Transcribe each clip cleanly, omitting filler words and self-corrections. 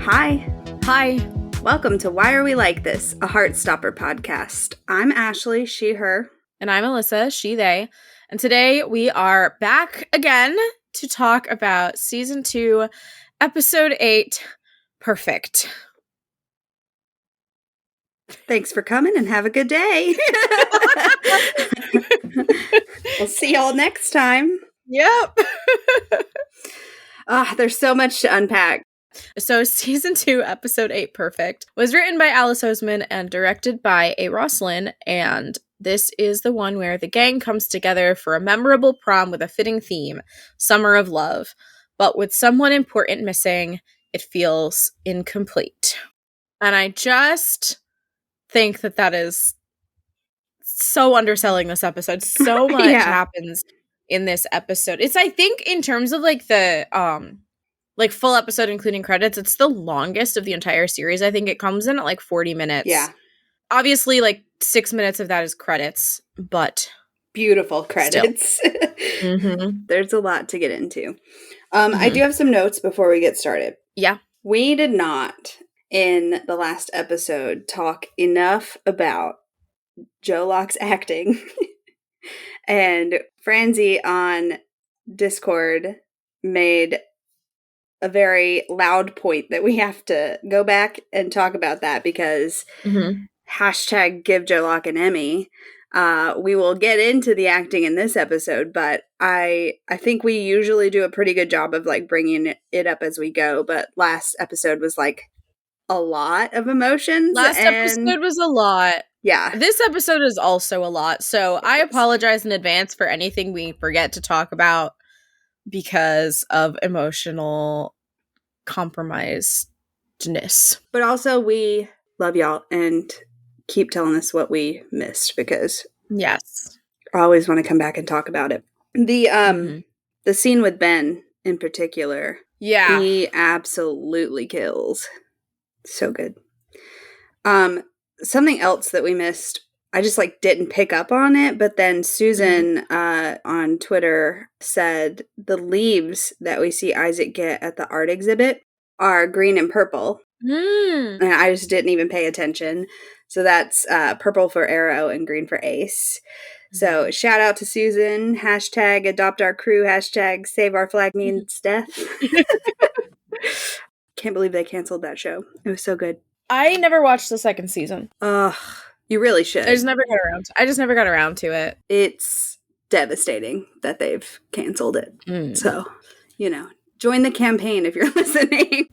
Hi. Hi. Welcome to Why Are We Like This, a Heartstopper podcast. I'm Ashley, she, her. And I'm Alyssa, she, they. And today we are back again to talk about Season 2, Episode 8, Perfect. Thanks for coming and have a good day. We'll see y'all next time. Yep. There's so much to unpack. So Season 2, Episode 8, Perfect, was written by Alice Oseman and directed by A. Roslin, and this is the one where the gang comes together for a memorable prom with a fitting theme, Summer of Love. But with someone important missing, it feels incomplete. And I just think that is so underselling this episode. So much happens in this episode. It's, I think, in terms of like the full episode including credits, it's the longest of the entire series. I think it comes in at like 40 minutes. Yeah. Obviously, like 6 minutes of that is credits, but beautiful credits. Mm-hmm. There's a lot to get into. I do have some notes before we get started. Yeah. We did not, in the last episode, talk enough about Joe Locke's acting. And Franzi on Discord made a very loud point that we have to go back and talk about that because hashtag give Joe Locke an Emmy. We will get into the acting in this episode, but I think we usually do a pretty good job of like bringing it up as we go. But last episode was like a lot of emotions. Episode was a lot. Yeah. This episode is also a lot. So I apologize in advance for anything we forget to talk about because of emotional compromisedness. But also we love y'all and keep telling us what we missed because yes, I always want to come back and talk about it. The scene with Ben in particular, he absolutely kills. So good. Something else that we missed, I just like didn't pick up on it, but then Susan on Twitter said the leaves that we see Isaac get at the art exhibit are green and purple. And I just didn't even pay attention. So that's purple for Arrow and green for Ace. So shout out to Susan, hashtag adopt our crew, hashtag save our flag means death. Can't believe they canceled that show. It was so good. I never watched the second season. You really should. I just never got around to it. It's devastating that they've canceled it. So, join the campaign if you're listening.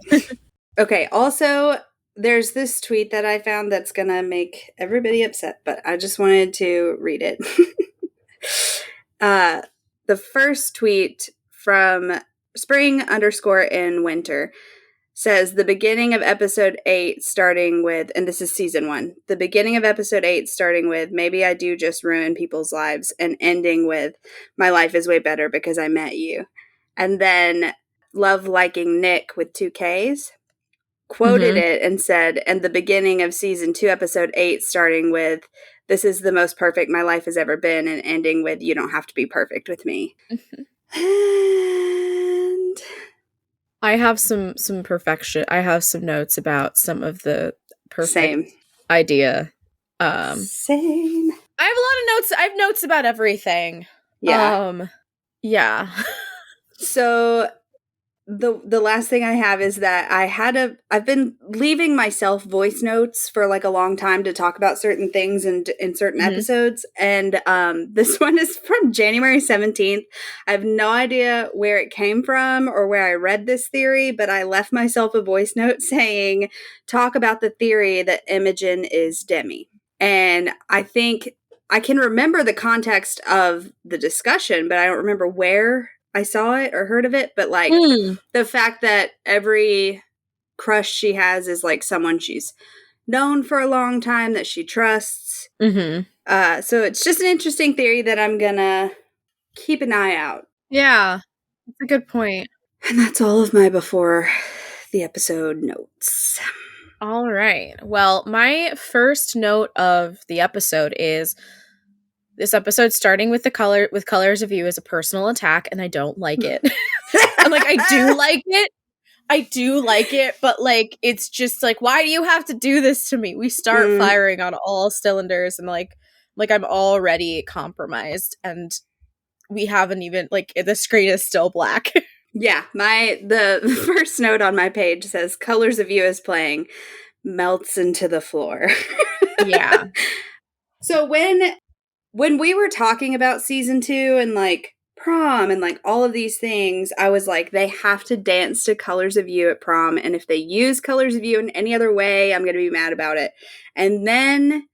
Okay, also, there's this tweet that I found that's going to make everybody upset, but I just wanted to read it. The first tweet from spring_in_winter says the beginning of episode 8 starting with, and this is season 1, the beginning of episode 8 starting with, maybe I do just ruin people's lives, and ending with, my life is way better because I met you. And then Love Liking Nick with 2 Ks quoted it and said, and the beginning of season 2 episode 8 starting with, this is the most perfect my life has ever been, and ending with, you don't have to be perfect with me. And I have some perfection. I have some notes about some of the perfect idea. Same. I have a lot of notes. I have notes about everything. Yeah. Yeah. So the last thing I have is that I've been leaving myself voice notes for like a long time to talk about certain things in certain episodes. And this one is from January 17th. I have no idea where it came from or where I read this theory, but I left myself a voice note saying, talk about the theory that Imogen is Demi. And I think I can remember the context of the discussion, but I don't remember where I saw it or heard of it, but like the fact that every crush she has is like someone she's known for a long time that she trusts. So it's just an interesting theory that I'm gonna keep an eye out. Yeah, that's a good point. And that's all of my before the episode notes. All right. Well, my first note of the episode is this episode starting with colors of you as a personal attack, and I don't like it. And like I do like it, I do like it, but like it's just like, why do you have to do this to me? We start firing on all cylinders, and like I'm already compromised, and we haven't even like the screen is still black. Yeah, the first note on my page says "Colors of You" is playing, melts into the floor. Yeah. So when we were talking about season 2 and like prom and like all of these things, I was like, they have to dance to Colors of You at prom, and if they use Colors of You in any other way, I'm gonna be mad about it. And then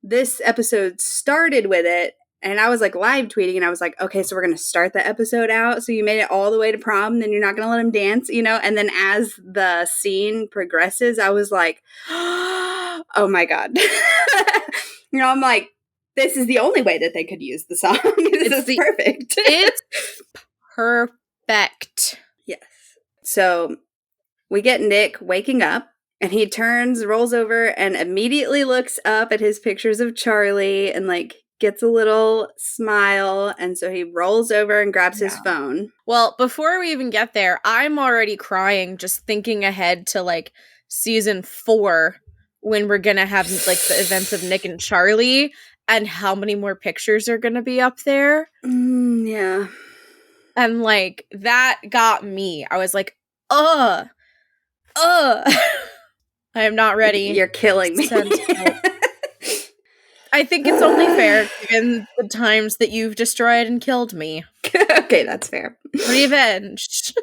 this episode started with it, and I was like live tweeting, and I was like, okay, so we're gonna start the episode out, so you made it all the way to prom, then you're not gonna let him dance, you know? And then as the scene progresses, I was like, oh my god. You know, I'm like, this is the only way that they could use the song. This is perfect. It's perfect. Yes. So we get Nick waking up, and he rolls over, and immediately looks up at his pictures of Charlie and like gets a little smile. And so he rolls over and grabs his phone. Well, before we even get there, I'm already crying just thinking ahead to like season 4 when we're gonna have like the events of Nick and Charlie and how many more pictures are gonna be up there. Yeah. And like that got me. I was like, I am not ready. You're killing me. I think it's only fair given the times that you've destroyed and killed me. Okay, that's fair. Revenge.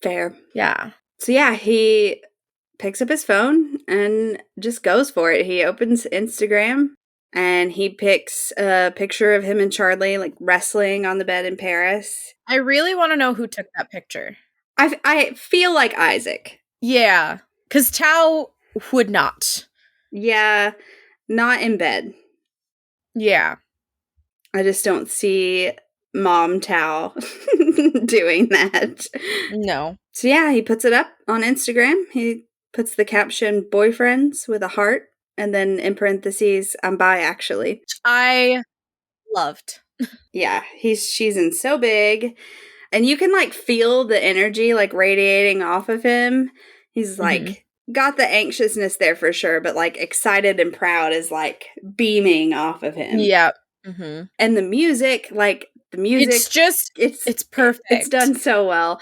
Fair. Yeah. So yeah, he picks up his phone and just goes for it. He opens Instagram and he picks a picture of him and Charlie like wrestling on the bed in Paris. I really want to know who took that picture. I feel like Isaac. Yeah, because Tao would not. Yeah, not in bed. Yeah. I just don't see Mom Tao doing that. No. So yeah, he puts it up on Instagram. He puts the caption "boyfriends" with a heart, and then in parentheses, "I'm bi actually." I loved. Yeah, she's in so big, and you can like feel the energy like radiating off of him. He's like got the anxiousness there for sure, but like excited and proud is like beaming off of him. Yeah. And the music, it's just it's perfect. It's done so well.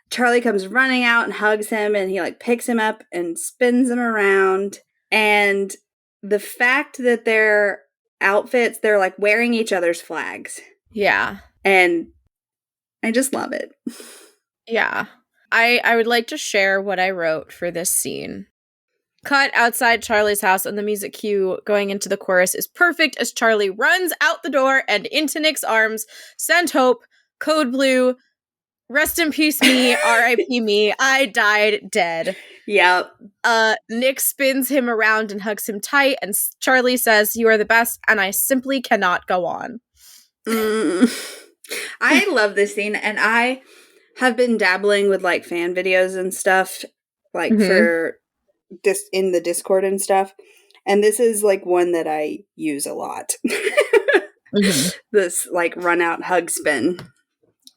Charlie comes running out and hugs him, and he like picks him up and spins him around. And the fact that their outfits, they're like wearing each other's flags. Yeah. And I just love it. Yeah. I would like to share what I wrote for this scene. Cut outside Charlie's house, and the music cue going into the chorus is perfect as Charlie runs out the door and into Nick's arms. Send hope, code blue, rest in peace me, R.I.P. me, I died dead. Yep. Nick spins him around and hugs him tight, and Charlie says, "You are the best, and I simply cannot go on." I love this scene, and I have been dabbling with like fan videos and stuff, like for in the Discord and stuff, and this is like one that I use a lot. This like run out hug spin.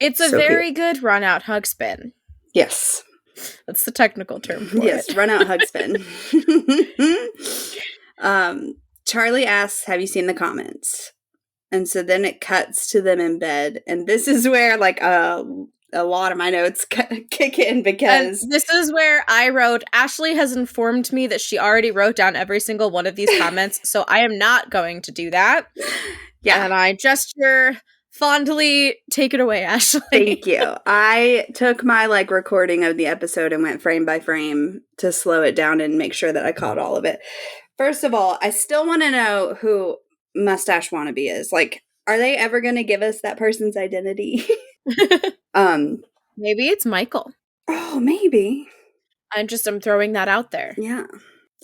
It's a very good run out hug spin. Yes, that's the technical term for it. Run out hug spin. Charlie asks, "Have you seen the comments?" And so then it cuts to them in bed, and this is where like a lot of my notes kick in, because this is where I wrote, Ashley has informed me that she already wrote down every single one of these comments, so I am not going to do that. Yeah. And I gesture fondly. Take it away, Ashley. Thank you. I took my like recording of the episode and went frame by frame to slow it down and make sure that I caught all of it. First of all, I still want to know who Mustache Wannabe is. Like, are they ever going to give us that person's identity? Maybe it's Michael. Oh, maybe. I'm throwing that out there. Yeah.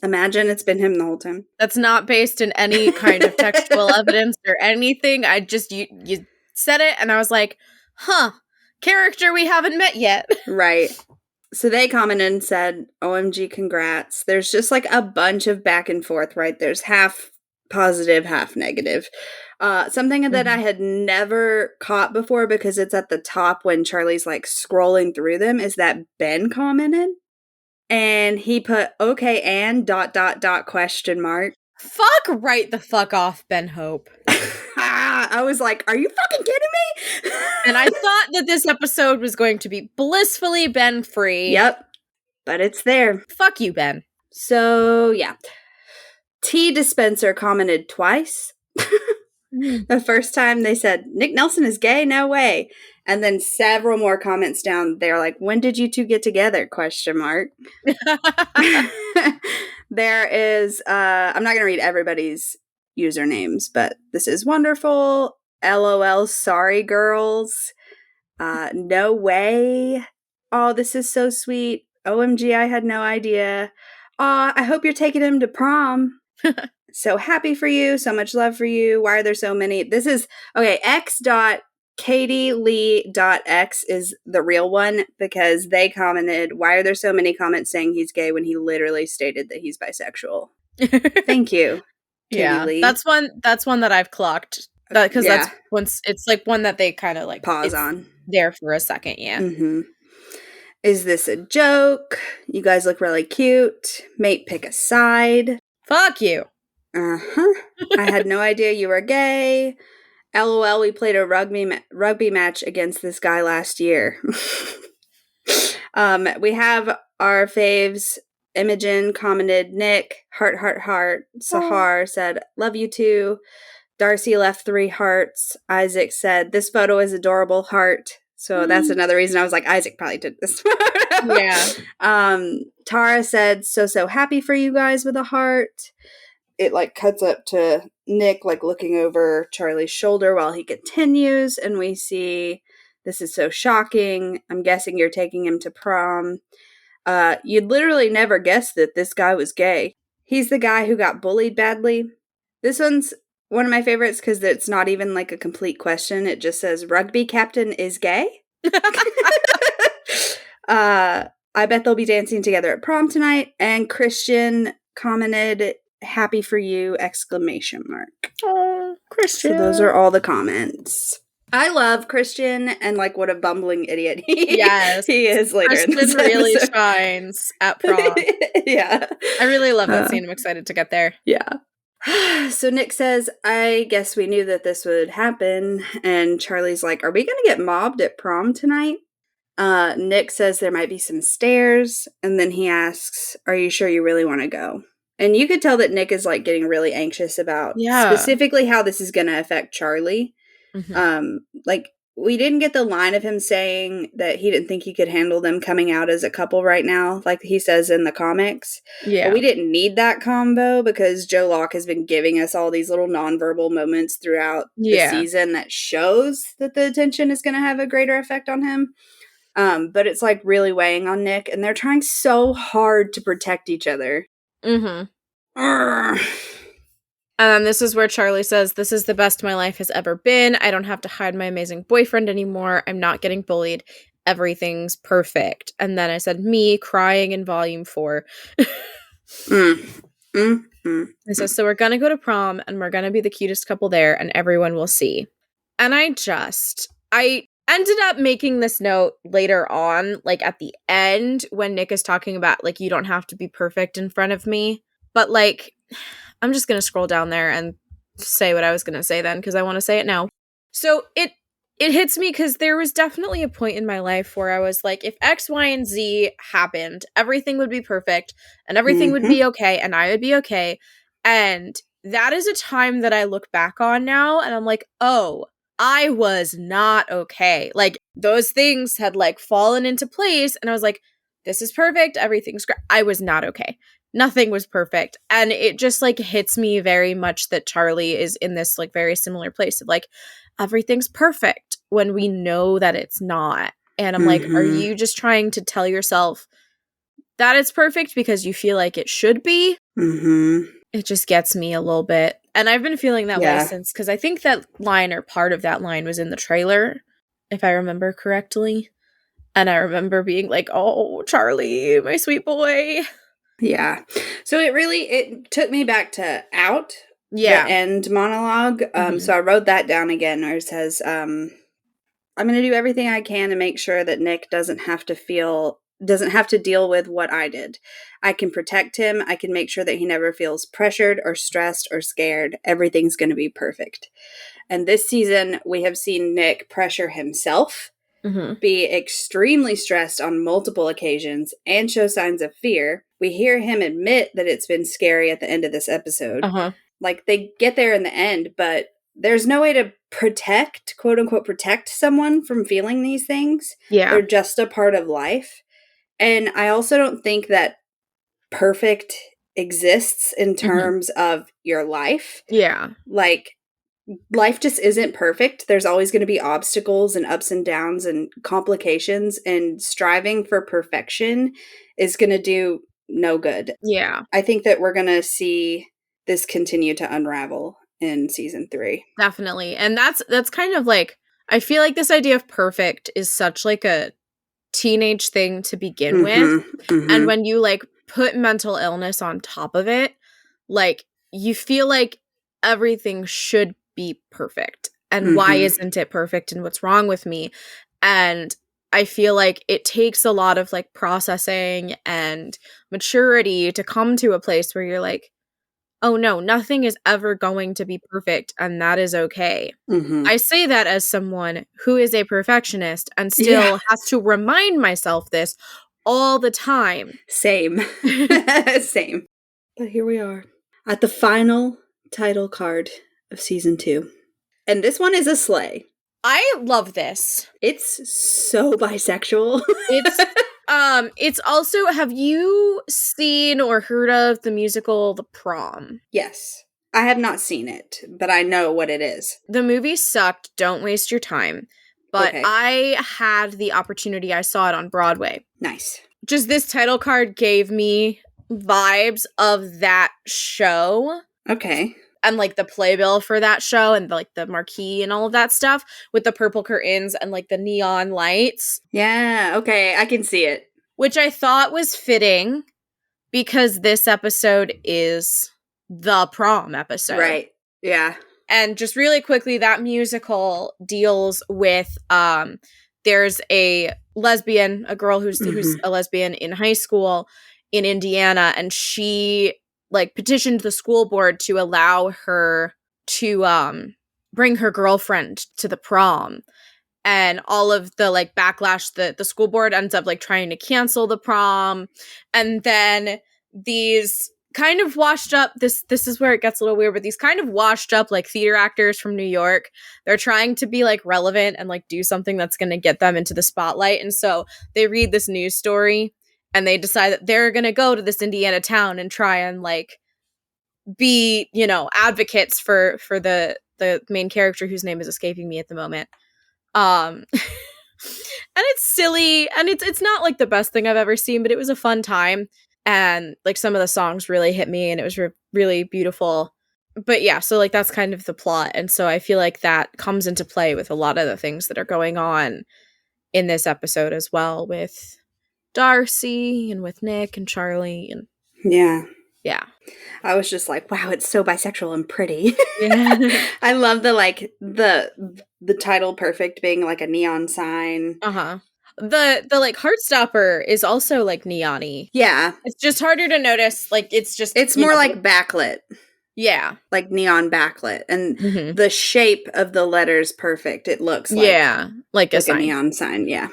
Imagine it's been him the whole time. That's not based in any kind of textual evidence or anything. I just, you said it and I was like, character we haven't met yet. Right. So they commented and said, OMG, congrats. There's just like a bunch of back and forth, right? There's half positive, half negative. Something that I had never caught before because it's at the top when Charlie's like scrolling through them is that Ben commented and he put okay and ... question mark. Fuck right the fuck off, Ben Hope. I was like, are you fucking kidding me? And I thought that this episode was going to be blissfully Ben free. Yep. But it's there. Fuck you, Ben. So, yeah. Tea dispenser commented twice. The first time they said, Nick Nelson is gay? No way. And then several more comments down. They're like, when did you two get together? Question mark. There is, I'm not going to read everybody's usernames, but this is wonderful. LOL, sorry girls. No way. Oh, this is so sweet. OMG, I had no idea. I hope you're taking him to prom. So happy for you. So much love for you. Why are there so many? This is, okay, x.katielee.x is the real one because they commented, why are there so many comments saying he's gay when he literally stated that he's bisexual? Thank you, Katie Lee. That's one that I've clocked. Because that's once it's like one that they kind of like pause on there for a second. Yeah. Mm-hmm. Is this a joke? You guys look really cute. Mate, pick a side. Fuck you. Uh-huh. I had no idea you were gay. LOL, we played a rugby match against this guy last year. We have our faves. Imogen commented, Nick, heart, heart, heart. Sahar said, love you too. Darcy left 3 hearts. Isaac said, this photo is adorable, heart. So that's another reason I was like, Isaac probably did this photo. Yeah. Tara said, so happy for you guys with a heart. It like cuts up to Nick like looking over Charlie's shoulder while he continues. And we see, this is so shocking. I'm guessing you're taking him to prom. You'd literally never guess that this guy was gay. He's the guy who got bullied badly. This one's one of my favorites because it's not even like a complete question. It just says, rugby captain is gay. I bet they'll be dancing together at prom tonight. And Christian commented, happy for you, exclamation mark. Oh, Christian. So those are all the comments. I love Christian and like what a bumbling idiot he is later Christian in this really episode. shines at prom. Yeah. I really love that scene. I'm excited to get there. Yeah. So Nick says, I guess we knew that this would happen. And Charlie's like, are we going to get mobbed at prom tonight? Nick says there might be some stairs. And then he asks, are you sure you really want to go? And you could tell that Nick is like getting really anxious about specifically how this is going to affect Charlie. Mm-hmm. Like we didn't get the line of him saying that he didn't think he could handle them coming out as a couple right now, like he says in the comics. Yeah. But we didn't need that combo because Joe Locke has been giving us all these little nonverbal moments throughout the season that shows that the attention is going to have a greater effect on him. But it's like really weighing on Nick, and they're trying so hard to protect each other. Mm-hmm. This is where Charlie says, this is the best my life has ever been. I don't have to hide my amazing boyfriend anymore. I'm not getting bullied. Everything's perfect. And then I said, me crying in volume 4. He says, so we're going to go to prom and we're going to be the cutest couple there and everyone will see. And I ended up making this note later on, like at the end when Nick is talking about like, you don't have to be perfect in front of me. But like, I'm just going to scroll down there and say what I was going to say then because I want to say it now. So it hits me because there was definitely a point in my life where I was like, if X, Y, and Z happened, everything would be perfect and everything would be okay and I would be okay. And that is a time that I look back on now and I'm like, oh, I was not okay. Like those things had like fallen into place and I was like, this is perfect. Everything's great. I was not okay. Nothing was perfect. And it just like hits me very much that Charlie is in this like very similar place of like, everything's perfect when we know that it's not. And I'm like, are you just trying to tell yourself that it's perfect because you feel like it should be? It just gets me a little bit. And I've been feeling that way since, because I think that line or part of that line was in the trailer, if I remember correctly. And I remember being like, oh, Charlie, my sweet boy. Yeah. So it took me back to Out Yeah. the end monologue. So I wrote that down again, where it says, I'm going to do everything I can to make sure that Nick doesn't have to deal with what I did. I can protect him. I can make sure that he never feels pressured or stressed or scared. Everything's going to be perfect. And this season, we have seen Nick pressure himself, be extremely stressed on multiple occasions, and show signs of fear. We hear him admit that it's been scary at the end of this episode. Like, they get there in the end, but there's no way to protect, quote unquote, protect someone from feeling these things. Yeah. They're just a part of life. And I also don't think that perfect exists in terms of your life. Yeah. Like, life just isn't perfect. There's always going to be obstacles and ups and downs and complications, and striving for perfection is going to do no good. Yeah. I think that we're going to see this continue to unravel in season 3. Definitely. And that's kind of like, I feel like this idea of perfect is such like a teenage thing to begin with. And when you like put mental illness on top of it, like you feel like everything should be perfect. And why isn't it perfect, and what's wrong with me? And I feel like it takes a lot of like processing and maturity to come to a place where you're like, oh no, nothing is ever going to be perfect, and that is okay. I say that as someone who is a perfectionist and still has to remind myself this all the time. Same. Same. But here we are at the final title card of season 2. And this one is a sleigh. I love this. It's so bisexual. It's also, have you seen or heard of the musical The Prom? Yes. I have not seen it, but I know what it is. The movie sucked. Don't waste your time. But I had the opportunity. I saw it on Broadway. Nice. Just this title card gave me vibes of that show. Okay. And like the playbill for that show, and like the marquee and all of that stuff with the purple curtains and like the neon lights. Yeah, okay, I can see it. Which I thought was fitting because this episode is the prom episode. Right, yeah. And just really quickly, that musical deals with, there's a lesbian, a girl who's a lesbian in high school in Indiana, and she like petitioned the school board to allow her to bring her girlfriend to the prom. And all of the like backlash, the school board ends up like trying to cancel the prom. And then these kind of washed up, this is where it gets a little weird, but these kind of washed up like theater actors from New York, they're trying to be like relevant and like do something that's going to get them into the spotlight. And so they read this news story and they decide that they're going to go to this Indiana town and try and like be, you know, advocates for the main character whose name is escaping me at the moment. And it's silly, and it's not like the best thing I've ever seen, but it was a fun time, and like some of the songs really hit me, and it was really beautiful. But yeah, so like that's kind of the plot, and so I feel like that comes into play with a lot of the things that are going on in this episode as well, with Darcy and with Nick and Charlie, and yeah. I was just like, wow, it's so bisexual and pretty. Yeah. I love the title perfect being like a neon sign. The like Heartstopper is also like neon-y. Yeah. It's just harder to notice. Like it's more like backlit. Yeah. Like neon backlit. And the shape of the letters perfect. It looks like like a neon sign. Yeah.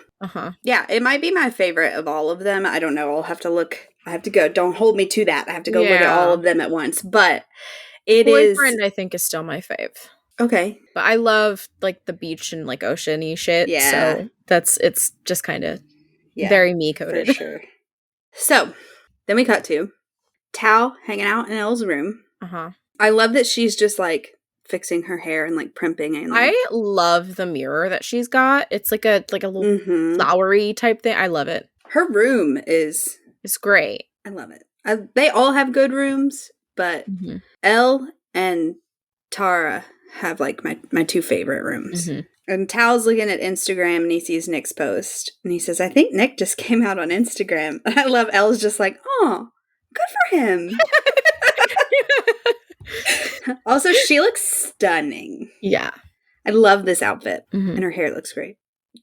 Yeah, it might be my favorite of all of them. I don't know. I'll have to look. I have to go. Don't hold me to that. I have to go look at all of them at once. But it Boyfriend, I think, is still my fave. Okay. But I love like the beach and like ocean-y shit. Yeah. So it's just kind of very me coded. For sure. So then we cut to Tao hanging out in Elle room. I love that she's just like fixing her hair and like primping, and like, I love the mirror that she's got. It's like a little flowery type thing. I love it. Her room is great. I love it. They all have good rooms, but Elle and Tara have like my two favorite rooms. And Tao's looking at Instagram and he sees Nick's post and he says, I think Nick just came out on Instagram. I love Elle's just like, oh, good for him. Also, she looks stunning. Yeah. I love this outfit. Mhm. And her hair looks great.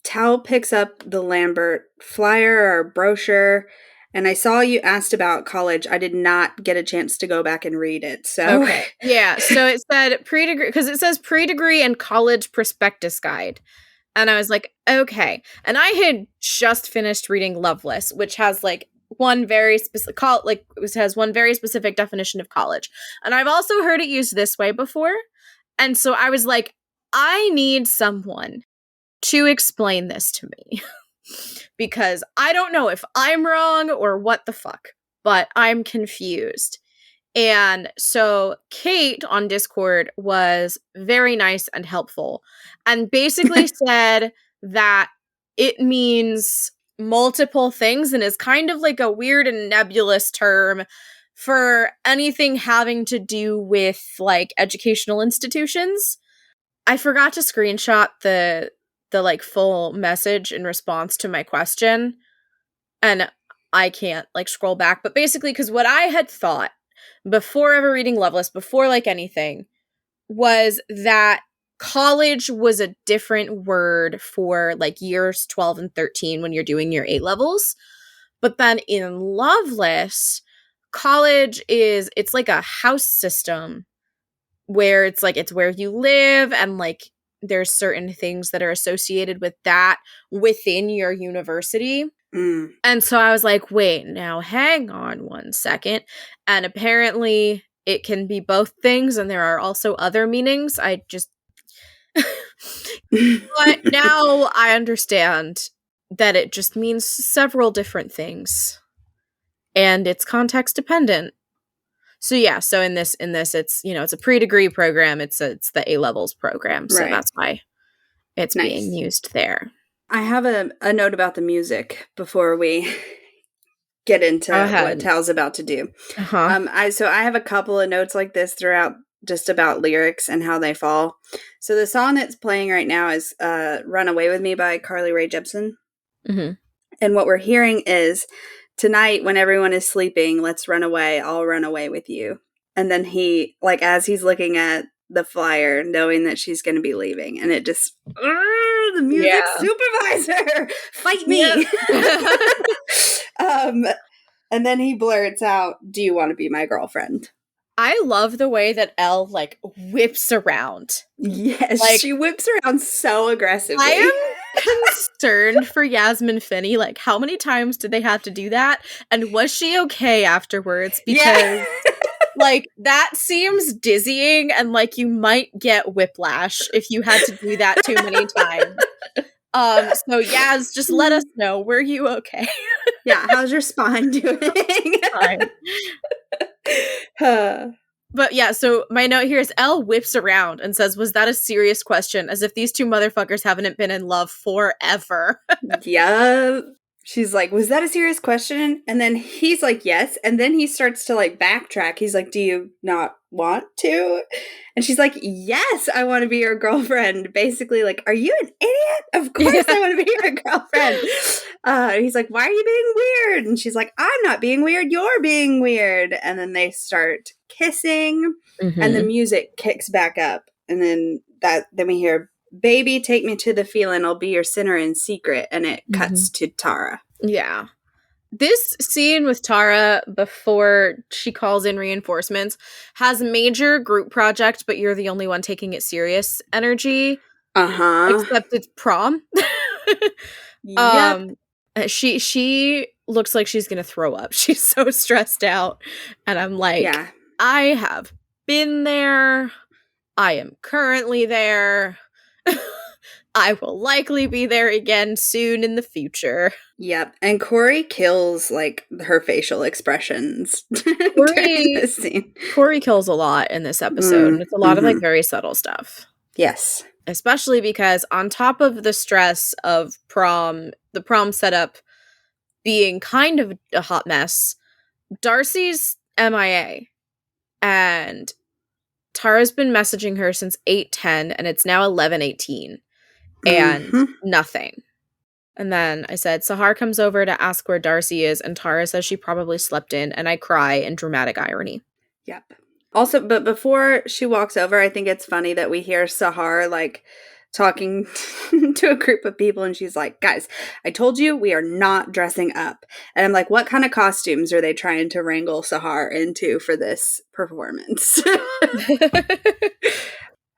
Tal picks up the Lambert flyer or brochure. And I saw you asked about college. I did not get a chance to go back and read it. So Okay. Yeah. So it said pre-degree, because it says pre-degree and college prospectus guide. And I was like, okay. And I had just finished reading Loveless, which has like one very specific it has one very specific definition of college. And I've also heard it used this way before. And so I was like, I need someone to explain this to me. Because I don't know if I'm wrong or what the fuck, but I'm confused. And so Kate on Discord was very nice and helpful and basically said that it means multiple things and is kind of like a weird and nebulous term for anything having to do with like educational institutions. I forgot to screenshot the like full message in response to my question, and I can't like scroll back, but basically because what I had thought before ever reading Loveless, before like anything, was that college was a different word for like years 12 and 13 when you're doing your A levels. But then in Loveless, college it's like a house system where it's like it's where you live, and like there's certain things that are associated with that within your university. And so I was like, wait, now hang on one second. And apparently it can be both things, and there are also other meanings. I just. But now I understand that it just means several different things. And it's context dependent. So yeah, so in this it's, you know, it's a pre-degree program. It's the A levels program. So Right. that's why it's Nice. being used there. I have a note about the music before we get into what Tal's about to do. So I have a couple of notes like this throughout, just about lyrics and how they fall. So the song that's playing right now is "Run Away with Me" by Carly Rae Jepsen. Mm-hmm. And what we're hearing is, "Tonight when everyone is sleeping, let's run away. I'll run away with you." And then he, like, as he's looking at the flyer, knowing that she's going to be leaving, and it just, the music supervisor, fight me. Yeah. And then he blurts out, "Do you want to be my girlfriend?" I love the way that Elle like whips around. Yes, like, she whips around so aggressively. I am concerned for Yasmin Finney. Like, how many times did they have to do that? And was she okay afterwards? Because like, that seems dizzying, and like you might get whiplash if you had to do that too many times. So Yaz, just let us know. Were you okay? Yeah, how's your spine doing? Fine. But yeah, so my note here is Elle whips around and says, "Was that a serious question?" As if these two motherfuckers haven't been in love forever. Yeah. She's like, "Was that a serious question?" And then he's like, "Yes." And then he starts to like backtrack. He's like, "Do you not want to?" And she's like, "Yes, I want to be your girlfriend." Basically, like, "Are you an idiot? Of course I want to be your girlfriend." He's like, "Why are you being weird?" And she's like, "I'm not being weird. You're being weird." And then they start kissing, and the music kicks back up. And then we hear, "Baby, take me to the feeling. I'll be your sinner in secret." And it cuts to Tara. Yeah. This scene with Tara before she calls in reinforcements has major group project, but you're the only one taking it serious energy. Except it's prom. Yep. She looks like she's gonna throw up. She's so stressed out. And I'm like, yeah. I have been there. I am currently there. I will likely be there again soon in the future. Yep. And Corey kills, like, her facial expressions during this scene. Corey kills a lot in this episode. And it's a lot of, like, very subtle stuff. Yes. Especially because on top of the stress of prom, the prom setup being kind of a hot mess, Darcy's MIA. And Tara's been messaging her since 8:10, and it's now 11:18. And nothing. And then I said, Sahar comes over to ask where Darcy is, and Tara says she probably slept in, and I cry in dramatic irony. Yep. Also, but before she walks over, I think it's funny that we hear Sahar like talking to a group of people, and she's like, guys, I told you we are not dressing up. And I'm like, what kind of costumes are they trying to wrangle Sahar into for this performance?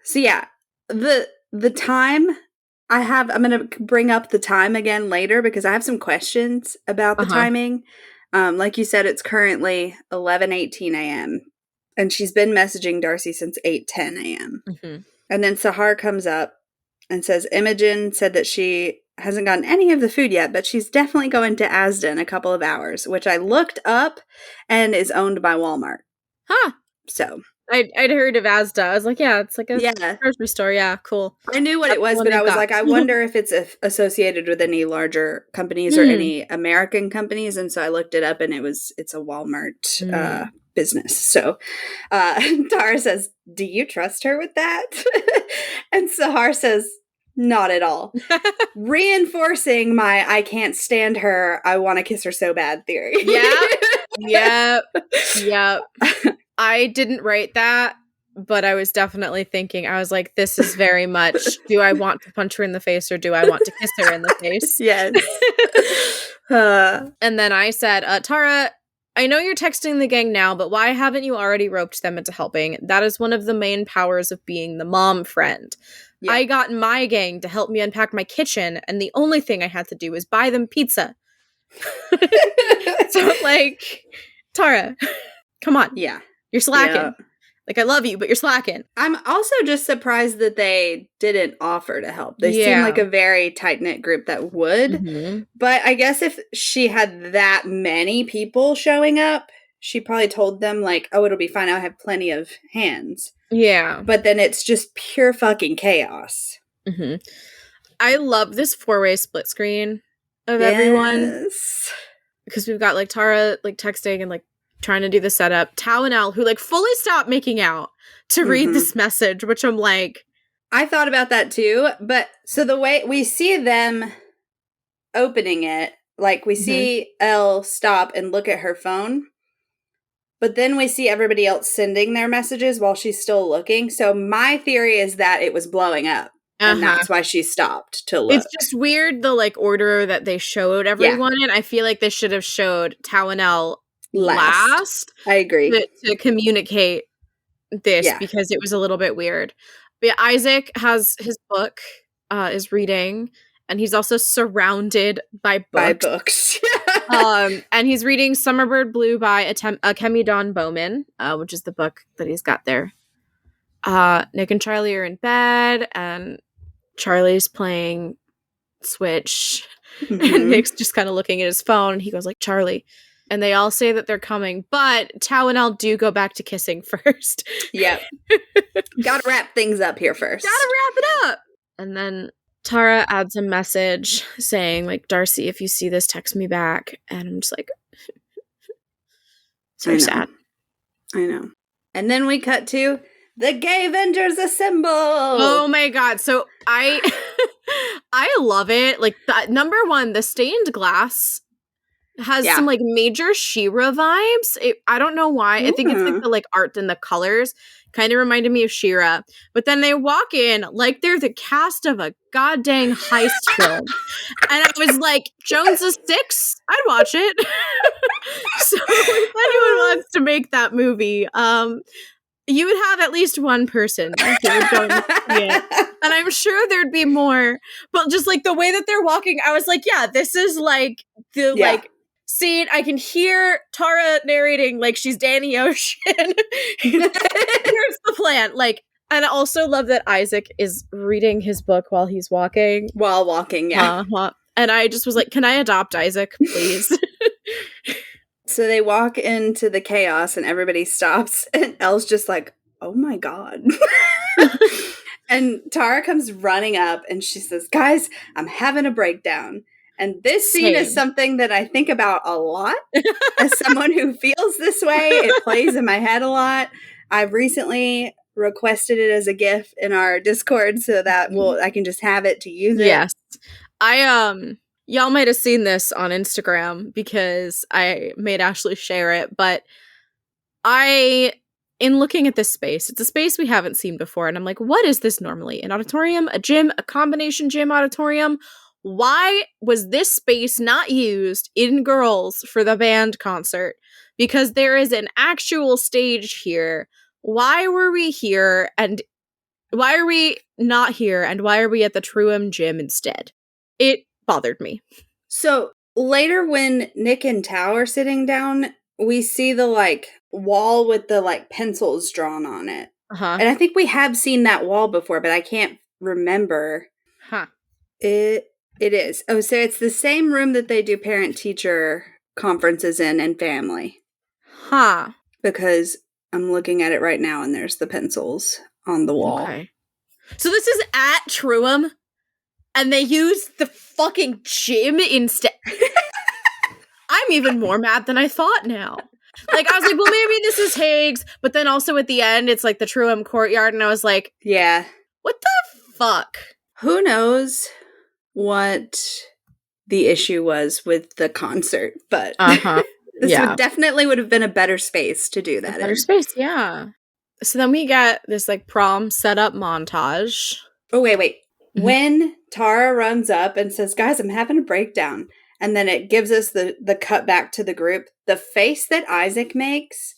So yeah, the time I'm going to bring up the time again later because I have some questions about the timing. Like you said, it's currently 11:18 a.m. and she's been messaging Darcy since 8:10 a.m. Mm-hmm. And then Sahar comes up and says Imogen said that she hasn't gotten any of the food yet, but she's definitely going to Asda in a couple of hours, which I looked up and is owned by Walmart. Huh. So I'd heard of Asda. I was like, yeah, it's like a grocery store. Yeah, cool. I knew what it was, but I was like, I wonder if it's associated with any larger companies or any American companies. And so I looked it up, and it's a Walmart business. So Tara says, do you trust her with that? And Sahar says, not at all. Reinforcing my I can't stand her, I want to kiss her so bad theory. Yep. I didn't write that, but I was definitely thinking, I was like, this is very much, do I want to punch her in the face or do I want to kiss her in the face? Yes. And then I said, Tara, I know you're texting the gang now, but why haven't you already roped them into helping? That is one of the main powers of being the mom friend. Yeah. I got my gang to help me unpack my kitchen, and the only thing I had to do was buy them pizza. So, like, Tara, come on. Yeah. You're slacking. Yeah. Like, I love you, but you're slacking. I'm also just surprised that they didn't offer to help. They seem like a very tight-knit group that would. Mm-hmm. But I guess if she had that many people showing up, she probably told them, like, oh, it'll be fine. I have plenty of hands. Yeah. But then it's just pure fucking chaos. Mm-hmm. I love this 4-way split screen of everyone. Because we've got, like, Tara, like, texting and, like, trying to do the setup. Tao and Elle, who like fully stopped making out to read this message, which I'm like, I thought about that too. But so the way we see them opening it, like we see Elle stop and look at her phone, but then we see everybody else sending their messages while she's still looking. So my theory is that it was blowing up. And that's why she stopped to look. It's just weird the like order that they showed everyone in. I feel like they should have showed Tao and Elle last. I agree. To communicate this because it was a little bit weird. But yeah, Isaac has his book, is reading, and he's also surrounded by books. And he's reading Summerbird Blue by Akemi Dawn Bowman, which is the book that he's got there. Nick and Charlie are in bed, and Charlie's playing Switch, and Nick's just kind of looking at his phone, and he goes like, Charlie. And they all say that they're coming, but Tao and Elle do go back to kissing first. Yep. Gotta wrap things up here first. Gotta wrap it up! And then Tara adds a message saying, like, Darcy, if you see this, text me back. And I'm just like, so sad. I know. And then we cut to the Gay Avengers assemble! Oh my god. So I love it. Like, number one, the stained glass has some like major She-Ra vibes. I don't know why. I think it's like the like art and the colors kind of reminded me of She-Ra. But then they walk in like they're the cast of a goddamn heist film. And I was like, Jones is 6? I'd watch it. So if anyone wants to make that movie, you would have at least one person who would go and see it. And I'm sure there'd be more. But just like the way that they're walking, I was like, yeah, this is like the like scene. I can hear Tara narrating like she's Danny Ocean. Here's the plan. Like, and I also love that Isaac is reading his book while he's walking. While walking, yeah. And I just was like, can I adopt Isaac, please? So they walk into the chaos and everybody stops, and Elle's just like, oh my god. And Tara comes running up and she says, guys, I'm having a breakdown. And this scene is something that I think about a lot. As someone who feels this way, it plays in my head a lot. I've recently requested it as a GIF in our Discord so that I can just have it to use it. Yes. Y'all might have seen this on Instagram because I made Ashley share it, but I in looking at this space, it's a space we haven't seen before. And I'm like, what is this normally? An auditorium, a gym, a combination gym auditorium? Why was this space not used in Girls for the band concert? Because there is an actual stage here. Why were we here? And why are we not here? And why are we at the Truum gym instead? It bothered me. So later when Nick and Tao are sitting down, we see the like wall with the like pencils drawn on it. Uh-huh. And I think we have seen that wall before, but I can't remember. Huh. It is. Oh, so it's the same room that they do parent-teacher conferences in and family. Huh. Because I'm looking at it right now and there's the pencils on the wall. Okay. So this is at Truum and they use the fucking gym instead. I'm even more mad than I thought now. Like, I was like, well, maybe this is Higgs, but then also at the end, it's like the Truum courtyard, and I was like, yeah. What the fuck? Who knows what the issue was with the concert, but this would definitely would have been a better space to do that. Better space, yeah. So then we get this like prom setup montage. Oh, wait. Mm-hmm. When Tara runs up and says, guys, I'm having a breakdown, and then it gives us the cut back to the group, the face that Isaac makes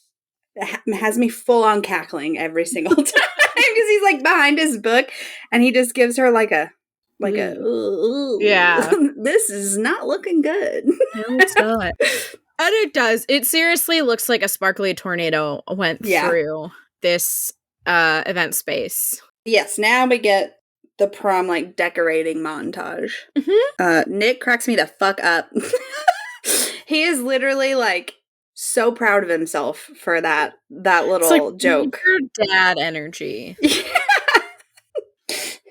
has me full on cackling every single time because he's like behind his book and he just gives her like a ooh, yeah, this is not looking good. No, it's not. And it does. It seriously looks like a sparkly tornado went through this event space. Yes, now we get the prom like decorating montage. Mm-hmm. Nick cracks me the fuck up. He is literally like so proud of himself for that little joke. Your dad energy.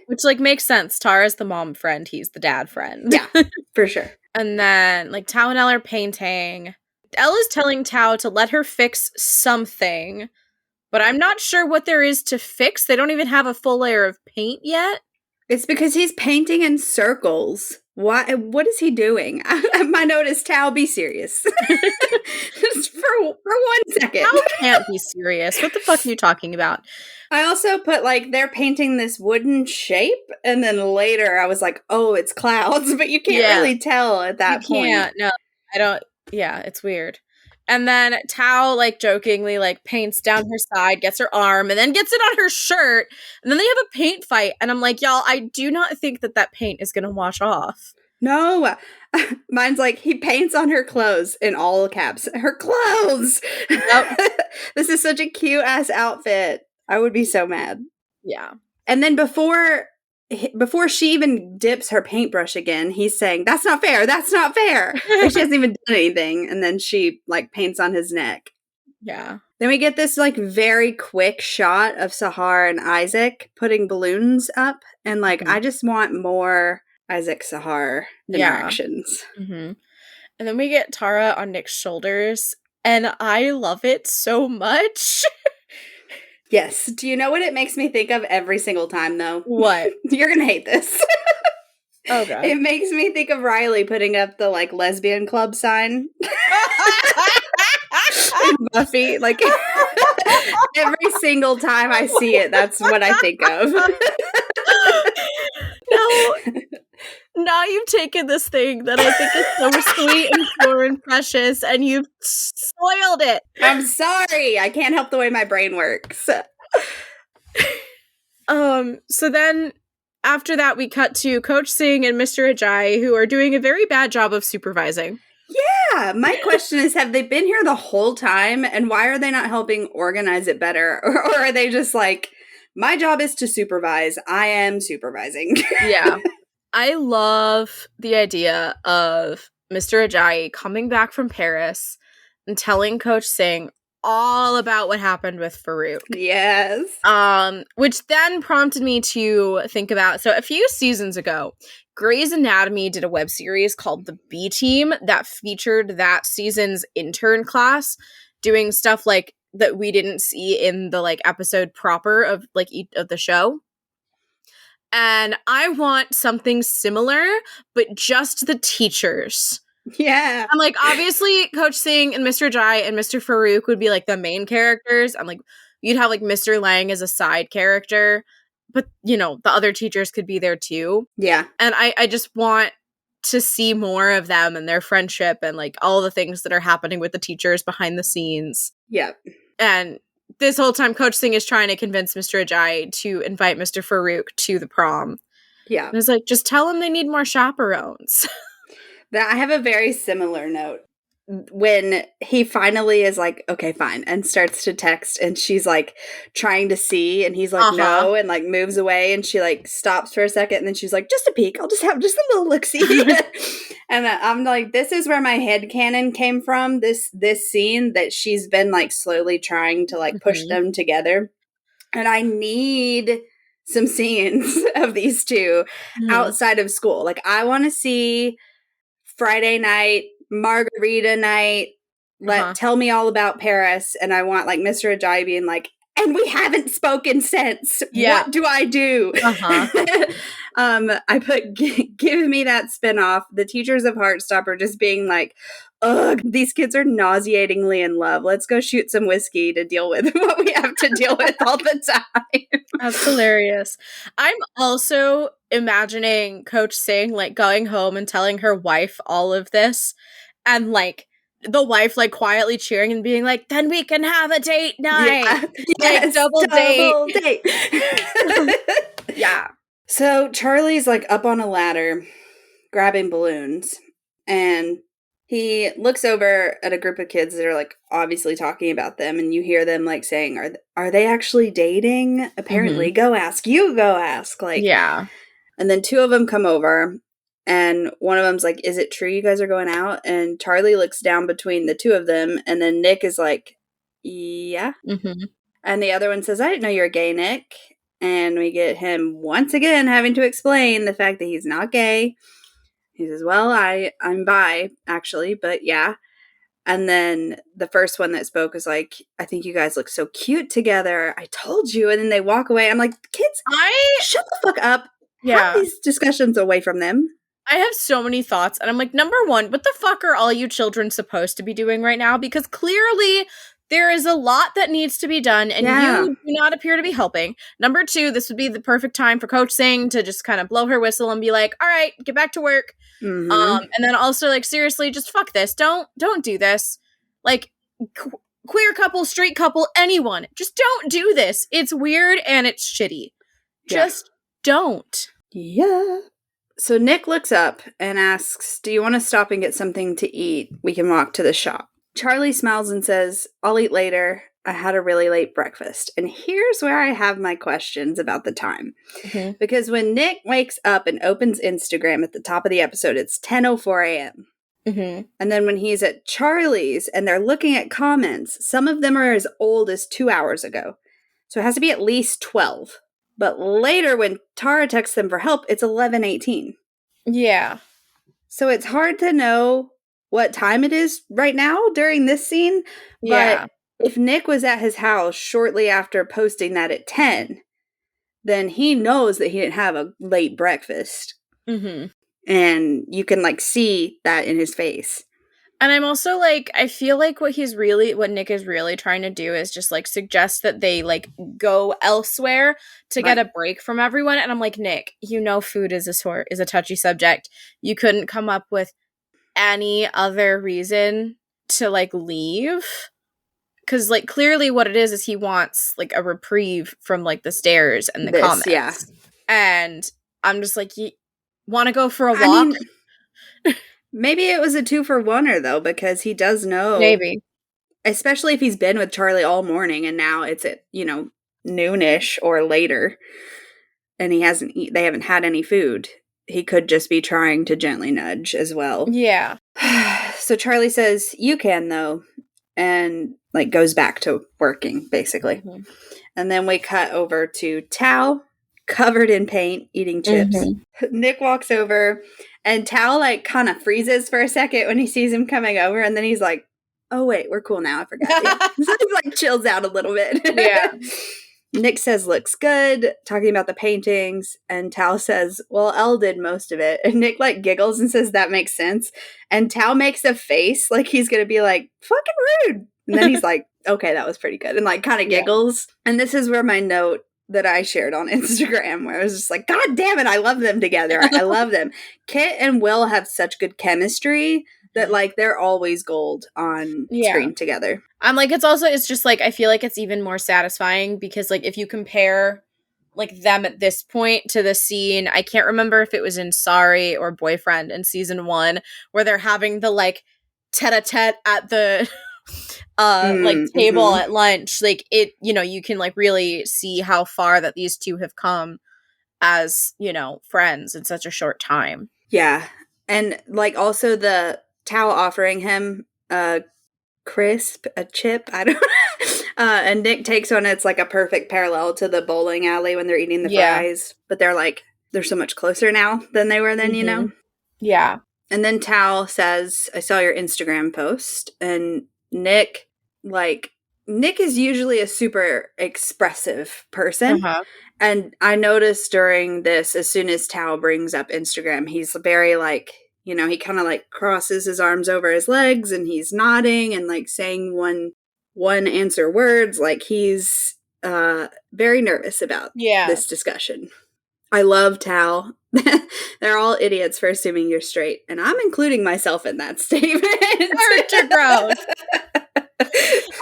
Which like makes sense. Tara's the mom friend, he's the dad friend. Yeah, for sure. And then like Tao and Elle are painting. Elle is telling Tao to let her fix something, but I'm not sure what there is to fix. They don't even have a full layer of paint yet. It's because he's painting in circles. Why? What is he doing? My note is, Tao, be serious. Just for 1 second. Tao can't be serious. What the fuck are you talking about? I also put, like, they're painting this wooden shape, and then later I was like, oh, it's clouds, but you can't really tell at that point. Yeah, no, I don't. Yeah, it's weird. And then Tao, like, jokingly, like, paints down her side, gets her arm, and then gets it on her shirt. And then they have a paint fight. And I'm like, y'all, I do not think that paint is going to wash off. No. Mine's like, he paints on her clothes in all caps. Her clothes! Yep. This is such a cute-ass outfit. I would be so mad. Yeah. And then before she even dips her paintbrush again, he's saying, that's not fair, that's not fair. Like, she hasn't even done anything. And then she, like, paints on his neck. Yeah. Then we get this, like, very quick shot of Sahar and Isaac putting balloons up. And, like, I just want more Isaac-Sahar interactions. Yeah. Mm-hmm. And then we get Tara on Nick's shoulders. And I love it so much. Yes. Do you know what it makes me think of every single time, though? What? You're going to hate this. Oh, God. It makes me think of Riley putting up the, like, lesbian club sign. In Buffy. Like, every single time I see it, that's what I think of. No. Now you've taken this thing that I think is so sweet and pure and precious, and you've spoiled it. I'm sorry. I can't help the way my brain works. So then after that, we cut to Coach Singh and Mr. Ajayi, who are doing a very bad job of supervising. Yeah. My question is, have they been here the whole time? And why are they not helping organize it better? Or are they just like, my job is to supervise. I am supervising. Yeah. I love the idea of Mr. Ajayi coming back from Paris and telling Coach Singh all about what happened with Farouk. Yes. Which then prompted me to think about, so a few seasons ago, Grey's Anatomy did a web series called The B Team that featured that season's intern class doing stuff like that we didn't see in the like episode proper of like of the show. And I want something similar, but just the teachers. Yeah. I'm like, obviously, Coach Singh and Mr. Ajayi and Mr. Farouk would be like the main characters. I'm like, you'd have like Mr. Lang as a side character, but you know, the other teachers could be there too. Yeah. And I just want to see more of them and their friendship and like all the things that are happening with the teachers behind the scenes. Yeah. And this whole time Coach Singh is trying to convince Mr. Ajayi to invite Mr. Farouk to the prom. Yeah. And it's like, just tell them they need more chaperones. I have a very similar note. When he finally is like, okay, fine, and starts to text, and she's like trying to see, and he's like, no, and like moves away, and she like stops for a second, and then she's like, just a peek, I'll just have just a little look-see. And I'm like, this is where my headcanon came from, this scene, that she's been like slowly trying to like push them together. And I need some scenes of these two outside of school. Like, I want to see Friday night, margarita night, tell me all about Paris, and I want like Mr. Ajayi being like, and we haven't spoken since. Yeah. What do I do? I put give me that spinoff. The teachers of Heartstopper just being like, ugh, these kids are nauseatingly in love. Let's go shoot some whiskey to deal with what we have to deal with all the time. That's hilarious. I'm also imagining Coach Singh like going home and telling her wife all of this, and like the wife like quietly cheering and being like, then we can have a date night. Yeah. Yes, like double date. Yeah. So Charlie's like up on a ladder grabbing balloons, and he looks over at a group of kids that are like obviously talking about them, and you hear them like saying, are they actually dating? Apparently. Go ask. You go ask. Like, yeah. And then two of them come over, and one of them's like, is it true you guys are going out? And Charlie looks down between the two of them, and then Nick is like, yeah. And the other one says, I didn't know you're gay, Nick. And we get him once again having to explain the fact that he's not gay. He says, well, I'm bi, actually, but yeah. And then the first one that spoke was like, I think you guys look so cute together. I told you. And then they walk away. I'm like, kids, shut the fuck up. Yeah. Have these discussions away from them. I have so many thoughts. And I'm like, number one, what the fuck are all you children supposed to be doing right now? Because clearly there is a lot that needs to be done, and you do not appear to be helping. Number two, this would be the perfect time for Coach Singh to just kind of blow her whistle and be like, all right, get back to work. And then also, like, seriously, just fuck this. Don't do this. Like, queer couple, straight couple, anyone. Just don't do this. It's weird and it's shitty. Just don't. Yeah. So Nick looks up and asks, do you want to stop and get something to eat? We can walk to the shop. Charlie smiles and says, I'll eat later. I had a really late breakfast. And here's where I have my questions about the time. Because when Nick wakes up and opens Instagram at the top of the episode, it's 10:04 a.m. And then when he's at Charlie's and they're looking at comments, some of them are as old as 2 hours ago. So it has to be at least 12. But later when Tara texts them for help, it's 11:18. Yeah. So it's hard to know what time it is right now during this scene. But if Nick was at his house shortly after posting that at 10, then he knows that he didn't have a late breakfast. And you can like see that in his face. And I'm also like, I feel like what Nick is really trying to do is just like suggest that they like go elsewhere to get a break from everyone. And I'm like, Nick, you know, food is a touchy subject. You couldn't come up with any other reason to like leave. Because like clearly what it is he wants like a reprieve from like the stares and the comments. Yeah. And I'm just like, you want to go for a walk? I mean, maybe it was a 2-for-1er though, because he does know. Maybe. Especially if he's been with Charlie all morning and now it's at, noonish or later. And they haven't had any food. He could just be trying to gently nudge as well. Yeah. So Charlie says, you can though. And like goes back to working basically. And then we cut over to Tao covered in paint eating chips. Nick walks over and Tao like kind of freezes for a second when he sees him coming over. And then he's like, oh wait, we're cool now. I forgot. So he like chills out a little bit. Yeah. Nick says, looks good, talking about the paintings, and Tao says, well, Elle did most of it. And Nick, like, giggles and says, that makes sense. And Tao makes a face like he's going to be like, fucking rude. And then he's like, okay, that was pretty good. And like kind of giggles. And this is where my note that I shared on Instagram, where I was just like, God damn it, I love them together. I love them. Kit and Will have such good chemistry that like they're always gold on screen together. I'm like, it's just like, I feel like it's even more satisfying because like if you compare like them at this point to the scene, I can't remember if it was in Sorry or Boyfriend in season 1, where they're having the like tete-a-tete at the like table at lunch. Like it, you know, you can like really see how far that these two have come as, you know, friends in such a short time. Yeah. And like also the Tao offering him a chip, I don't and Nick takes one. It's like a perfect parallel to the bowling alley when they're eating the fries, but they're so much closer now than they were then, you know? Yeah. And then Tao says, I saw your Instagram post, and Nick is usually a super expressive person. And I noticed during this, as soon as Tao brings up Instagram, he's very like, you know, he kind of like crosses his arms over his legs and he's nodding and like saying one answer words. Like he's very nervous about this discussion. I love Tao. They're all idiots for assuming you're straight. And I'm including myself in that statement. Character growth.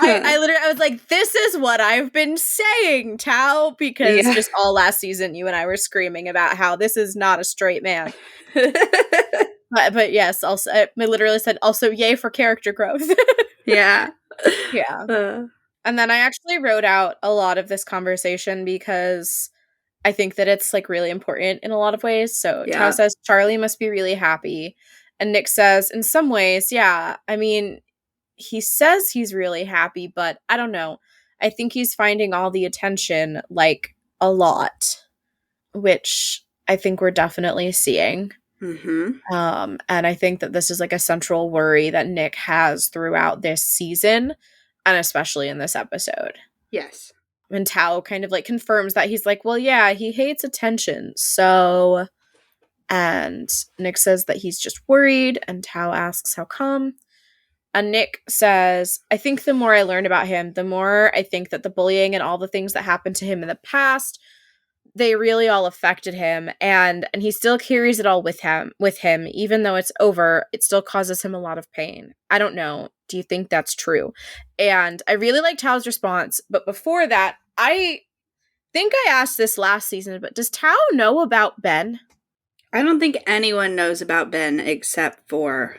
I was like, this is what I've been saying, Tao, because just all last season you and I were screaming about how this is not a straight man. But yes, also I literally said also yay for character growth. Yeah. And then I actually wrote out a lot of this conversation because I think that it's like really important in a lot of ways. So Tao says Charlie must be really happy. And Nick says, in some ways, yeah. I mean, he says he's really happy, but I don't know. I think he's finding all the attention like a lot, which I think we're definitely seeing. And I think that this is like a central worry that Nick has throughout this season, and especially in this episode. Yes. And Tao kind of like confirms that. He's like, well, yeah, he hates attention. So, and Nick says that he's just worried, and Tao asks how come. And Nick says, I think the more I learn about him, the more I think that the bullying and all the things that happened to him in the past, they really all affected him, and he still carries it all with him, even though it's over, it still causes him a lot of pain. I don't know. Do you think that's true? And I really like Tao's response, but before that, I think I asked this last season, but does Tao know about Ben? I don't think anyone knows about Ben except for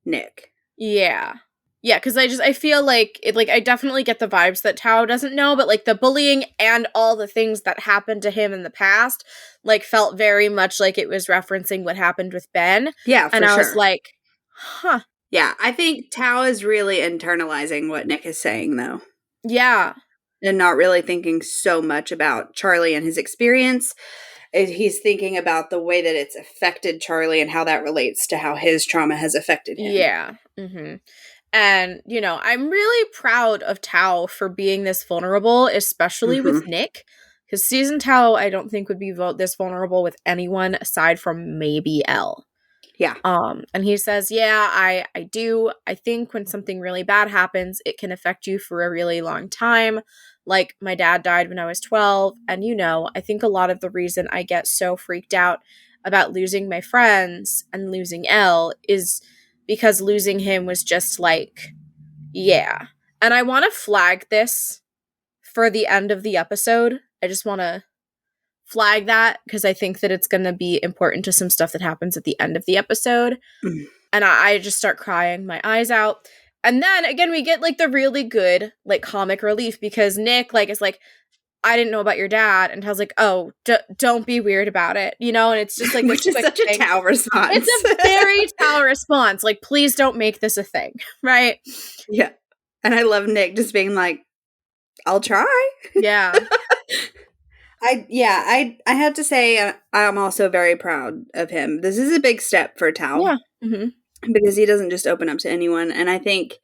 Nick. Yeah. Yeah, because I feel like it, like I definitely get the vibes that Tao doesn't know, but like the bullying and all the things that happened to him in the past, like felt very much like it was referencing what happened with Ben. Yeah, and I was like, huh. Yeah, I think Tao is really internalizing what Nick is saying, though. Yeah. And not really thinking so much about Charlie and his experience. He's thinking about the way that it's affected Charlie and how that relates to how his trauma has affected him. Yeah. And, you know, I'm really proud of Tao for being this vulnerable, especially with Nick. Because season Tao, I don't think would be this vulnerable with anyone aside from maybe Elle. Yeah. And he says, yeah, I do. I think when something really bad happens, it can affect you for a really long time. Like, my dad died when I was 12. And, you know, I think a lot of the reason I get so freaked out about losing my friends and losing Elle is because losing him was just like, yeah. And I want to flag this for the end of the episode. I just want to flag that because I think that it's going to be important to some stuff that happens at the end of the episode. And I just start crying my eyes out. And then again, we get like the really good like comic relief because Nick like is like, I didn't know about your dad. And Tao's like, oh, don't be weird about it. You know, and it's just like which is such a Tao response. It's a very Tao response. Like, please don't make this a thing. Right? Yeah. And I love Nick just being like, I'll try. Yeah. I have to say I'm also very proud of him. This is a big step for Tao. Yeah. Because he doesn't just open up to anyone. And I think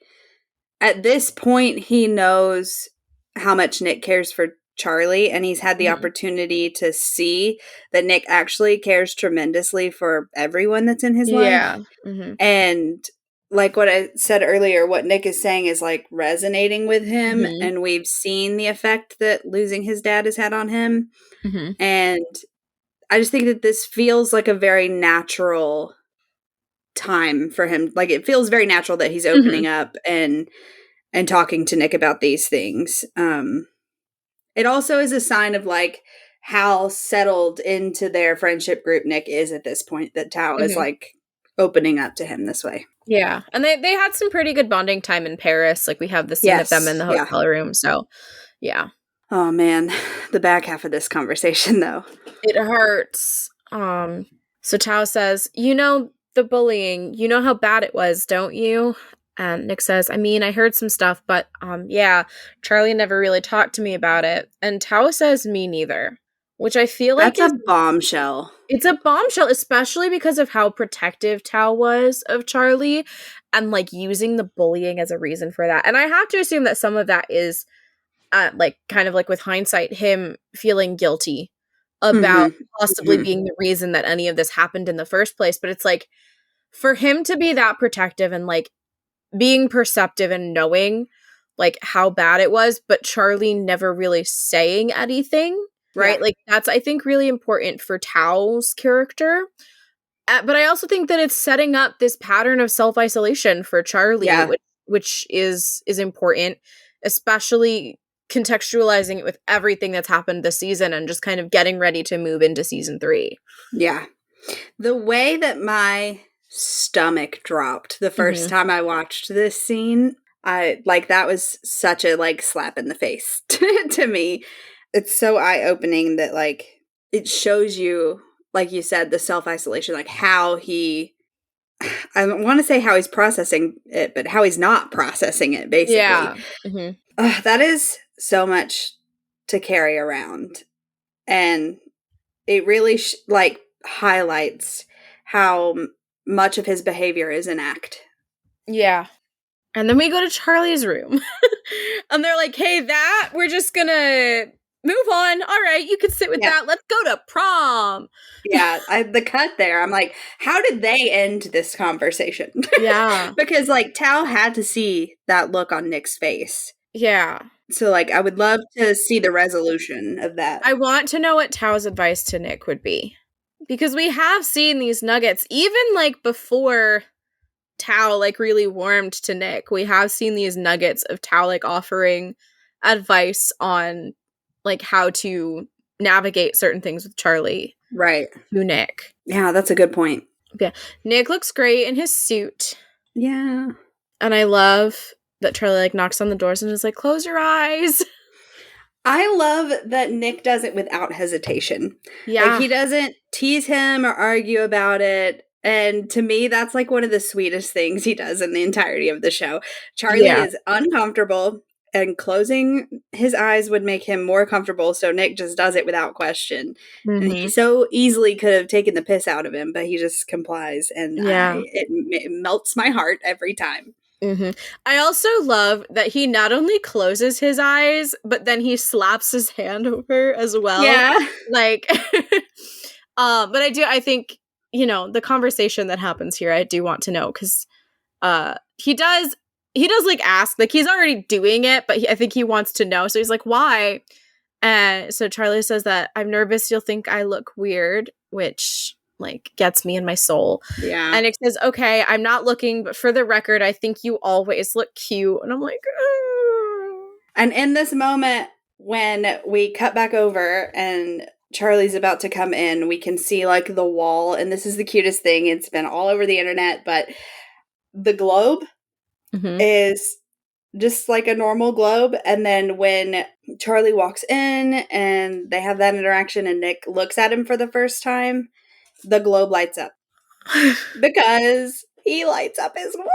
at this point he knows how much Nick cares for Charlie, and he's had the opportunity to see that Nick actually cares tremendously for everyone that's in his life. Yeah. And like what I said earlier, what Nick is saying is like resonating with him, Mhm. and we've seen the effect that losing his dad has had on him. Mhm. And I just think that this feels like a very natural time for him. Like it feels very natural that he's Mhm. opening up and talking to Nick about these things. It also is a sign of like how settled into their friendship group Nick is at this point, that Tao is Mhm. like opening up to him this way. Yeah, and they had some pretty good bonding time in Paris. Like we have the scene of them in Yes. the Yeah. hotel room. So, yeah, Oh man, the back half of this conversation though. it hurts. So Tao says, "You know the bullying. You know how bad it was, don't you?" And Nick says, "I mean, I heard some stuff, but yeah, Charlie never really talked to me about it." And Tao says, "Me neither," which I feel like That's a is bombshell. it's a bombshell, especially because of how protective Tao was of Charlie and like using the bullying as a reason for that. And I have to assume that some of that is like kind of like with hindsight, him feeling guilty about Mhm. possibly Mhm. being the reason that any of this happened in the first place. But it's like for him to be that protective and like being perceptive and knowing like how bad it was, but Charlie never really saying anything, Yeah. right? Like that's I think really important for Tao's character. But I also think that it's setting up this pattern of self-isolation for Charlie, Yeah. which is important, especially contextualizing it with everything that's happened this season and just kind of getting ready to move into season 3. Yeah. The way that my stomach dropped the first Mhm. time I watched this scene, I like that was such a like slap in the face to me. It's so eye-opening that like it shows you, like you said, the self-isolation, like how he I don't want to say how he's processing it, but how he's not processing it basically. Yeah. Mhm. That is so much to carry around. And it really like highlights how much of his behavior is an act. Yeah. And then we go to Charlie's room. And they're like, "Hey, that we're just going to move on. All right, you can sit with Yeah. that. Let's go to prom." Yeah, the cut there, I'm like, how did they end this conversation? Yeah. Because like Tao had to see that look on Nick's face. Yeah. So like I would love to see the resolution of that. I want to know what Tao's advice to Nick would be. Because we have seen these nuggets, even like before Tao like really warmed to Nick. We have seen these nuggets of Tao like offering advice on like how to navigate certain things with Charlie Right. to Nick. Yeah, that's a good point. Yeah. Nick looks great in his suit. Yeah. And I love that Charlie like knocks on the doors and is like, "Close your eyes." I love that Nick does it without hesitation. Like Yeah. he doesn't tease him or argue about it. And to me, that's like one of the sweetest things he does in the entirety of the show. Charlie Yeah. is uncomfortable, and closing his eyes would make him more comfortable. So Nick just does it without question. And he Mm-hmm. so easily could have taken the piss out of him, but he just complies. And Yeah. it melts my heart every time. Mm-hmm. I also love that he not only closes his eyes, but then he slaps his hand over as well. Yeah. Like, but I think, the conversation that happens here, I do want to know because he does like ask, like he's already doing it, but I think he wants to know. So he's like, "Why?" And so Charlie says that, "I'm nervous you'll think I look weird," which like gets me in my soul. Yeah. And it says, "Okay, I'm not looking, but for the record, I think you always look cute." And I'm like, "Oh." And in this moment, when we cut back over and Charlie's about to come in, we can see like the wall. And this is the cutest thing. It's been all over the internet, but the globe Mhm. is just like a normal globe. And then when Charlie walks in and they have that interaction and Nick looks at him for the first time, the globe lights up because he lights up his world.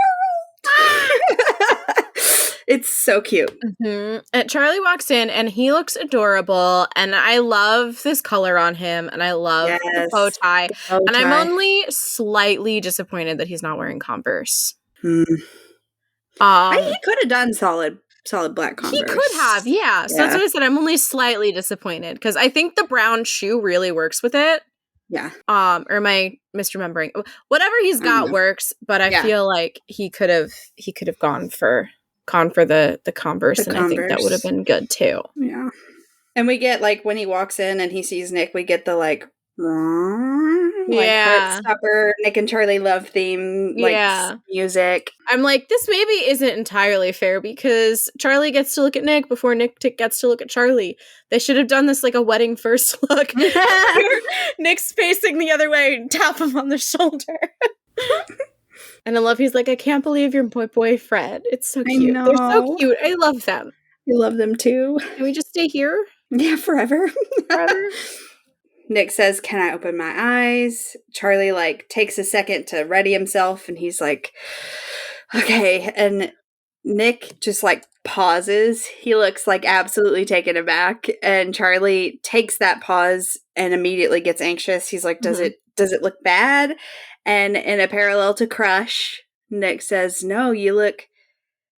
It's so cute. Mhm. And Charlie walks in and he looks adorable, and I love this color on him, and I love the bow tie. The bow And I'm tie. only slightly disappointed that he's not wearing Converse. He could have done solid black Converse. He could have, yeah. So that's what I said. I'm only slightly disappointed because I think the brown shoe really works with it. Yeah. Or am I misremembering? Whatever he's got works, but I feel like he could have gone for the Converse, and I think that would have been good too. Yeah. And we get, like, when he walks in and he sees Nick, we get the, like Heartstopper, Nick and Charlie love theme, music. I'm like, this maybe isn't entirely fair because Charlie gets to look at Nick before Nick gets to look at Charlie. They should have done this like a wedding first look. Nick's facing the other way and tap him on the shoulder. And I love he's like, I can't believe you're my boyfriend. It's so cute. They're so cute. I love them. I love them too. Can we just stay here? Yeah, forever. Nick says, can I open my eyes? Charlie, like, takes a second to ready himself, and he's like, okay. And Nick just, like, pauses. He looks, like, absolutely taken aback. And Charlie takes that pause and immediately gets anxious. He's like, does it look bad? And in a parallel to Crush, Nick says, no, you look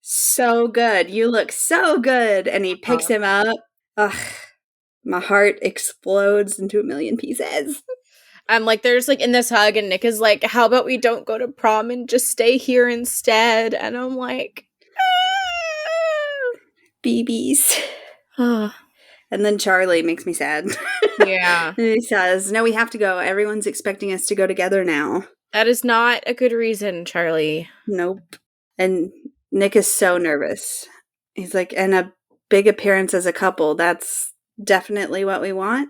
so good. You look so good. And he picks him up. Ugh. My heart explodes into a million pieces. I'm like, there's like in this hug, and Nick is like, how about we don't go to prom and just stay here instead? And I'm like, BBs. And then Charlie makes me sad. Yeah. He says, no, we have to go. Everyone's expecting us to go together now. That is not a good reason, Charlie. Nope. And Nick is so nervous. He's like, and a big appearance as a couple, that's definitely what we want.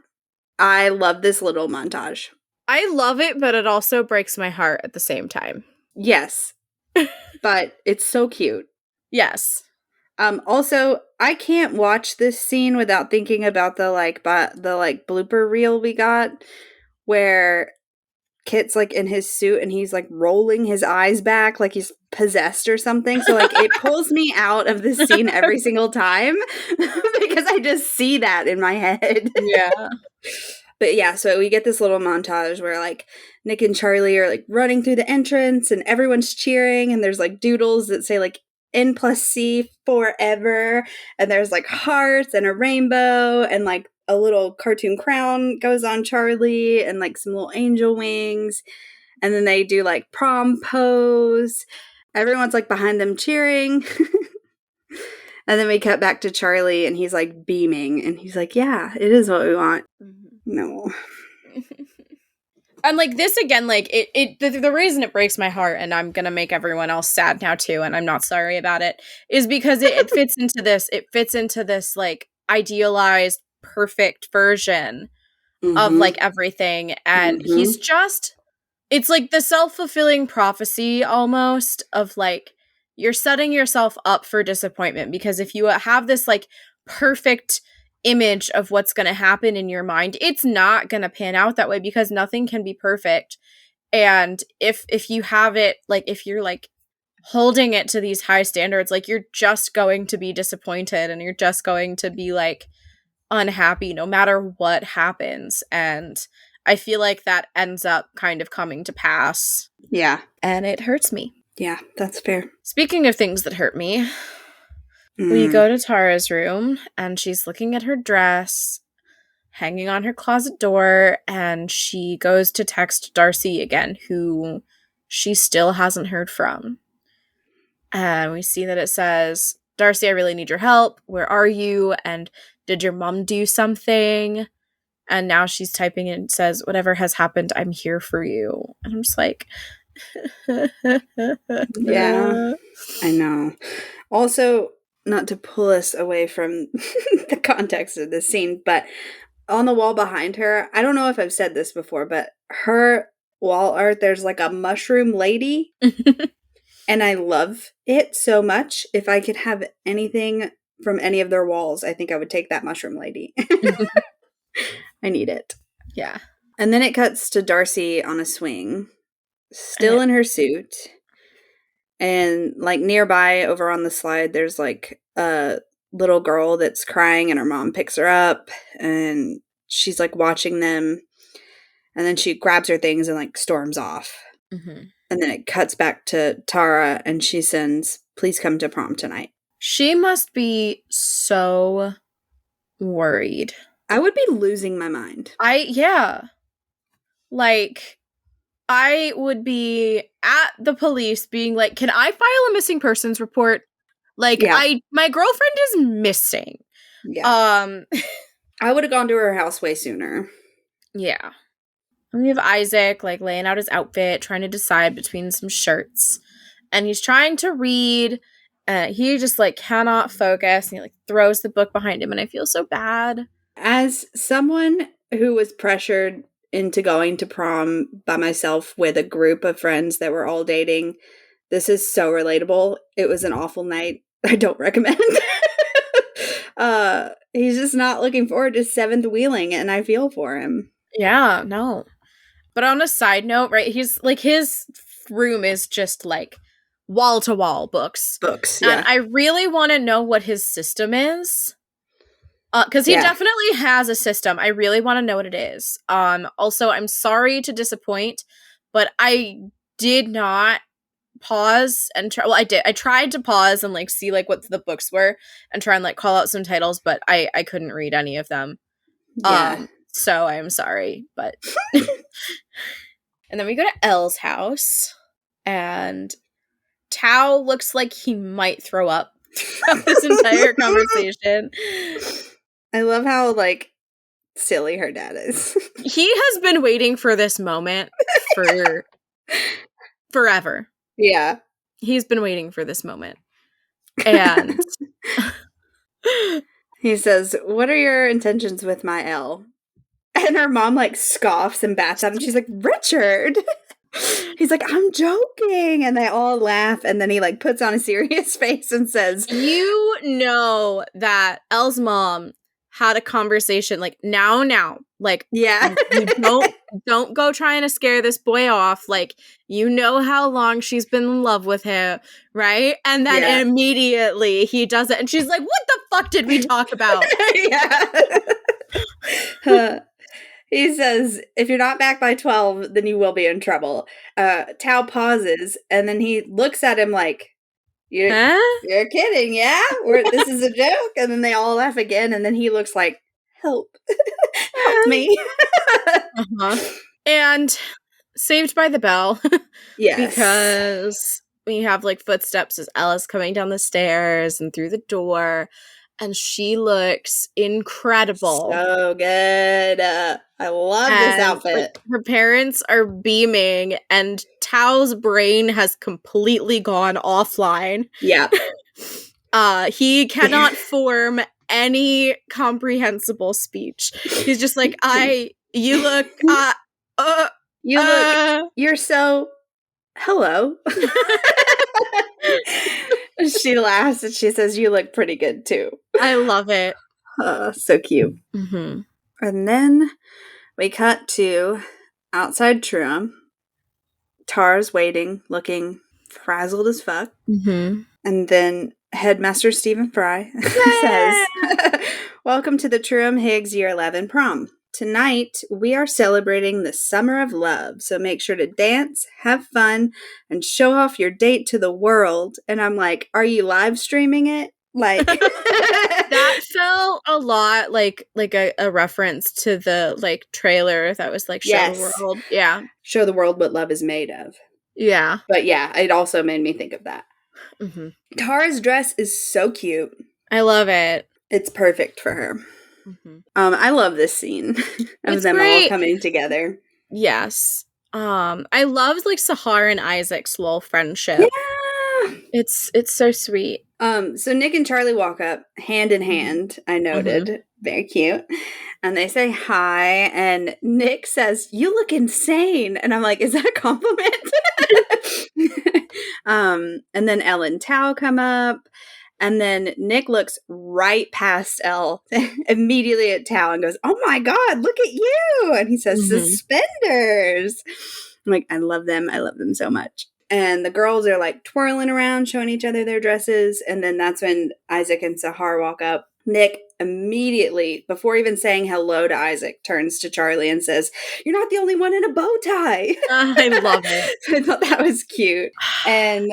I love this little montage. I love it, but it also breaks my heart at the same time. Yes. But it's so cute. Yes. Also, I can't watch this scene without thinking about the blooper reel we got where Kit's like in his suit and he's like rolling his eyes back like he's possessed or something. So like it pulls me out of this scene every single time because I just see that in my head. Yeah. But yeah, so we get this little montage where like Nick and Charlie are like running through the entrance and everyone's cheering and there's like doodles that say like N+C forever, and there's like hearts and a rainbow and like a little cartoon crown goes on Charlie and like some little angel wings, and then they do like prom pose. Everyone's like behind them cheering. And then we cut back to Charlie and he's like beaming and he's like, yeah, it is what we want. No. And like this again, like the reason it breaks my heart, and I'm gonna make everyone else sad now too, and I'm not sorry about it, is because it fits into this. It fits into this like idealized, perfect version of like everything, and he's just. It's like the self-fulfilling prophecy almost of like you're setting yourself up for disappointment, because if you have this like perfect image of what's going to happen in your mind, it's not going to pan out that way because nothing can be perfect. And if you have it, like if you're like holding it to these high standards, like you're just going to be disappointed and you're just going to be like unhappy no matter what happens. And I feel like that ends up kind of coming to pass. Yeah. And it hurts me. Yeah, that's fair. Speaking of things that hurt me, we go to Tara's room, and she's looking at her dress hanging on her closet door, and she goes to text Darcy again, who she still hasn't heard from. And we see that it says, Darcy, I really need your help. Where are you? And did your mom do something? And now she's typing and says, whatever has happened, I'm here for you. And I'm just like... Yeah, I know. Also, not to pull us away from the context of this scene, but on the wall behind her, I don't know if I've said this before, but her wall art, there's like a mushroom lady, and I love it so much. If I could have anything from any of their walls, I think I would take that mushroom lady. I need it. Yeah. And then it cuts to Darcy on a swing, still in her suit. And like nearby over on the slide, there's like a little girl that's crying and her mom picks her up and she's like watching them. And then she grabs her things and like storms off. And then it cuts back to Tara and she sends, please come to prom tonight. She must be so worried. I would be losing my mind. Yeah. Like, I would be at the police being like, can I file a missing persons report? Like, Yeah. my girlfriend is missing. Yeah. I would have gone to her house way sooner. Yeah. And we have Isaac, like, laying out his outfit, trying to decide between some shirts. And he's trying to read. He just, like, cannot focus. And he, like, throws the book behind him. And I feel so bad. As someone who was pressured into going to prom by myself with a group of friends that were all dating, this is so relatable. It was an awful night. I don't recommend. He's just not looking forward to seventh wheeling, and I feel for him. Yeah, no. But on a side note, right, he's like, his room is just like wall to wall books. Yeah. And I really want to know what his system is. Because he definitely has a system. I really want to know what it is. Also, I'm sorry to disappoint, but I did not pause and try. Well, I did. I tried to pause and like see like what the books were and try and like call out some titles, but I couldn't read any of them. Yeah. So I'm sorry, but. And then we go to Elle's house, and Tao looks like he might throw up throughout this entire conversation. I love how, like, silly her dad is. He has been waiting for this moment for forever. Yeah. He's been waiting for this moment. And he says, "What are your intentions with my Elle?" And her mom, like, scoffs and bats at him. She's like, "Richard!" He's like, "I'm joking." And they all laugh. And then he, like, puts on a serious face and says, you know that Elle's mom had a conversation, like, now. Like, yeah. you don't go trying to scare this boy off. Like, you know how long she's been in love with him, right? And then immediately he does it. And she's like, what the fuck did we talk about? Yeah. He says, "If you're not back by 12, then you will be in trouble." Tao pauses, and then he looks at him like, You're kidding, yeah? This is a joke? And then they all laugh again, and then he looks like, help. Help me. And Saved by the Bell. Yes. Because we have, like, footsteps as Ella's coming down the stairs and through the door. And she looks incredible. So good. I love this outfit. Like, her parents are beaming, and Tao's brain has completely gone offline. Yeah. He cannot form any comprehensible speech. He's just like, you look, you're so, hello. She laughs and she says, "You look pretty good too." I love it. So cute. Mm-hmm. And then we cut to outside Truum. Tara's waiting, looking frazzled as fuck. Mm-hmm. And then Headmaster Stephen Fry says, "Welcome to the Truum Higgs Year 11 prom. Tonight, we are celebrating the summer of love, so make sure to dance, have fun, and show off your date to the world." And I'm like, are you live streaming it? Like, that felt a lot like a reference to the, like, trailer that was like, show the world. Yeah. Show the world what love is made of. Yeah. But yeah, it also made me think of that. Mm-hmm. Tara's dress is so cute. I love it. It's perfect for her. Mm-hmm. I love this scene of them all coming together. Yes. I loved, like, Sahar and Isaac's little friendship. Yeah. It's so sweet. So Nick and Charlie walk up hand in hand, I noted. Mm-hmm. Very cute. And they say hi, and Nick says, "You look insane." And I'm like, is that a compliment? And then Elle and Tao come up, and then Nick looks right past Elle immediately at Tao and goes, "Oh my God, look at you." And he says, "Suspenders." I'm like, I love them. I love them so much. And the girls are, like, twirling around, showing each other their dresses. And then that's when Isaac and Sahar walk up. Nick immediately, before even saying hello to Isaac, turns to Charlie and says, "You're not the only one in a bow tie." I love it. I thought that was cute. And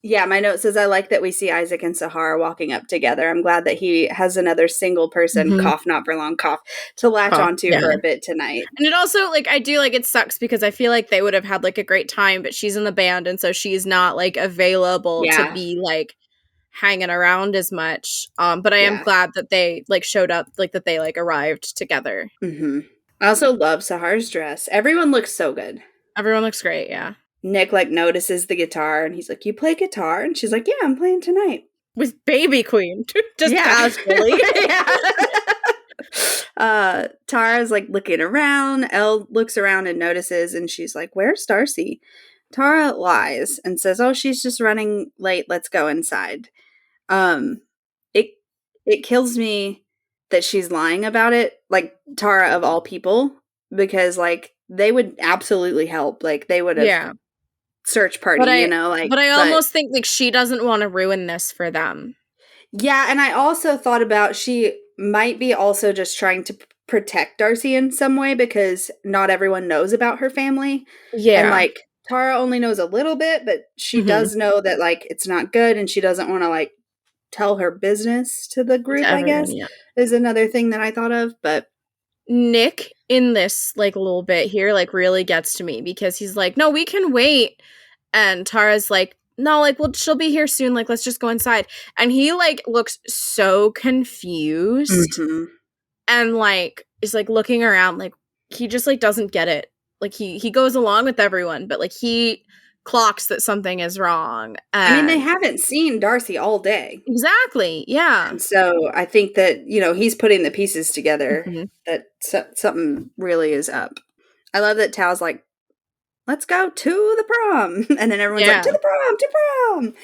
Yeah, my note says, I like that we see Isaac and Sahara walking up together. I'm glad that he has another single person, cough not for long, cough, to latch onto for a bit tonight. And it also, like, I do, like, it sucks because I feel like they would have had, like, a great time, but she's in the band, and so she's not, like, available to be, like, hanging around as much. But I am glad that they, like, showed up, like, that they, like, arrived together. I also love Sahara's dress. Everyone looks so good. Everyone looks great, yeah. Nick, like, notices the guitar, and he's like, you play guitar? And she's like, yeah, I'm playing tonight. With Baby Queen. Just casually. Tara's, like, looking around. Elle looks around and notices, and she's like, where's Darcy? Tara lies and says, oh, she's just running late. Let's go inside. It kills me that she's lying about it, like, Tara of all people, because, like, they would absolutely help. Like, they would have search party, you know, like. But I almost think, like, she doesn't want to ruin this for them. Yeah, and I also thought about she might be also just trying to protect Darcy in some way because not everyone knows about her family. Yeah. And, like, Tara only knows a little bit, but she does know that, like, it's not good, and she doesn't want to, like, tell her business to the group, I guess, is another thing that I thought of. But Nick, in this, like, little bit here, like, really gets to me because he's like, no, we can wait. And Tara's like, no, like, well, she'll be here soon. Like, let's just go inside. And he, like, looks so confused and, like, is, like, looking around. Like, he just, like, doesn't get it. Like, he goes along with everyone, but, like, he clocks that something is wrong. I mean, they haven't seen Darcy all day. Exactly, yeah. And so I think that, you know, he's putting the pieces together that something really is up. I love that Tao's like, let's go to the prom. And then everyone's like, to the prom, to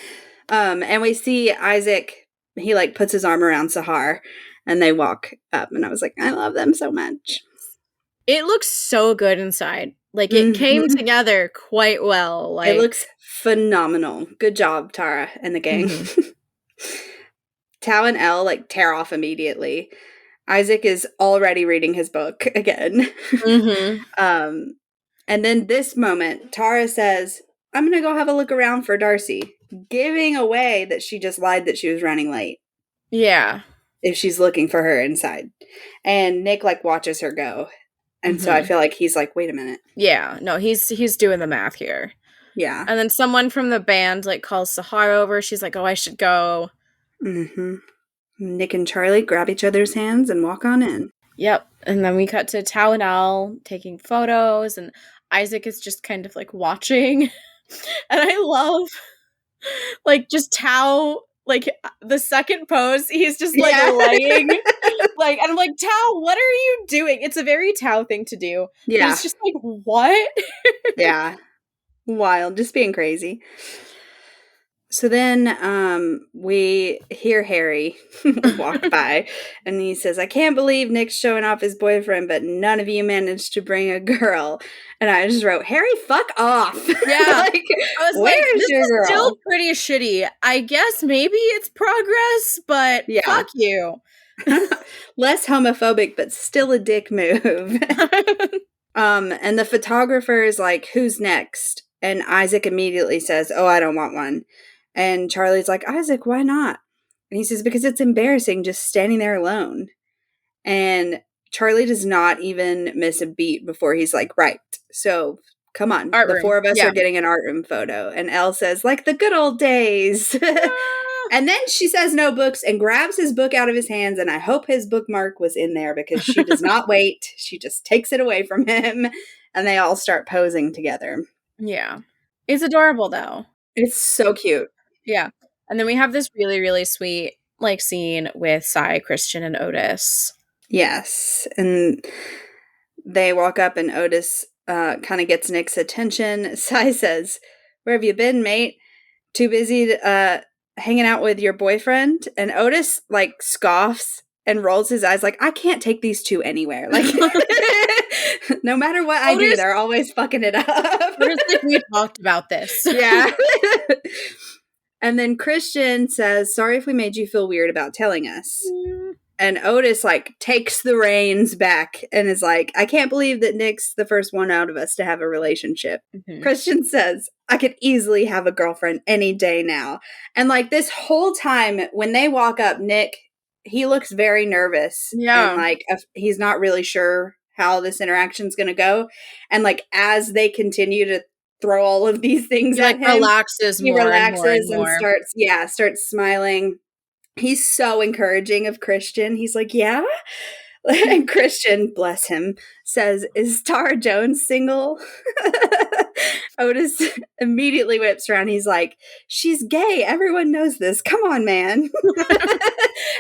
prom. And we see Isaac, he, like, puts his arm around Sahar, and they walk up. And I was like, I love them so much. It looks so good inside. Like, it came together quite well. Like, it looks phenomenal. Good job, Tara and the gang. Tao and Elle, like, tear off immediately. Isaac is already reading his book again. And then this moment, Tara says, I'm going to go have a look around for Darcy, giving away that she just lied that she was running late. Yeah. If she's looking for her inside. And Nick, like, watches her go. And so I feel like he's like, wait a minute. Yeah, no, he's doing the math here. Yeah. And then someone from the band, like, calls Sahara over. She's like, oh, I should go. Nick and Charlie grab each other's hands and walk on in. Yep. And then we cut to Tao and Elle taking photos, and Isaac is just kind of, like, watching. And I love, like, just Tao, like, the second pose, he's just, like, laying. Like, and I'm like, Tao, what are you doing? It's a very Tao thing to do. Yeah. It's just like, what? Yeah. Wild. Just being crazy. So then we hear Harry walk by, and he says, I can't believe Nick's showing off his boyfriend, but none of you managed to bring a girl. And I just wrote, Harry, fuck off. Yeah. Like, I was like, this is girl? Still pretty shitty. I guess maybe it's progress, but fuck you. Less homophobic, but still a dick move. And the photographer is like, who's next? And Isaac immediately says, oh, I don't want one. And Charlie's like, Isaac, why not? And he says, because it's embarrassing just standing there alone. And Charlie does not even miss a beat before he's like, right. So come on. Art the room. Four of us are getting an art room photo. And Elle says, like the good old days. And then she says no books and grabs his book out of his hands. And I hope his bookmark was in there because she does not wait. She just takes it away from him. And they all start posing together. Yeah. It's adorable, though. It's so cute. Yeah. And then we have this really, really sweet, like, scene with Sai, Christian, and Otis. Yes. And they walk up and Otis kind of gets Nick's attention. Sai says, where have you been, mate? Too busy hanging out with your boyfriend? And Otis, like, scoffs and rolls his eyes like, I can't take these two anywhere. Like, no matter what I do, they're always fucking it up. Like, we talked about this. Yeah. And then Christian says, sorry if we made you feel weird about telling us. And Otis like takes the reins back and is like, I can't believe that Nick's the first one out of us to have a relationship. Mm-hmm. Christian says, I could easily have a girlfriend any day now. And like this whole time when they walk up, Nick, he looks very nervous. Yeah. And like he's not really sure how this interaction's going to go. And like as they continue to throw all of these things at him, relaxes he more relaxes and more. starts smiling. He's so encouraging of Christian. He's like, yeah? And Christian, bless him, says, is Tara Jones single? Otis immediately whips around. He's like, she's gay. Everyone knows this. Come on, man.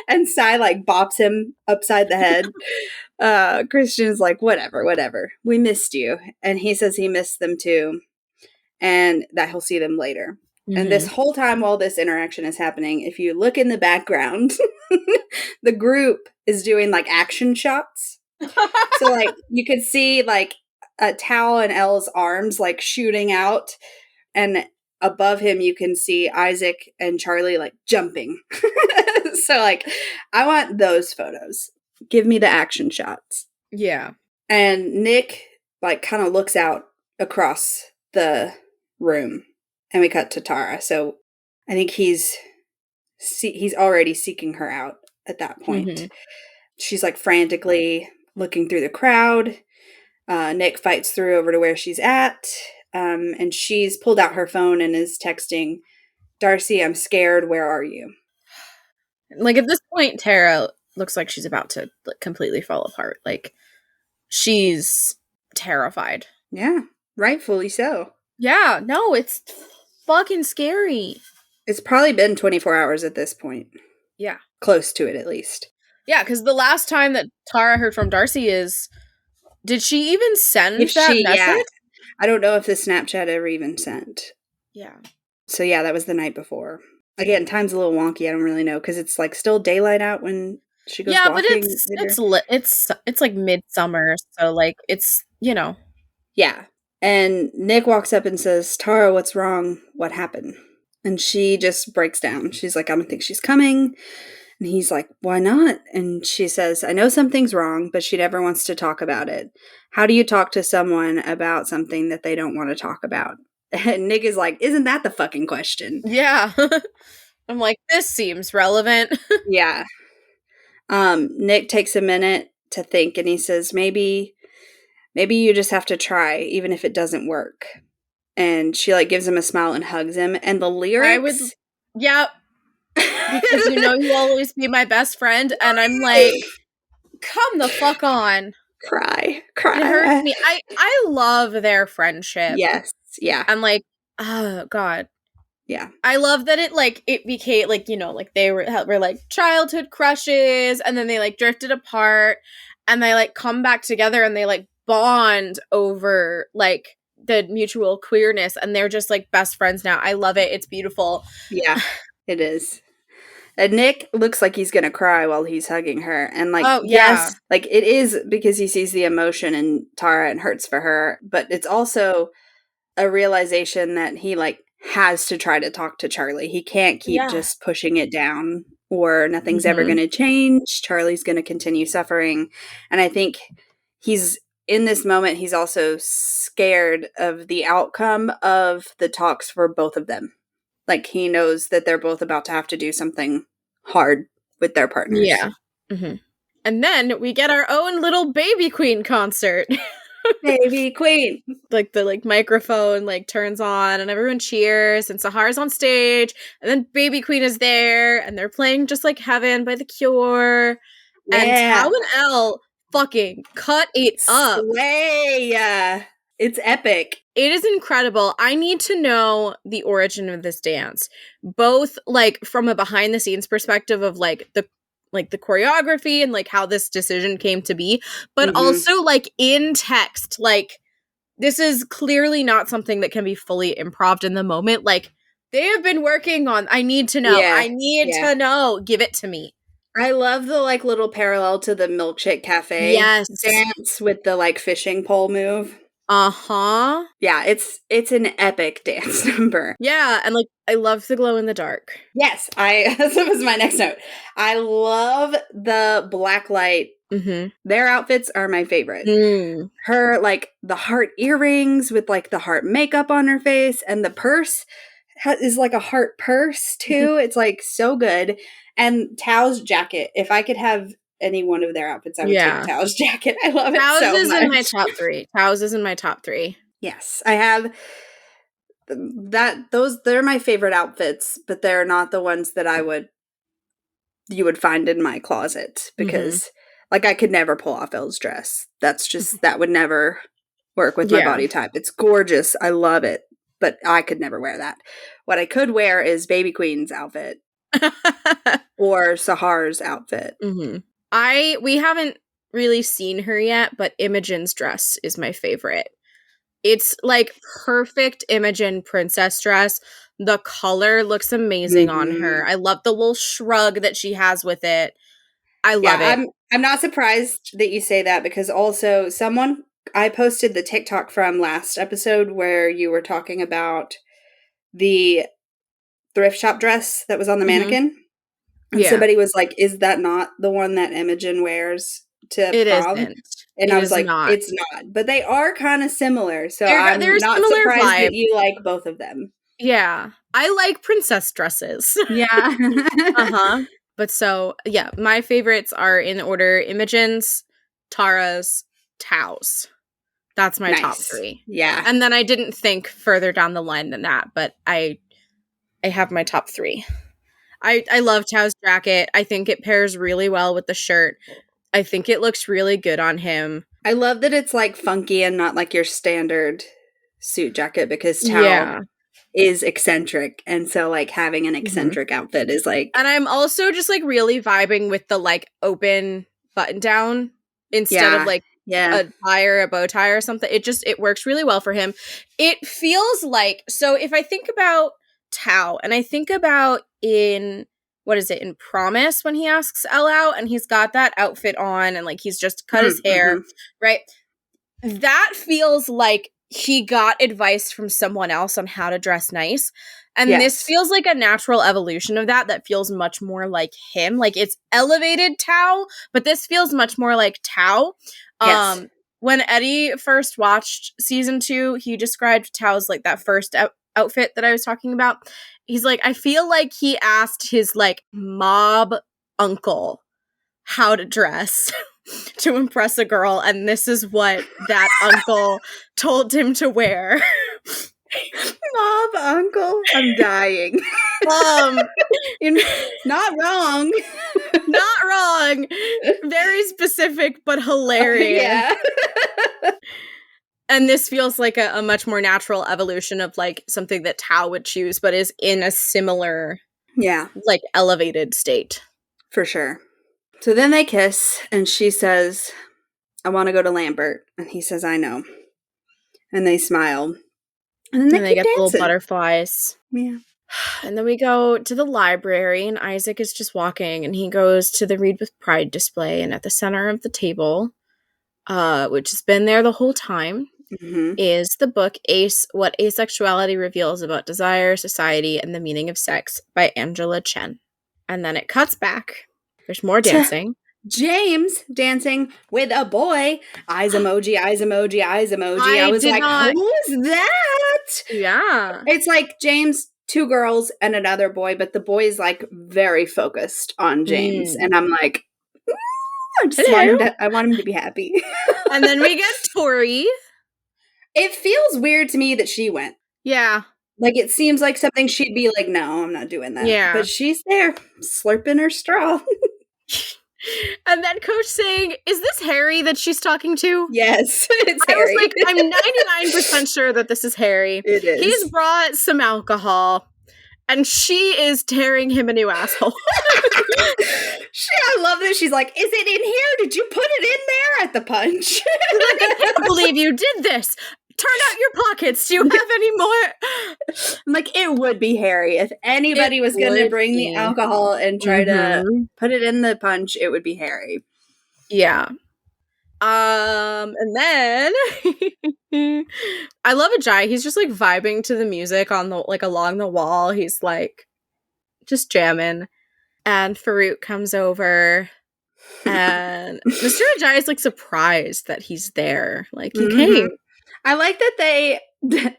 And Cy like bops him upside the head. Christian's like, whatever. We missed you. And he says he missed them too. And that he'll see them later. Mm-hmm. And this whole time while this interaction is happening, if you look in the background, the group is doing like action shots. So like you could see like Tao and Elle's arms like shooting out, and above him you can see Isaac and Charlie like jumping. So like I want those photos. Give me the action shots. Yeah. And Nick like kind of looks out across the room. And we cut to Tara. So I think he's already seeking her out at that point. Mm-hmm. She's like frantically looking through the crowd. Nick fights through over to where she's at. And she's pulled out her phone and is texting, Darcy, I'm scared. Where are you? Like at this point, Tara looks like she's about to like, completely fall apart. Like she's terrified. Yeah, rightfully so. Yeah, no, it's fucking scary. It's probably been 24 hours at this point. Yeah. Close to it, at least. Yeah, because the last time that Tara heard from Darcy is... Did she even send that message? Yeah. I don't know if the Snapchat ever even sent. Yeah. So yeah, that was the night before. Again, time's a little wonky. I don't really know, because it's like still daylight out when she goes walking. Yeah, but it's like midsummer, so like it's, you know. Yeah. And Nick walks up and says, Tara, what's wrong? What happened? And she just breaks down. She's like, I don't think she's coming. And he's like, why not? And she says, I know something's wrong, but she never wants to talk about it. How do you talk to someone about something that they don't want to talk about? And Nick is like, isn't that the fucking question? Yeah. I'm like, this seems relevant. Yeah. Nick takes a minute to think, and he says, maybe you just have to try, even if it doesn't work. And she like gives him a smile and hugs him. And the lyrics, yeah, because you know you'll always be my best friend. And I'm like, come the fuck on. Cry. It hurts me. I love their friendship. Yes. Yeah. I'm like, oh God. Yeah. I love that it became like, you know, like they were like childhood crushes, and then they like drifted apart, and they like come back together and they like bond over like the mutual queerness, and they're just like best friends now. I love it. It's beautiful. Yeah, it is. And Nick looks like he's gonna cry while he's hugging her, and like, oh, yeah. Yes, like it is because he sees the emotion in Tara and hurts for her, but it's also a realization that he like has to try to talk to Charlie. He can't keep just pushing it down, or nothing's ever going to change. Charlie's going to continue suffering. And I think he's in this moment, he's also scared of the outcome of the talks for both of them. Like he knows that they're both about to have to do something hard with their partners. Yeah. Mm-hmm. And then we get our own little Baby Queen concert. Baby Queen. Like the like microphone like turns on and everyone cheers, and Sahar's on stage, and then Baby Queen is there, and they're playing Just Like Heaven by The Cure. Yeah. And Tao and Elle fucking cut it up. Slay. It's epic. It is incredible. I need to know the origin of this dance, both like from a behind the scenes perspective of like the choreography and like how this decision came to be, but also like in text, like this is clearly not something that can be fully improv'd in the moment. Like they have been working on, I need to know. I need to know. Give it to me. I love the like little parallel to the Milkshake Cafe dance with the like fishing pole move. Uh-huh. Yeah, it's an epic dance number. Yeah, and like I love the glow in the dark. Yes, that was my next note. I love the black light. Mm-hmm. Their outfits are my favorite. Mm. Her, like, the heart earrings with, like, the heart makeup on her face, and the purse is like a heart purse, too. It's, like, so good. And Tao's jacket. If I could have any one of their outfits, I would take Tao's jacket. I love it so much. Tao's is in my top 3. Tao's is in my top 3. Yes, I have they're my favorite outfits, but they're not the ones that you would find in my closet because like I could never pull off Elle's dress. That's just that would never work with my body type. It's gorgeous. I love it, but I could never wear that. What I could wear is Baby Queen's outfit or Sahar's outfit. We haven't really seen her yet, but Imogen's dress is my favorite. It's like perfect Imogen princess dress. The color looks amazing on her. I love the little shrug that she has with it. I love it. I'm not surprised that you say that because also I posted the TikTok from last episode where you were talking about the thrift shop dress that was on the mannequin. And somebody was like, is that not the one that Imogen wears to prom? Isn't. And I was like, it's not. But they are kind of similar. So I'm not surprised that you like both of them. Yeah. I like princess dresses. Yeah. But so, yeah, my favorites are in order Imogen's, Tara's, Tao's. That's my top 3. Yeah. And then I didn't think further down the line than that, but I have my top 3. I love Tao's jacket. I think it pairs really well with the shirt. I think it looks really good on him. I love that it's like funky and not like your standard suit jacket because Tao is eccentric. And so like having an eccentric outfit is like... And I'm also just like really vibing with the like open button down instead of like a tie or a bow tie or something. It works really well for him. It feels like, so if I think about Tao and I think about in Promise when he asks Elle out and he's got that outfit on and like he's just cut his hair, right? That feels like he got advice from someone else on how to dress nice. And this feels like a natural evolution of that feels much more like him. Like it's elevated Tao, but this feels much more like Tao. When Eddie first watched season 2, he described Tao's like that first outfit that I was talking about. He's like, I feel like he asked his like mob uncle how to dress to impress a girl, and this is what that uncle told him to wear. Mob uncle? I'm dying. Not wrong. Not wrong. Very specific, but hilarious. Yeah. And this feels like a much more natural evolution of like something that Tao would choose, but is in a similar, like elevated state. For sure. So then they kiss, and she says, I want to go to Lambert. And he says, I know. And they smile. And then they get the little butterflies. Yeah. And then we go to the library, and Isaac is just walking, and he goes to the Read with Pride display, and at the center of the table, which has been there the whole time, is the book What Asexuality Reveals About Desire, Society, and the Meaning of Sex by Angela Chen. And then it cuts back. There's more dancing. James dancing with a boy. Eyes emoji, eyes emoji, eyes emoji. I was like, who is that? Yeah. It's like James, 2 girls, and another boy, but the boy is like very focused on James. And I'm like, I want him to be happy. And then we get Tori. It feels weird to me that she went. Yeah. Like, it seems like something she'd be like, no, I'm not doing that. Yeah. But she's there, slurping her straw. And then Coach saying, is this Harry that she's talking to? Yes, it's Harry. I was like, I'm 99% sure that this is Harry. It is. He's brought some alcohol, and she is tearing him a new asshole. I love this. She's like, is it in here? Did you put it in there at the punch? I can't believe you did this. Turn out your pockets. Do you have any more? Like, it would be Harry. If anybody was going to bring the alcohol and try to put it in the punch, it would be Harry. Yeah. And then I love Ajay. He's just like vibing to the music on the like along the wall. He's like just jamming. And Farouk comes over and Mr. Ajay is like surprised that he's there. Like, you came. I like that they,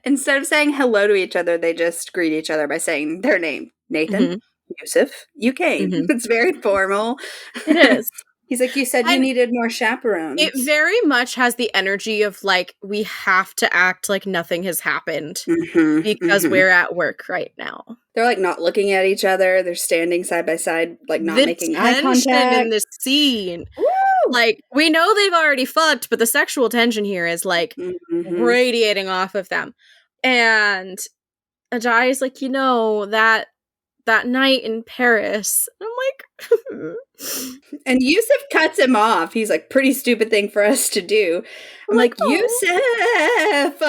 instead of saying hello to each other, they just greet each other by saying their name. Nathan, Yusuf, you came. It's very formal. It is. He's like, you said you needed more chaperones. It very much has the energy of like, we have to act like nothing has happened because we're at work right now. They're like not looking at each other. They're standing side by side, like not making eye contact. The tension in this scene. Woo! Like, we know they've already fucked, but the sexual tension here is like radiating off of them. And Ajay is like, you know, that night in Paris. I'm like... And Yusuf cuts him off. He's like, pretty stupid thing for us to do. I'm like, oh. Yusuf!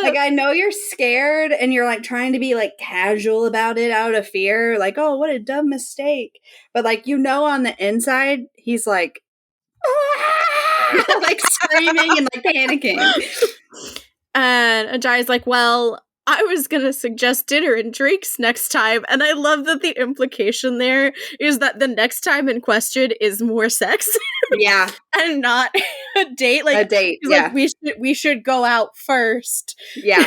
Like, I know you're scared and you're like trying to be like casual about it out of fear. Like, oh, what a dumb mistake. But like, you know, on the inside, he's like, like screaming and like panicking. And Ajay's like, well, I was going to suggest dinner and drinks next time. And I love that the implication there is that the next time in question is more sex. Yeah. And not a date. Like, a date, yeah. Like, we should go out first. Yeah.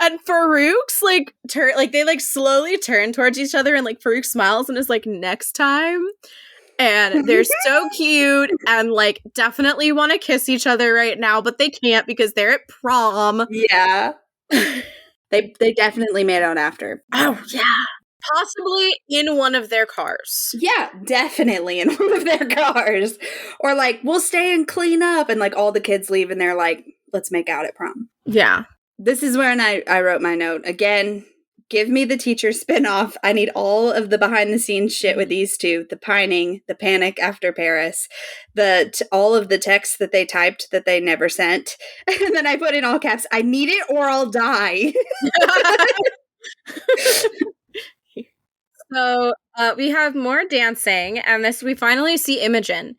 And Farouk's like, they like slowly turn towards each other and like Farouk smiles and is like, next time. And they're so cute and like definitely want to kiss each other right now, but they can't because they're at prom. Yeah. They definitely made out after. Oh, yeah. Possibly in one of their cars. Yeah, definitely in one of their cars. Or like, we'll stay and clean up. And like all the kids leave and they're like, let's make out at prom. Yeah. This is when I wrote my note. Again, give me the teacher spinoff. I need all of the behind the scenes shit with these two. The pining, the panic after Paris, all of the texts that they typed that they never sent. And then I put in all caps, I need it or I'll die. So we have more dancing, and we finally see Imogen,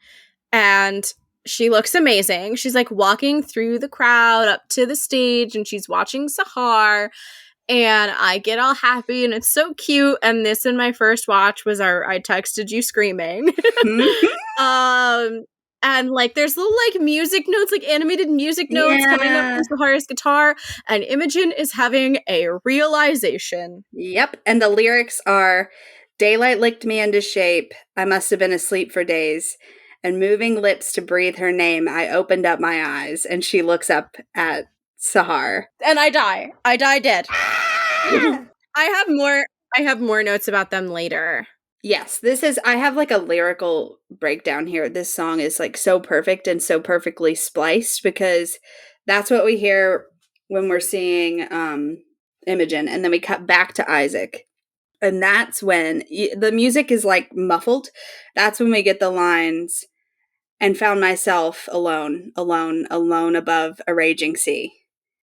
and she looks amazing. She's like walking through the crowd up to the stage, and she's watching Sahar, and I get all happy, and it's so cute. And this in my first watch was I texted you screaming. And like there's little like music notes, like animated music notes coming up from Sahar's guitar, and Imogen is having a realization. Yep. And the lyrics are, daylight licked me into shape. I must have been asleep for days. And moving lips to breathe her name, I opened up my eyes. And she looks up at Sahar. And I die. I die dead. I have more notes about them later. Yes, I have like a lyrical breakdown here. This song is like so perfect and so perfectly spliced because that's what we hear when we're seeing Imogen. And then we cut back to Isaac. And that's when the music is like muffled. That's when we get the lines, and found myself alone above a raging sea.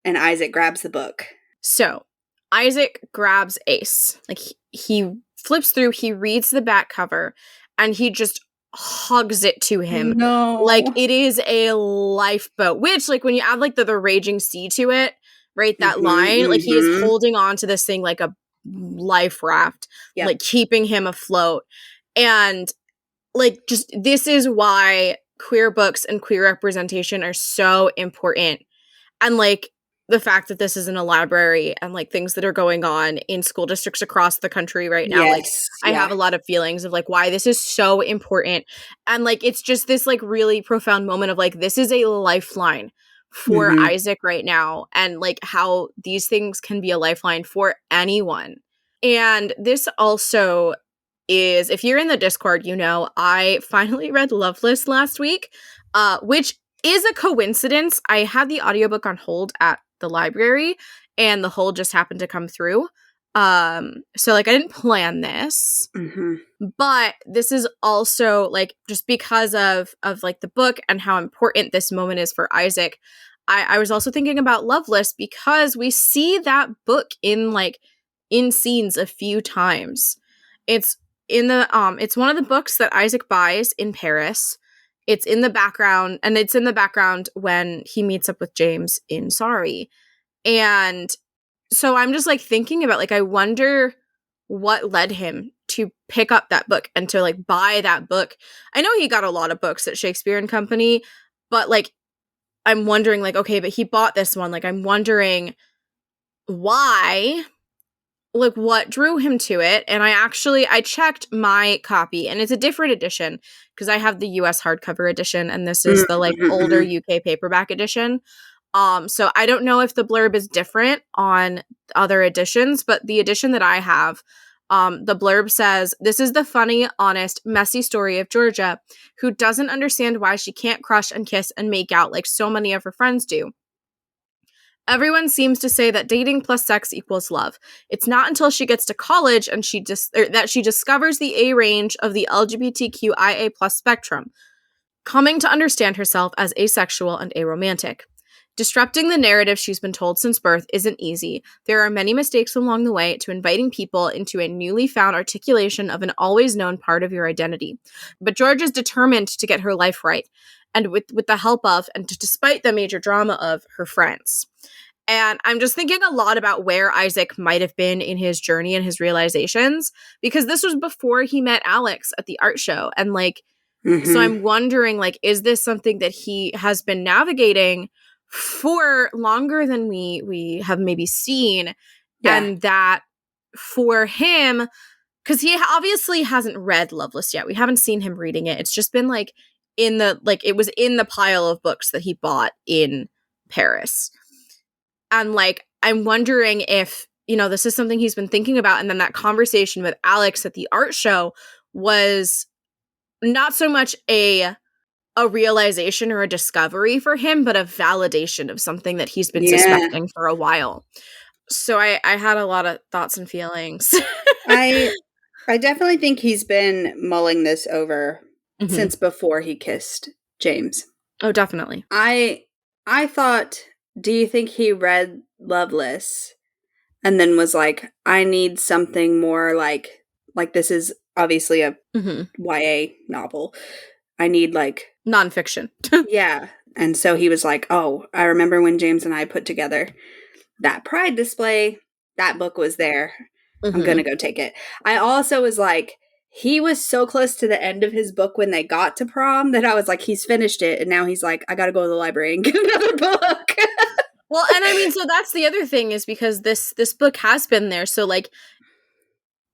And Isaac grabs the book. So Isaac grabs Ace. Like he flips through, he reads the back cover, and he just hugs it to him. No. Like it is a lifeboat, which like when you add like the raging sea to it, right? That line, like he is holding on to this thing like a life raft, like keeping him afloat. And like just this is why queer books and queer representation are so important. And like the fact that this is in a library and like things that are going on in school districts across the country right now, like I have a lot of feelings of like why this is so important. And like it's just this like really profound moment of like this is a lifeline for Isaac right now, and like how these things can be a lifeline for anyone. And this also is, if you're in the Discord, you know, I finally read Loveless last week, which is a coincidence. I had the audiobook on hold at the library and the hold just happened to come through. So like I didn't plan this, but this is also like just because of like the book and how important this moment is for Isaac. I was also thinking about Loveless because we see that book in scenes a few times. It's in the it's one of the books that Isaac buys in Paris. It's in the background, and it's in the background when he meets up with James in Sorry. And so I'm just like thinking about, like, I wonder what led him to pick up that book and to like buy that book. I know he got a lot of books at Shakespeare and Company, but like I'm wondering, like, okay, but he bought this one. Like, I'm wondering why, like, what drew him to it. And I checked my copy, and it's a different edition because I have the US hardcover edition, and this is the like older UK paperback edition. So I don't know if the blurb is different on other editions, but the edition that I have, the blurb says, "This is the funny, honest, messy story of Georgia, who doesn't understand why she can't crush and kiss and make out like so many of her friends do. Everyone seems to say that dating plus sex equals love. It's not until she gets to college and that she discovers the A range of the LGBTQIA plus spectrum, coming to understand herself as asexual and aromantic. Disrupting the narrative she's been told since birth isn't easy. There are many mistakes along the way to inviting people into a newly found articulation of an always known part of your identity. But George is determined to get her life right, and with the help of, and despite the major drama of, her friends." And I'm just thinking a lot about where Isaac might have been in his journey and his realizations, because this was before he met Alex at the art show. And like, so I'm wondering, like, is this something that he has been navigating for longer than we have maybe seen? Yeah. And that for him, because he obviously hasn't read Loveless yet. We haven't seen him reading it. It's just been like it was in the pile of books that he bought in Paris. And like, I'm wondering if, you know, this is something he's been thinking about. And then that conversation with Alex at the art show was not so much a realization or a discovery for him, but a validation of something that he's been suspecting for a while. So I had a lot of thoughts and feelings. I definitely think he's been mulling this over since before he kissed James. Oh, definitely. I thought, do you think he read Loveless and then was like, I need something more like this is obviously a YA novel. I need like nonfiction. Yeah. And so he was like, oh, I remember when James and I put together that Pride display, that book was there. I'm going to go take it. I also was like, he was so close to the end of his book when they got to prom that I was like, he's finished it. And now he's like, I got to go to the library and get another book. Well, and I mean, so that's the other thing, is because this book has been there. So like,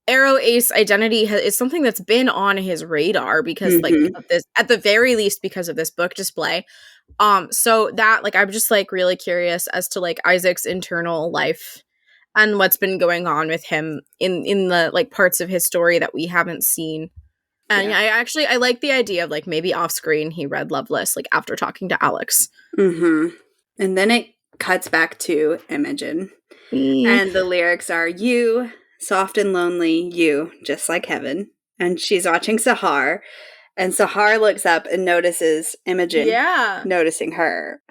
Aro Ace identity is something that's been on his radar because like of this, at the very least, because of this book display. So that, like, I'm just like really curious as to like Isaac's internal life and what's been going on with him in the like parts of his story that we haven't seen. And I like the idea of like maybe off screen he read Loveless like after talking to Alex. And then it cuts back to Imogen. And the lyrics are, you, soft and lonely, you, just like heaven. And she's watching Sahar. And Sahar looks up and notices Imogen noticing her.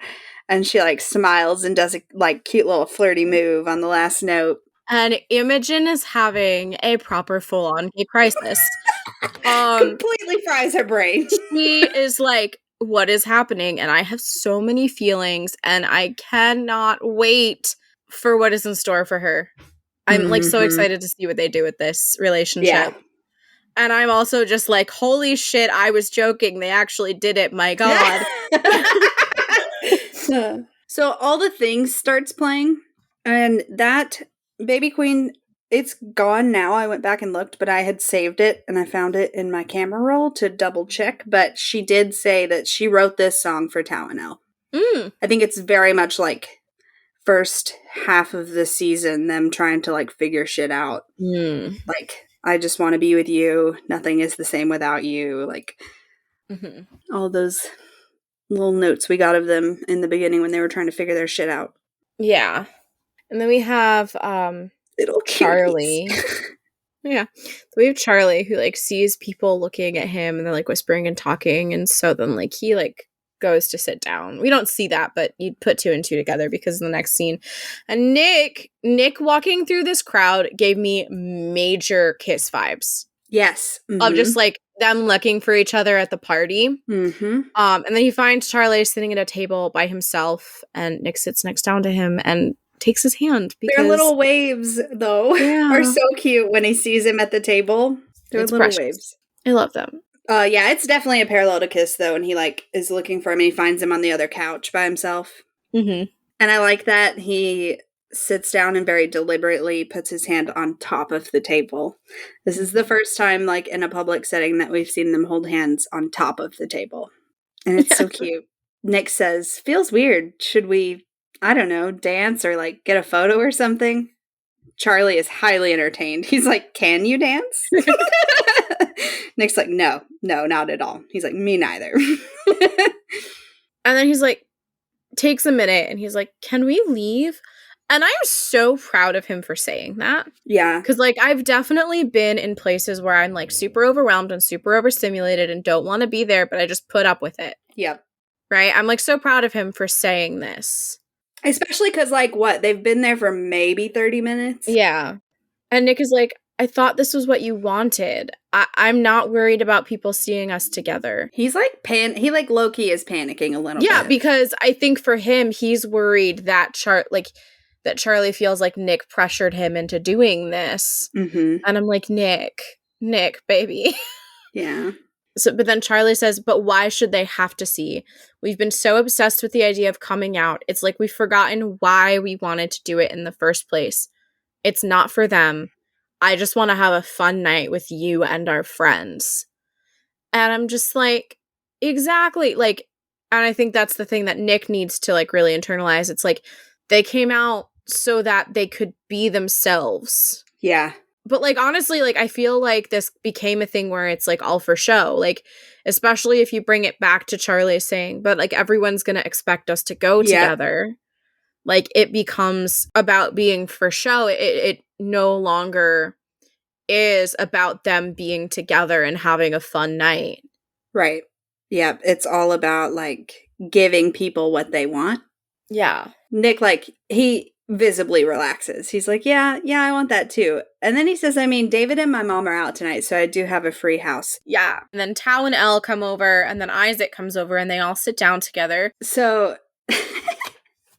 And she like smiles and does a like cute little flirty move on the last note. And Imogen is having a proper full-on gay crisis. Completely fries her brain. She is like, what is happening? And I have so many feelings, and I cannot wait for what is in store for her. I'm like so excited to see what they do with this relationship. Yeah. And I'm also just like, holy shit, I was joking. They actually did it. My God. So All the Things starts playing, and that Baby Queen, it's gone now. I went back and looked, but I had saved it and I found it in my camera roll to double check. But she did say that she wrote this song for Tawinel. I think it's very much like first half of the season, them trying to like figure shit out. Like, I just want to be with you. Nothing is the same without you. Like all those little notes we got of them in the beginning when they were trying to figure their shit out. Yeah. And then we have little Charlie. Yeah. So we have Charlie who like sees people looking at him and they're like whispering and talking, and so then like he like goes to sit down. We don't see that, but you put two and two together because of the next scene. And Nick walking through this crowd gave me major Kiss vibes. Yes. of just like them looking for each other at the party. Mm-hmm. And then he finds Charlie sitting at a table by himself, and Nick sits next down to him and takes his hand because Their little waves, though, are so cute when he sees him at the table. They're it's little precious. waves. I love them. Yeah, it's definitely a parallel to Kiss, though, and he, like, is looking for him, and he finds him on the other couch by himself. Mm-hmm. And I like that he sits down and very deliberately puts his hand on top of the table. This is the first time, like, in a public setting that we've seen them hold hands on top of the table. And it's so cute. Nick says, feels weird. Should we, I don't know, dance or, like, get a photo or something? Charlie is highly entertained. He's like, can you dance? Nick's like, no, not at all. He's like, me neither. And then he's like, takes a minute, and he's like, can we leave? And I am so proud of him for saying that. Yeah. Because, like, I've definitely been in places where I'm, like, super overwhelmed and super overstimulated and don't want to be there, but I just put up with it. Yep. Right? I'm, like, so proud of him for saying this. Especially because, like, what? They've been there for maybe 30 minutes? Yeah. And Nick is like, I thought this was what you wanted. I'm not worried about people seeing us together. He's, like, he, like, low-key is panicking a little bit. Yeah, because I think for him, he's worried that that Charlie feels like Nick pressured him into doing this. Mm-hmm. And I'm like, Nick, baby. Yeah. So, but then Charlie says, but why should they have to see? We've been so obsessed with the idea of coming out. It's like we've forgotten why we wanted to do it in the first place. It's not for them. I just want to have a fun night with you and our friends. And I'm just like, exactly. Like, and I think that's the thing that Nick needs to, like, really internalize. It's like, they came out so that they could be themselves. Yeah. But, like, honestly, like, I feel like this became a thing where it's, like, all for show. Like, especially if you bring it back to Charlie saying, but, like, everyone's going to expect us to go together. Like, it becomes about being for show. It no longer is about them being together and having a fun night. Right. Yeah. It's all about, like, giving people what they want. Yeah. Nick, like, he visibly relaxes. He's like, yeah, I want that too. And then he says, I mean, David and my mom are out tonight, so I do have a free house. Yeah. And then Tao and Elle come over, and then Isaac comes over, and they all sit down together. So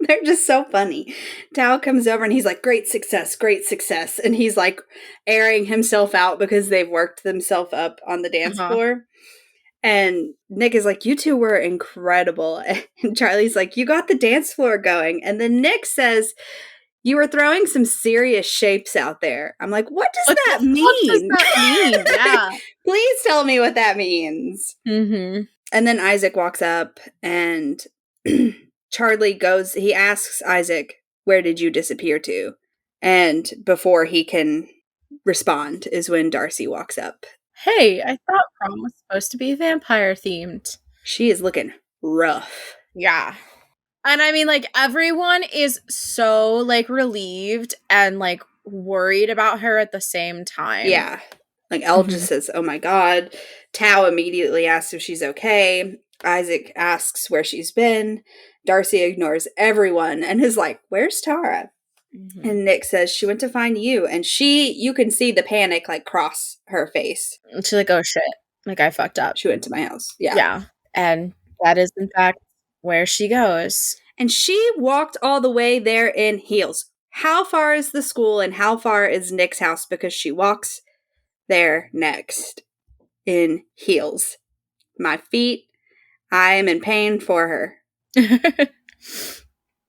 they're just so funny. Tao comes over and he's like, great success. And he's like airing himself out because they've worked themselves up on the dance floor. And Nick is like, you two were incredible. And Charlie's like, you got the dance floor going. And then Nick says, you were throwing some serious shapes out there. I'm like, what does that mean? What does that mean? Yeah. Please tell me what that means. Mm-hmm. And then Isaac walks up and Charlie goes, he asks Isaac, where did you disappear to? And before he can respond is when Darcy walks up. Hey, I thought prom was supposed to be vampire themed. She is looking rough. Yeah. And I mean, like, everyone is so, like, relieved and, like, worried about her at the same time. Yeah. Like, Elle just says, oh my God. Tao immediately asks if she's okay. Isaac asks where she's been. Darcy ignores everyone and is like, where's Tara? Mm-hmm. And Nick says, she went to find you. And you can see the panic, like, cross her face. She's like, oh shit. Like, I fucked up. She went to my house. Yeah. Yeah. And that is, in fact, where she goes. And she walked all the way there in heels. How far is the school and how far is Nick's house? Because she walks there next in heels. My feet, I am in pain for her.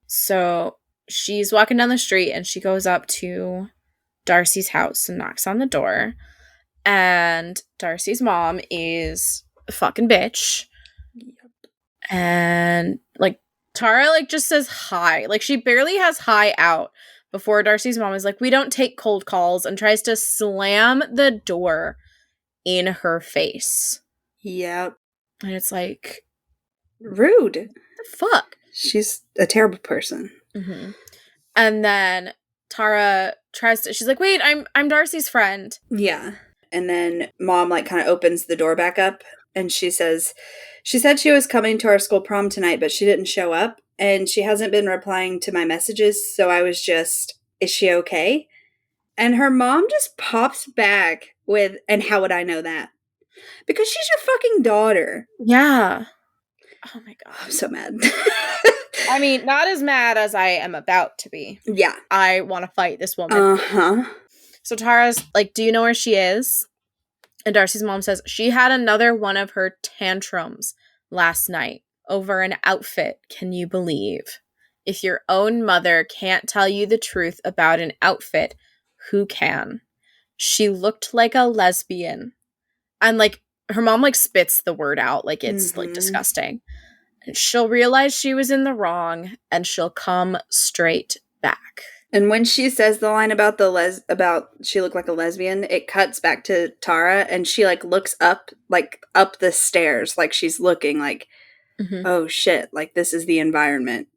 So she's walking down the street and she goes up to Darcy's house and knocks on the door. And Darcy's mom is a fucking bitch. Yep. And, like, Tara, like, just says hi. Like, she barely has hi out before Darcy's mom is like, we don't take cold calls, and tries to slam the door in her face. Yep. And it's like, rude. What the fuck? She's a terrible person. Mm-hmm. And then Tara she's like, wait, I'm Darcy's friend. Yeah. And then mom, like, kind of opens the door back up and she said she was coming to our school prom tonight, but she didn't show up and she hasn't been replying to my messages. So I was just, is she okay? And her mom just pops back with, and how would I know that? Because she's your fucking daughter. Yeah. Oh my God. I'm so mad. I mean, not as mad as I am about to be. Yeah. I want to fight this woman. Uh-huh. So Tara's like, do you know where she is? And Darcy's mom says, she had another one of her tantrums last night over an outfit. Can you believe? If your own mother can't tell you the truth about an outfit, who can? She looked like a lesbian. And like, her mom like spits the word out like it's like disgusting. And she'll realize she was in the wrong and she'll come straight back. And when she says the line about about she looked like a lesbian, it cuts back to Tara and she like looks up the stairs like she's looking like, oh shit, like this is the environment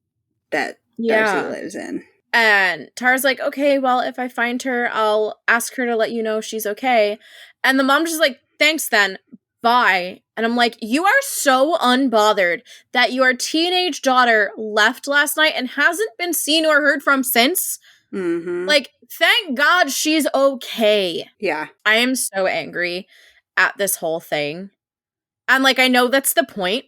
that Darcy lives in. And Tara's like, okay, well, if I find her, I'll ask her to let you know she's okay. And the mom's just like, thanks then. Bye. And I'm like, you are so unbothered that your teenage daughter left last night and hasn't been seen or heard from since. Like, thank God she's okay. Yeah. I am so angry at this whole thing. And like, I know that's the point,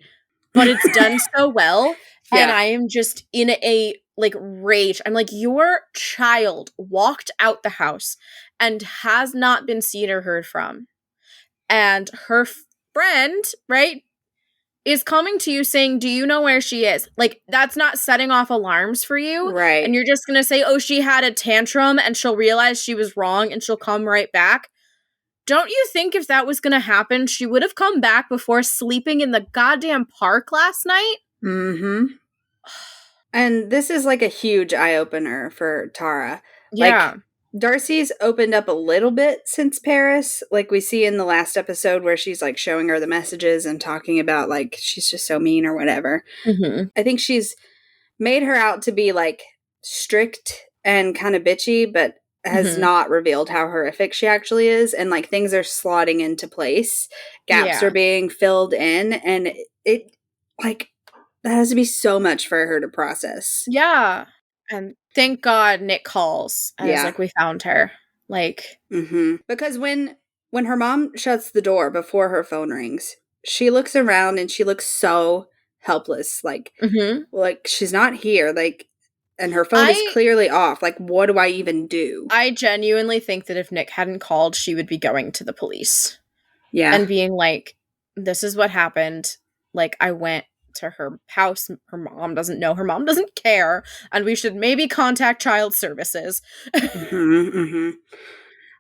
but it's done so well. Yeah. And I am just in a like rage. I'm like, your child walked out the house and has not been seen or heard from. And her friend, right, is coming to you saying, do you know where she is? Like, that's not setting off alarms for you. Right. And you're just going to say, oh, she had a tantrum and she'll realize she was wrong and she'll come right back. Don't you think if that was going to happen, she would have come back before sleeping in the goddamn park last night? And this is like a huge eye-opener for Tara. Yeah. Like, Darcy's opened up a little bit since Paris. Like we see in the last episode where she's like showing her the messages and talking about like she's just so mean or whatever. I think she's made her out to be like strict and kind of bitchy, but has not revealed how horrific she actually is. And like things are slotting into place. Gaps are being filled in. And it like that has to be so much for her to process. Yeah. And thank God Nick calls and is like, we found her. Like, because when her mom shuts the door before her phone rings, she looks around and she looks so helpless. Like, like she's not here. Like, and her phone is clearly off. Like, what do I even do? I genuinely think that if Nick hadn't called, she would be going to the police. Yeah. And being like, this is what happened. Like, I went to her house. Her mom doesn't know. Her mom doesn't care. And we should maybe contact child services.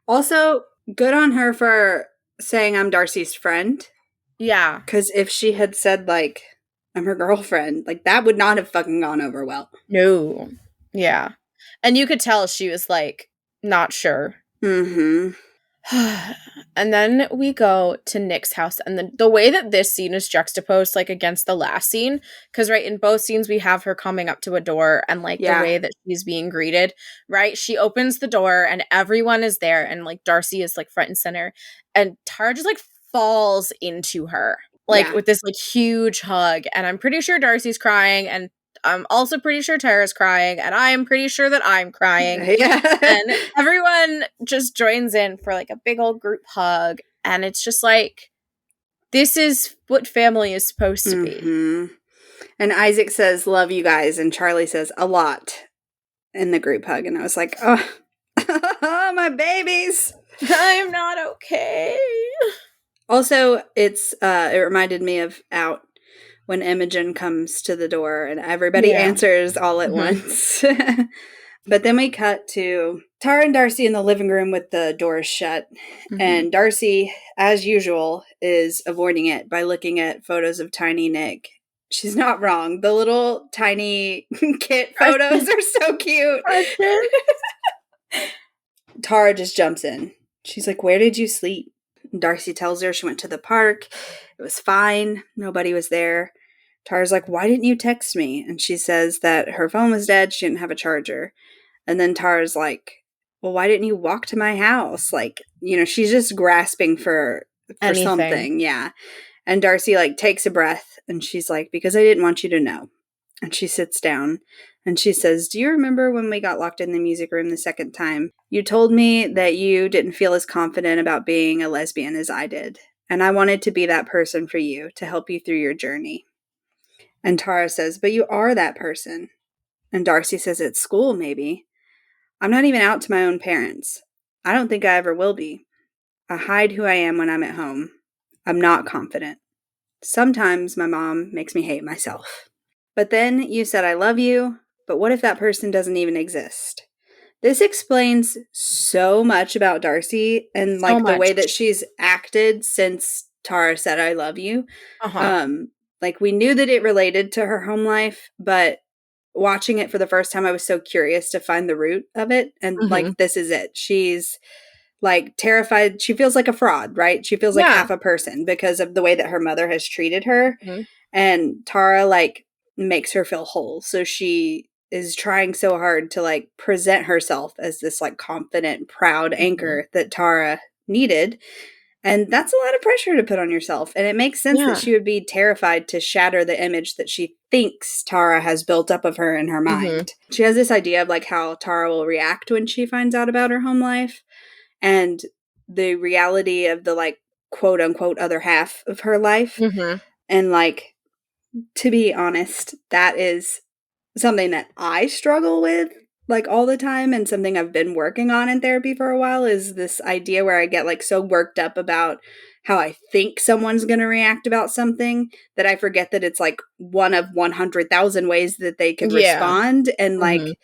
Also, good on her for saying I'm Darcy's friend. Yeah. Because if she had said, like, I'm her girlfriend, like, that would not have fucking gone over well. No. Yeah. And you could tell she was, like, not sure. And then we go to Nick's house, and the way that this scene is juxtaposed, like, against the last scene, because, right, in both scenes we have her coming up to a door, and, like, the way that she's being greeted, right? She opens the door, and everyone is there, and, like, Darcy is, like, front and center, and Tara just, like, falls into her, like, with this, like, huge hug, and I'm pretty sure Darcy's crying, and I'm also pretty sure Tara's crying, and I'm pretty sure that I'm crying. And everyone just joins in for like a big old group hug. And it's just like, this is what family is supposed to be. And Isaac says, love you guys. And Charlie says, a lot in the group hug. And I was like, oh, my babies. I'm not okay. Also, it reminded me of Out. When Imogen comes to the door and everybody answers all at once. But then we cut to Tara and Darcy in the living room with the doors shut. And Darcy, as usual, is avoiding it by looking at photos of tiny Nick. She's not wrong. The little tiny kit photos are so cute. Tara just jumps in. She's like, where did you sleep? And Darcy tells her she went to the park. It was fine. Nobody was there. Tara's like, why didn't you text me? And she says that her phone was dead. She didn't have a charger. And then Tara's like, well, why didn't you walk to my house? Like, you know, she's just grasping for something. Yeah. And Darcy like takes a breath and she's like, because I didn't want you to know. And she sits down and she says, "Do you remember when we got locked in the music room the second time? You told me that you didn't feel as confident about being a lesbian as I did. And I wanted to be that person for you to help you through your journey." And Tara says, "But you are that person." And Darcy says, "At school, maybe. I'm not even out to my own parents. I don't think I ever will be. I hide who I am when I'm at home. I'm not confident. Sometimes my mom makes me hate myself. But then you said I love you, but what if that person doesn't even exist?" This explains so much about Darcy and So like the way much. that she's acted since Tara said I love you. Uh-huh. Like we knew that it related to her home life, but watching it for the first time I was so curious to find the root of it, and Mm-hmm. like this is it. She's like terrified. She feels like a fraud, right? She feels like Yeah. half a person because of the way that her mother has treated her. Mm-hmm. And Tara like makes her feel whole. So she is trying so hard to like present herself as this like confident, proud Mm-hmm. anchor that Tara needed. And that's a lot of pressure to put on yourself. And it makes sense that Yeah. she would be terrified to shatter the image that she thinks Tara has built up of her in her Mm-hmm. mind. She has this idea of like how Tara will react when she finds out about her home life and the reality of the like quote unquote other half of her life. Mm-hmm. And like, to be honest, that is something that I struggle with like all the time, and something I've been working on in therapy for a while is this idea where I get like so worked up about how I think someone's going to react about something that I forget that it's like one of 100,000 ways that they could Yeah. respond. And Mm-hmm. like,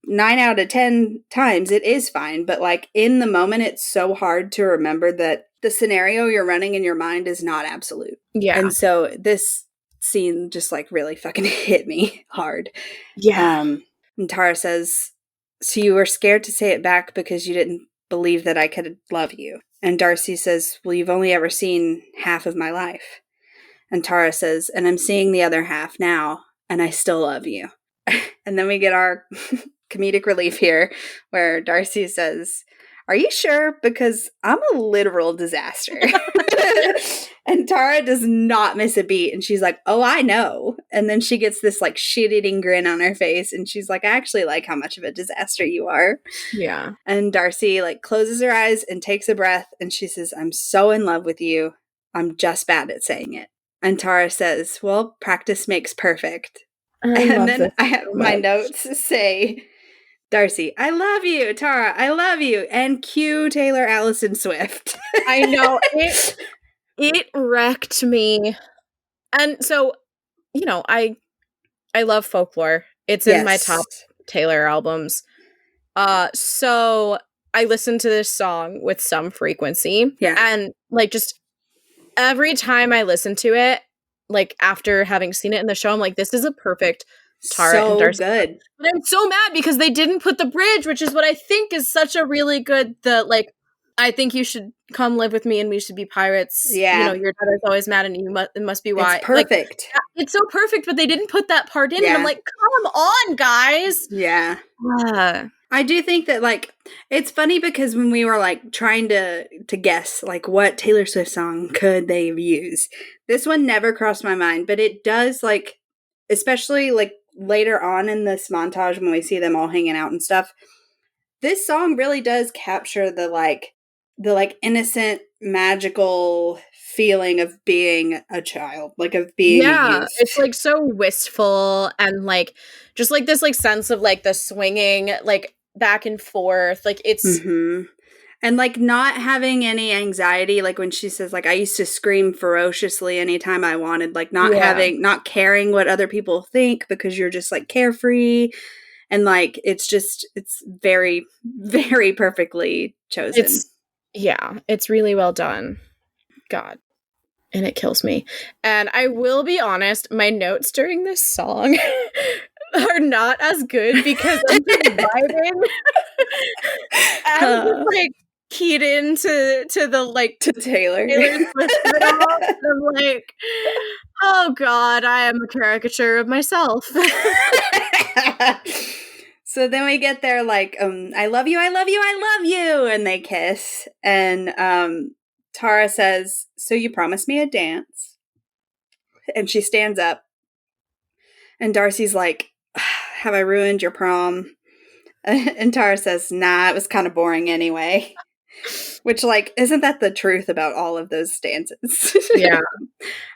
9 out of 10 times it is fine. But like in the moment, it's so hard to remember that the scenario you're running in your mind is not absolute. Yeah. And so this scene just like really fucking hit me hard. Yeah. And Tara says, "So you were scared to say it back because you didn't believe that I could love you." And Darcy says, "Well, you've only ever seen half of my life." And Tara says, "And I'm seeing the other half now, and I still love you." And then we get our comedic relief here where Darcy says, "Are you sure? Because I'm a literal disaster." And Tara does not miss a beat. And she's like, "Oh, I know." And then she gets this like shit eating grin on her face. And she's like, "I actually like how much of a disaster you are." Yeah. And Darcy like closes her eyes and takes a breath. And she says, "I'm so in love with you. I'm just bad at saying it." And Tara says, "Well, practice makes perfect." I And love then this I have so my much. notes say, "Darcy, I love you. Tara, I love you." And cue Taylor Allison Swift. I know it wrecked me. And so, I love folklore. It's in my Yes. top Taylor albums. So I listen to this song with some frequency, Yeah. and like just every time I listen to it, like after having seen it in the show, I'm like, this is a perfect Tara and So Darcy. good. But I'm so mad because they didn't put the bridge, which is what I think is such a really good, I think you should come live with me and we should be pirates. Yeah. Your dad is always mad and it must be It's why. Like, perfect. it's so perfect, but they didn't put that part in. And I'm Yeah. like, come on, guys. Yeah. Ah, I do think that like it's funny because when we were like trying to guess like what Taylor Swift song could they use, this one never crossed my mind, but it does like, especially like later on in this montage when we see them all hanging out and stuff. This song really does capture the innocent magical feeling of being a child, like of being a yeah, youth. it's like so wistful and like just like this like sense of like the swinging like back and forth. Like it's Mhm. And like not having any anxiety, like when she says like I used to scream ferociously anytime I wanted, like yeah, not caring what other people think because you're just like carefree, and like it's very very perfectly chosen. it's it's really well done. God. And it kills me. And I will be honest, my notes during this song are not as good because I'm just vibing. I'm just Uh, like keyed into the like to Taylor. Taylor Swift of it all. And I'm like, oh God, I am a caricature of myself. So then we get there like I love you, I love you, I love you, and they kiss, and Tara says, "So you promised me a dance." And she stands up And Darcy's like, have I ruined your prom? And Tara says, nah, it was kind of boring anyway. Which, like, isn't that the truth about all of those dances? Yeah.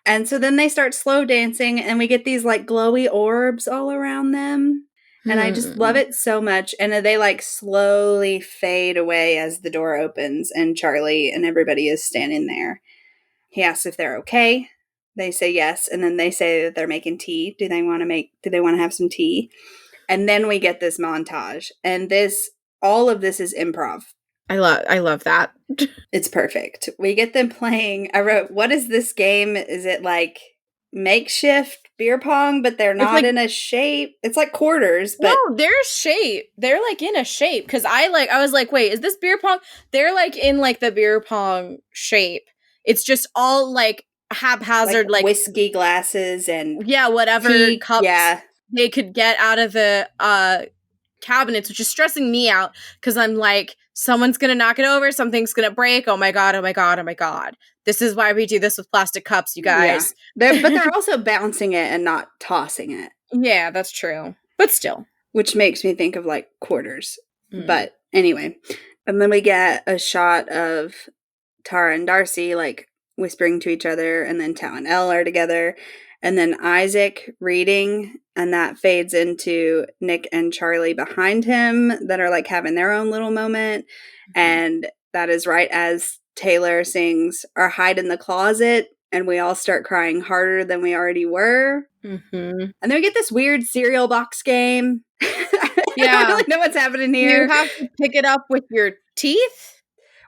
And so then they start slow dancing, and we get these, like, glowy orbs all around them. And I just love it so much. And they, like, slowly fade away as the door opens, and Charlie and everybody is standing there. He asks if they're okay. They say yes, and then they say that they're making tea. Do they want to have some tea? And then we get this montage. And all of this is improv. I love that. It's perfect. We get them playing. I wrote, what is this game? Is it like makeshift beer pong, but they're not in a shape? It's like quarters, but no, they're shape. They're like in a shape. Cause I was like, wait, is this beer pong? They're like in like the beer pong shape. It's just all like haphazard, like whiskey glasses and whatever tea, cups they could get out of the cabinets, which is stressing me out because I'm like, someone's gonna knock it over, something's gonna break. Oh my god, oh my god, oh my god. This is why we do this with plastic cups, you guys. Yeah. But they're also bouncing it and not tossing it. Yeah, that's true. But still. Which makes me think of like quarters. But anyway. And then we get a shot of Tara and Darcy like whispering to each other, and then Tao and Elle are together. And then Isaac reading, and that fades into Nick and Charlie behind him that are like having their own little moment. And that is right as Taylor sings "Or Hide in the Closet," and we all start crying harder than we already were. And then we get this weird cereal box game. I don't really know what's happening here. You have to pick it up with your teeth?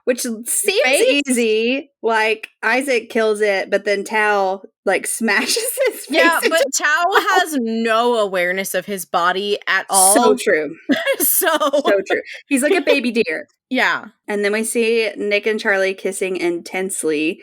Which seems easy. Like, Isaac kills it, but then Tao, like, smashes his face. Yeah, but Tao has no awareness of his body at all. So true. So true. He's like a baby deer. Yeah. And then we see Nick and Charlie kissing intensely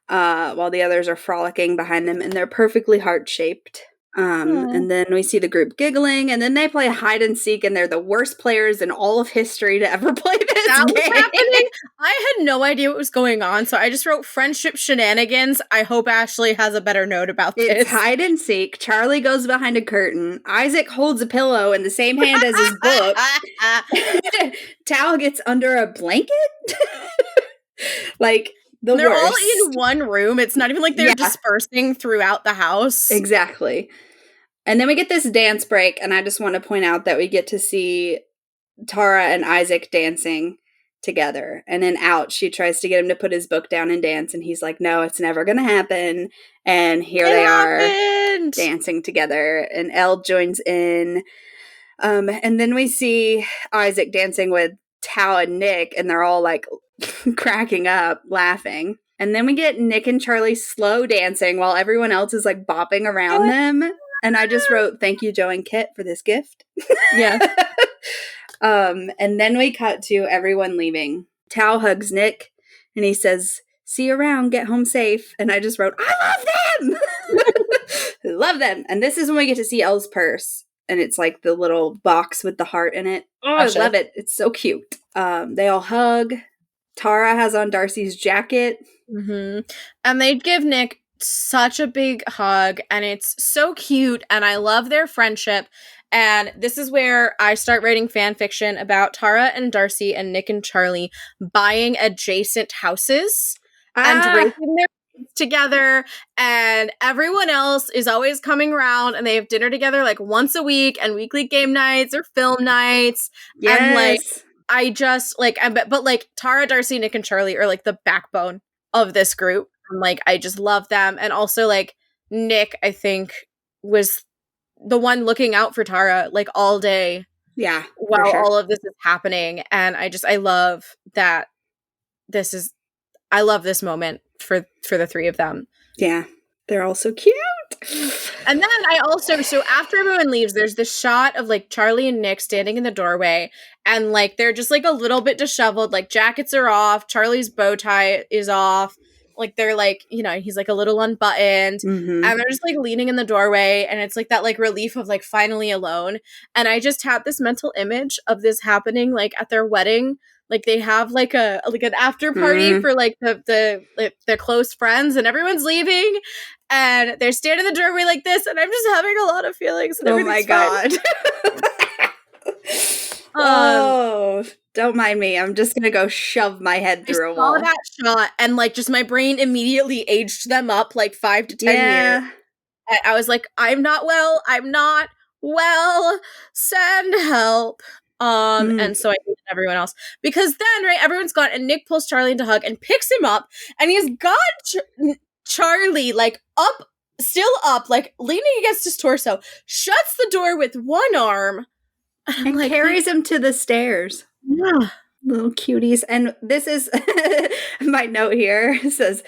while the others are frolicking behind them, and they're perfectly heart-shaped. And then we see the group giggling, and then they play hide and seek, and they're the worst players in all of history to ever play this game. Was happening. I had no idea what was going on, so I just wrote friendship shenanigans. I hope Ashley has a better note about this. It's hide and seek. Charlie goes behind a curtain. Isaac holds a pillow in the same hand as his book. Tao gets under a blanket. Like, they're all in one room. It's not even like they're dispersing throughout the house. Exactly. And then we get this dance break, and I just want to point out that we get to see Tara and Isaac dancing together. And then she tries to get him to put his book down and dance, and he's like, no, it's never going to happen. And here they are dancing together, and Elle joins in. And then we see Isaac dancing with Tao and Nick, and they're all like cracking up, laughing. And then we get Nick and Charlie slow dancing while everyone else is like bopping around them. And I just wrote, thank you, Joe and Kit, for this gift. Yeah. And then we cut to everyone leaving. Tao hugs Nick and he says, see you around, get home safe. And I just wrote, I love them! Love them. And this is when we get to see Elle's purse. And it's like the little box with the heart in it. Oh, I love it. It's so cute. They all hug. Tara has on Darcy's jacket. And they give Nick such a big hug, and it's so cute, and I love their friendship. And this is where I start writing fan fiction about Tara and Darcy and Nick and Charlie buying adjacent houses and raising their kids together, and everyone else is always coming around, and they have dinner together like once a week, and weekly game nights or film nights. Yes. And like, I just like, but like Tara, Darcy, Nick, and Charlie are like the backbone of this group. And like, I just love them. And also like Nick, I think, was the one looking out for Tara like all day. Yeah. While all of this is happening. And I love that I love this moment for the three of them. Yeah. They're all so cute. And then so after everyone leaves, there's this shot of like Charlie and Nick standing in the doorway, and like they're just like a little bit disheveled, like jackets are off, Charlie's bow tie is off, like they're like, you know, he's like a little unbuttoned, and they're just like leaning in the doorway, and it's like that like relief of like finally alone. And I just had this mental image of this happening like at their wedding, Like they have like an after party for like their close friends, and everyone's leaving, and they're standing in the doorway like this, and I'm just having a lot of feelings, and Oh my God. Oh, don't mind me. I'm just gonna go shove my head through a wall. I saw that shot, and like just my brain immediately aged them up like 5 to 10 years. I was like, I'm not well. Send help. And so I hated everyone else, because then, right, everyone's gone, and Nick pulls Charlie into hug and picks him up, and he's got Charlie like still up, like leaning against his torso, shuts the door with one arm, and like, carries him to the stairs. Yeah. Little cuties. And this is my note here. It says,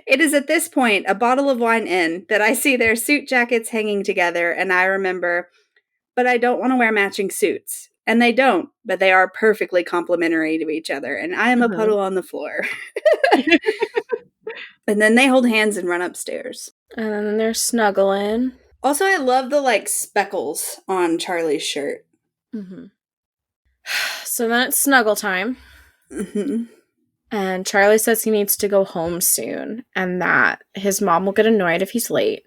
it is at this point, a bottle of wine in, that I see their suit jackets hanging together, and I remember, but I don't want to wear matching suits. And they don't, but they are perfectly complementary to each other. And I am a puddle on the floor. And then they hold hands and run upstairs. And then they're snuggling. Also, I love the like speckles on Charlie's shirt. Mm-hmm. So then it's snuggle time. Mm-hmm. And Charlie says he needs to go home soon, and that his mom will get annoyed if he's late,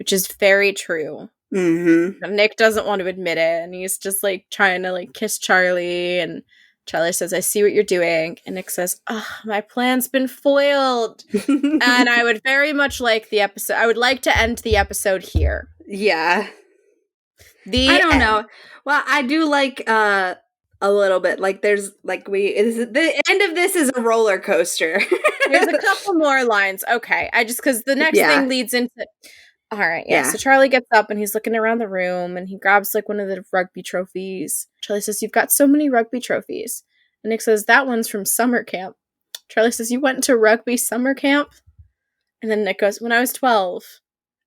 which is very true. Mm-hmm. Nick doesn't want to admit it, and he's just like trying to like kiss Charlie, and Charlie says, I see what you're doing, and Nick says, oh, my plan's been foiled. And I would very much like the episode. I would like to end the episode here. Yeah. I don't know. Well, I do like a little bit. Like there's like the end of this is a roller coaster. There's a couple more lines. Okay. Because the next thing leads into. All right. Yeah. So Charlie gets up and he's looking around the room, and he grabs like one of the rugby trophies. Charlie says, you've got so many rugby trophies. And Nick says, that one's from summer camp. Charlie says, you went to rugby summer camp? And then Nick goes, when I was 12.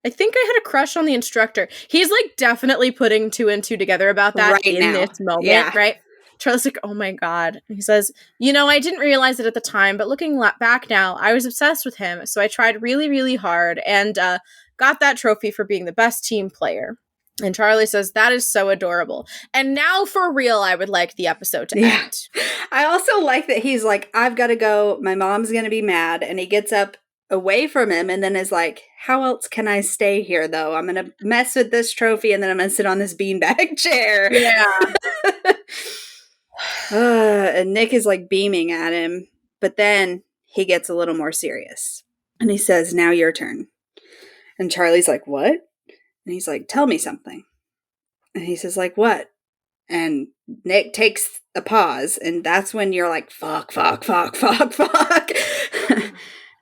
I think I had a crush on the instructor. He's like definitely putting 2 and 2 together about that right in now. This moment, right? Charlie's like, oh my God. And he says, I didn't realize it at the time, but looking back now, I was obsessed with him. So I tried really, really hard and got that trophy for being the best team player. And Charlie says, that is so adorable. And now for real, I would like the episode to end. I also like that he's like, I've got to go. My mom's going to be mad. And he gets up away from him and then is like, how else can I stay here, though? I'm going to mess with this trophy, and then I'm going to sit on this beanbag chair. Yeah. And Nick is like beaming at him, but then he gets a little more serious. And he says, now your turn. And Charlie's like, what? And he's like, tell me something. And he says, like, what? And Nick takes a pause, and that's when you're like, fuck.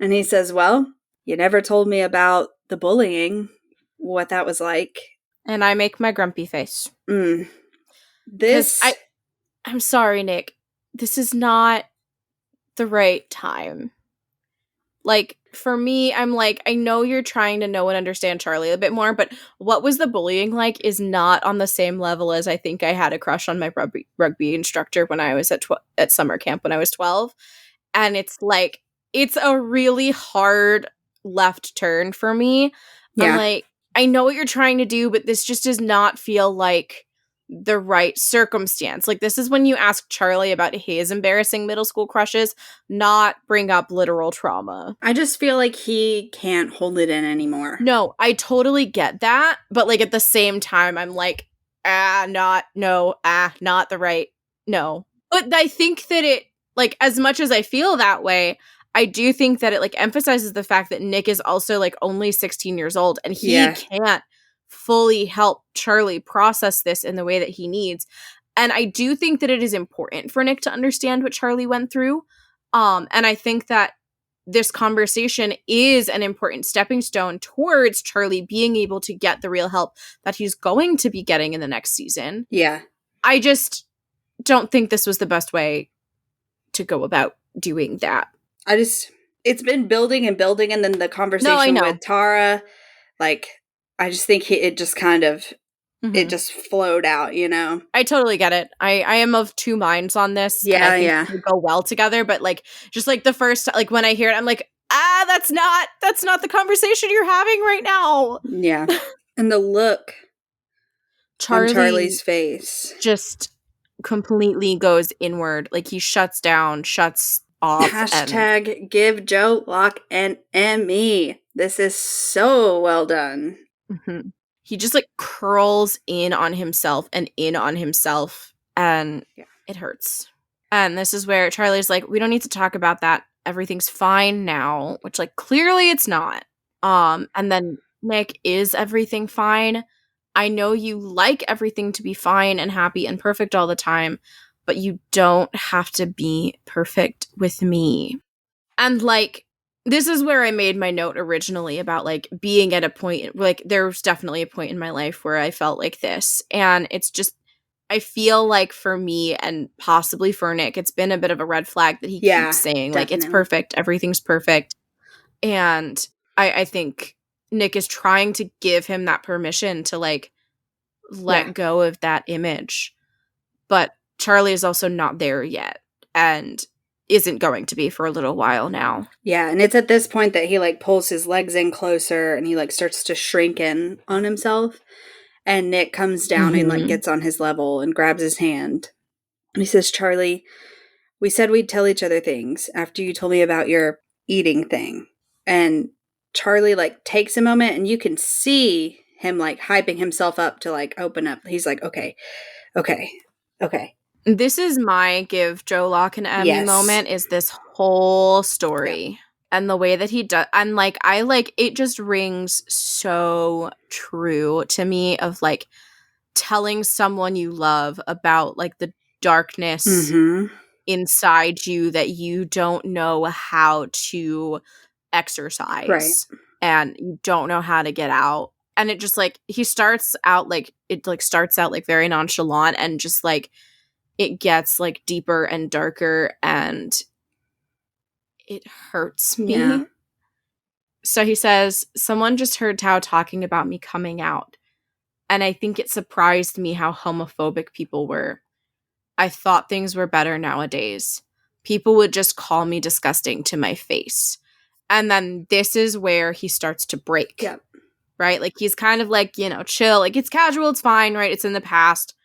And he says, well, you never told me about the bullying, what that was like. And I make my grumpy face. I'm sorry, Nick. This is not the right time. Like, for me, I'm like, I know you're trying to know and understand Charlie a bit more, but what was the bullying like is not on the same level as I think I had a crush on my rugby instructor when I was at summer camp when I was 12. And it's like, it's a really hard left turn for me. Yeah. I'm like, I know what you're trying to do, but this just does not feel like the right circumstance. Like, this is when you ask Charlie about his embarrassing middle school crushes, not bring up literal trauma. I just feel like he can't hold it in anymore. No, I totally get that. But like at the same time, I'm like, not the right, no. But I think that it, like, as much as I feel that way, I do think that it like emphasizes the fact that Nick is also like only 16 years old, and he can't fully help Charlie process this in the way that he needs. And I do think that it is important for Nick to understand what Charlie went through. And I think that this conversation is an important stepping stone towards Charlie being able to get the real help that he's going to be getting in the next season. Yeah. I just don't think this was the best way to go about doing that. It's been building, and then the conversation with Tara, like, I just think it just kind of, it just flowed out, you know? I totally get it. I am of two minds on this. Yeah, and I think they go well together, but like, just like the first, like when I hear it, I'm like, that's not the conversation you're having right now. Yeah. And the look on Charlie's face. Just completely goes inward. Like, he shuts down, shuts off, Hashtag give Joe Locke an Emmy. This is so well done. Mhm. He just, like, curls in on himself, and it hurts. And this is where Charlie's like, "We don't need to talk about that. Everything's fine now," which, like, clearly it's not. And then Nick, "Is everything fine? I know you like everything to be fine and happy and perfect all the time, but you don't have to be perfect with me." And, like, this is where I made my note originally about, like, being at a point, like, there was definitely a point in my life where I felt like this. And it's just, I feel like for me and possibly for Nick, it's been a bit of a red flag that he keeps saying, like, it's perfect, everything's perfect. And I think Nick is trying to give him that permission to, like, let go of that image. But Charlie is also not there yet and isn't going to be for a little while now. Yeah, and it's at this point that he, like, pulls his legs in closer and he, like, starts to shrink in on himself. And Nick comes down and, like, gets on his level and grabs his hand. And he says, "Charlie, we said we'd tell each other things after you told me about your eating thing." And Charlie, like, takes a moment and you can see him, like, hyping himself up to, like, open up. He's like, okay. This is my give Joe Locke an Emmy moment, is this whole story. Yep. And the way that he does, and, like, it just rings so true to me of, like, telling someone you love about, like, the darkness inside you that you don't know how to exercise. Right. And you don't know how to get out. And it just, like, he starts out, like, very nonchalant, and just, like, it gets, like, deeper and darker, and it hurts me. Yeah. So he says, "Someone just heard Tao talking about me coming out, and I think it surprised me how homophobic people were. I thought things were better nowadays. People would just call me disgusting to my face." And then this is where he starts to break. Yep. Right? Like, he's kind of like, you know, chill. Like, it's casual, it's fine, right? It's in the past.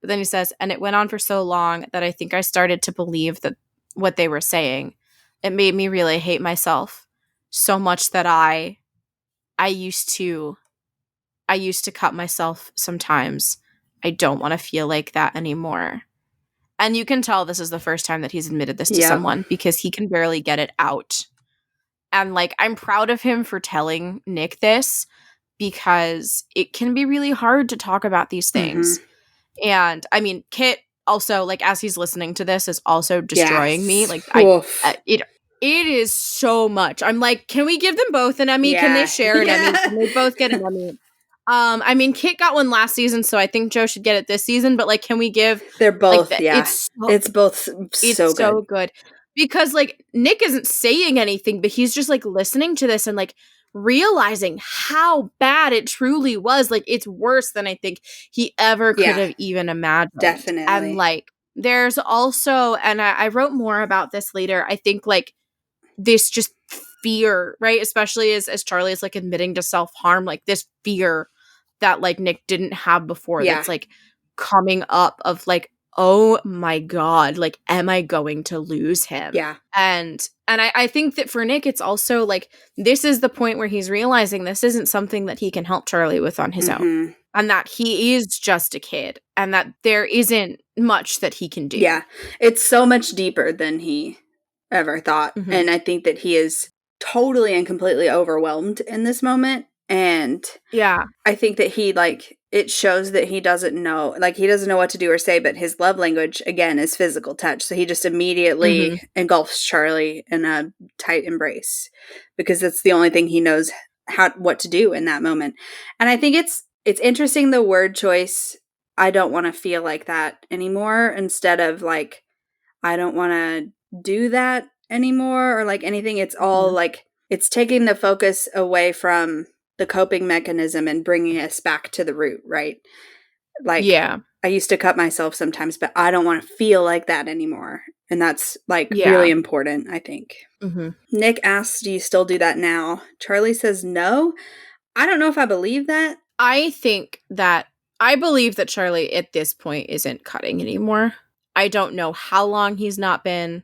But then he says, "And it went on for so long that I think I started to believe that what they were saying. It made me really hate myself so much that I used to cut myself sometimes. I don't want to feel like that anymore." And you can tell this is the first time that he's admitted this to someone, because he can barely get it out. And, like, I'm proud of him for telling Nick this, because it can be really hard to talk about these things. And, I mean, Kit also, like, as he's listening to this, is also destroying me. Like, it is so much. I'm like, can we give them both an Emmy? Can they share an Emmy? Can they both get an Emmy? I mean, Kit got one last season, so I think Joe should get it this season. But, like, can we give? They're both, like, it's both so good. Because, like, Nick isn't saying anything, but he's just, like, listening to this and, like, realizing how bad it truly was. Like, it's worse than I think he ever could have even imagined. Definitely. And, like, there's also, and I wrote more about this later, I think, like, this just fear, right? Especially as Charlie is, like, admitting to self-harm, like, this fear that, like, Nick didn't have before, that's, like, coming up of, like, oh my God, like, am I going to lose him? Yeah. And I think that for Nick, it's also, like, this is the point where he's realizing this isn't something that he can help Charlie with on his own. And that he is just a kid. And that there isn't much that he can do. Yeah. It's so much deeper than he ever thought. And I think that he is totally and completely overwhelmed in this moment. And yeah, I think that he, like, it shows that he doesn't know what to do or say, but his love language, again, is physical touch. So he just immediately engulfs Charlie in a tight embrace, because that's the only thing he knows what to do in that moment. And I think it's interesting, the word choice, "I don't want to feel like that anymore," instead of, like, "I don't want to do that anymore," or, like, anything. It's all, like, it's taking the focus away from the coping mechanism and bringing us back to the root, right? Like, I used to cut myself sometimes, but I don't want to feel like that anymore. And that's, like, really important, I think. Nick asks, "Do you still do that now?" Charlie says no. I don't know if I believe that. I think that I believe that Charlie at this point isn't cutting anymore. I don't know how long he's not been,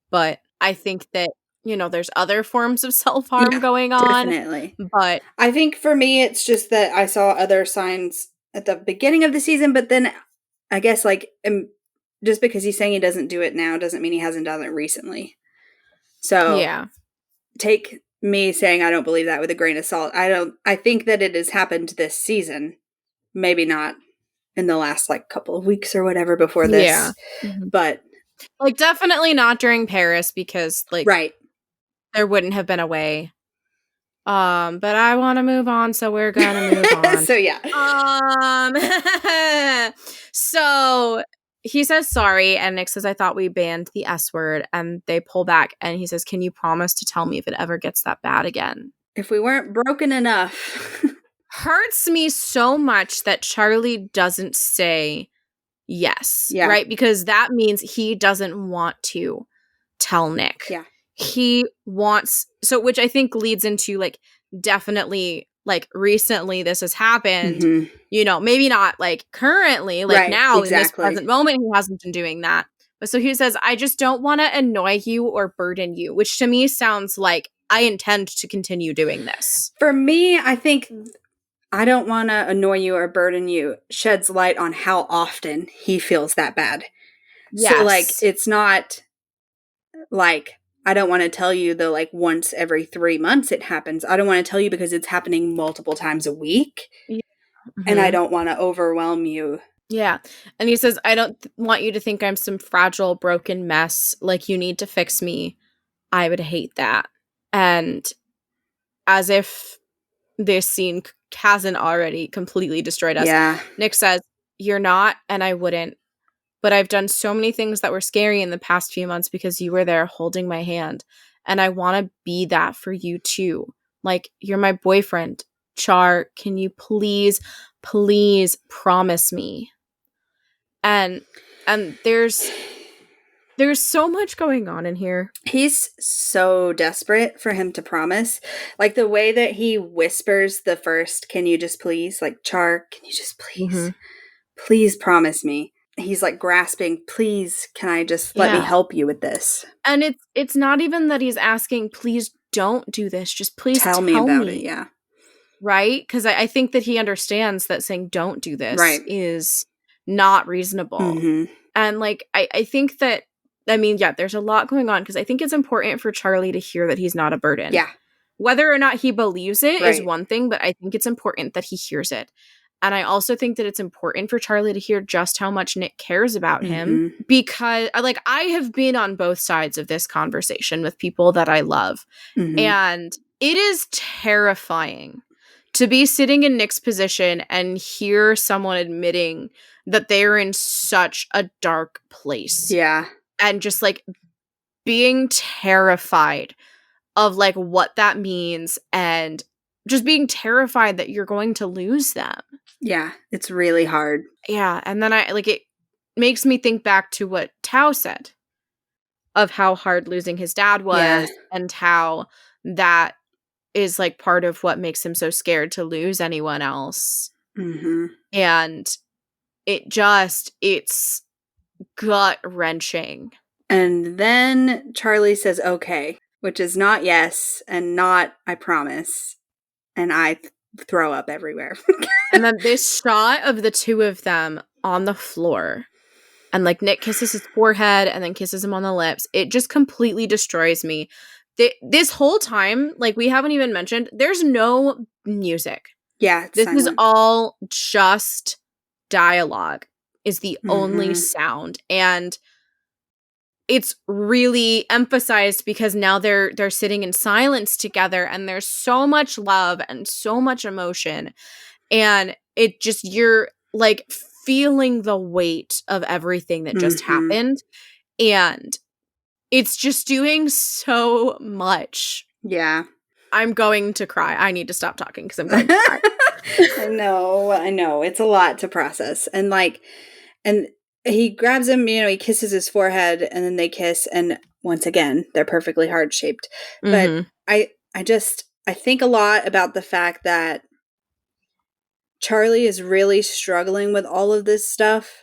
but I think that, there's other forms of self-harm Yeah, going on. definitely. But I think for me, it's just that I saw other signs at the beginning of the season, but then I guess just because he's saying he doesn't do it now doesn't mean he hasn't done it recently. So yeah. take me saying I don't believe that with a grain of salt. I think that it has happened this season. Maybe not in the last couple of weeks or whatever before this. Yeah. Mm-hmm. But definitely not during Paris because right. there wouldn't have been a way. But I want to move on, so we're gonna move on. So yeah. So he says sorry, and Nick says, I thought we banned the S word, and they pull back, and he says, can you promise to tell me if it ever gets that bad again? If we weren't broken enough. Hurts me so much that Charlie doesn't say yes, Yeah. right? Because that means he doesn't want to tell Nick. Yeah. He wants, which I think leads into definitely recently this has happened, mm-hmm. Maybe not currently, right, now exactly. in this present moment, he hasn't been doing that. But so he says, I just don't want to annoy you or burden you, which to me sounds like I intend to continue doing this. For me, I think I don't want to annoy you or burden you sheds light on how often he feels that bad. Yes. So it's not I don't want to tell you once every 3 months it happens. I don't want to tell you because it's happening multiple times a week. Yeah. Mm-hmm. And I don't want to overwhelm you. Yeah. And he says, I don't want you to think I'm some fragile, broken mess. You need to fix me. I would hate that. And as if this scene hasn't already completely destroyed us. Yeah. Nick says, you're not, and I wouldn't. But I've done so many things that were scary in the past few months because you were there holding my hand. And I want to be that for you too. You're my boyfriend. Char, can you please promise me? And there's so much going on in here. He's so desperate for him to promise. The way that he whispers the first, can you just please? Char, can you just please? Please promise me. He's grasping, please, can I just let me help you with this? And it's not even that he's asking, please don't do this. Just please tell me about it. Yeah. Right? Because I think that he understands that saying don't do this is not reasonable. Mm-hmm. And I think that, there's a lot going on because I think it's important for Charlie to hear that he's not a burden. Yeah. Whether or not he believes it is one thing, but I think it's important that he hears it. And I also think that it's important for Charlie to hear just how much Nick cares about him because I have been on both sides of this conversation with people that I love. And it is terrifying to be sitting in Nick's position and hear someone admitting that they're in such a dark place. Yeah. And just being terrified of what that means and just being terrified that you're going to lose them. Yeah, it's really hard. Yeah, and then it makes me think back to what Tao said of how hard losing his dad was and how that is part of what makes him so scared to lose anyone else. And it's gut-wrenching. And then Charlie says, okay, which is not yes and not I promise. And I throw up everywhere. And then this shot of the two of them on the floor and Nick kisses his forehead and then kisses him on the lips. It just completely destroys me. This whole time, we haven't even mentioned, there's no music. Yeah. This is all just dialogue is the only sound. And it's really emphasized because now they're sitting in silence together and there's so much love and so much emotion. And it just, you're feeling the weight of everything that just happened. And it's just doing so much. Yeah. I'm going to cry. I need to stop talking because I'm going to cry. I know. It's a lot to process. And and he grabs him, he kisses his forehead and then they kiss. And once again, they're perfectly heart-shaped. But I think a lot about the fact that Charlie is really struggling with all of this stuff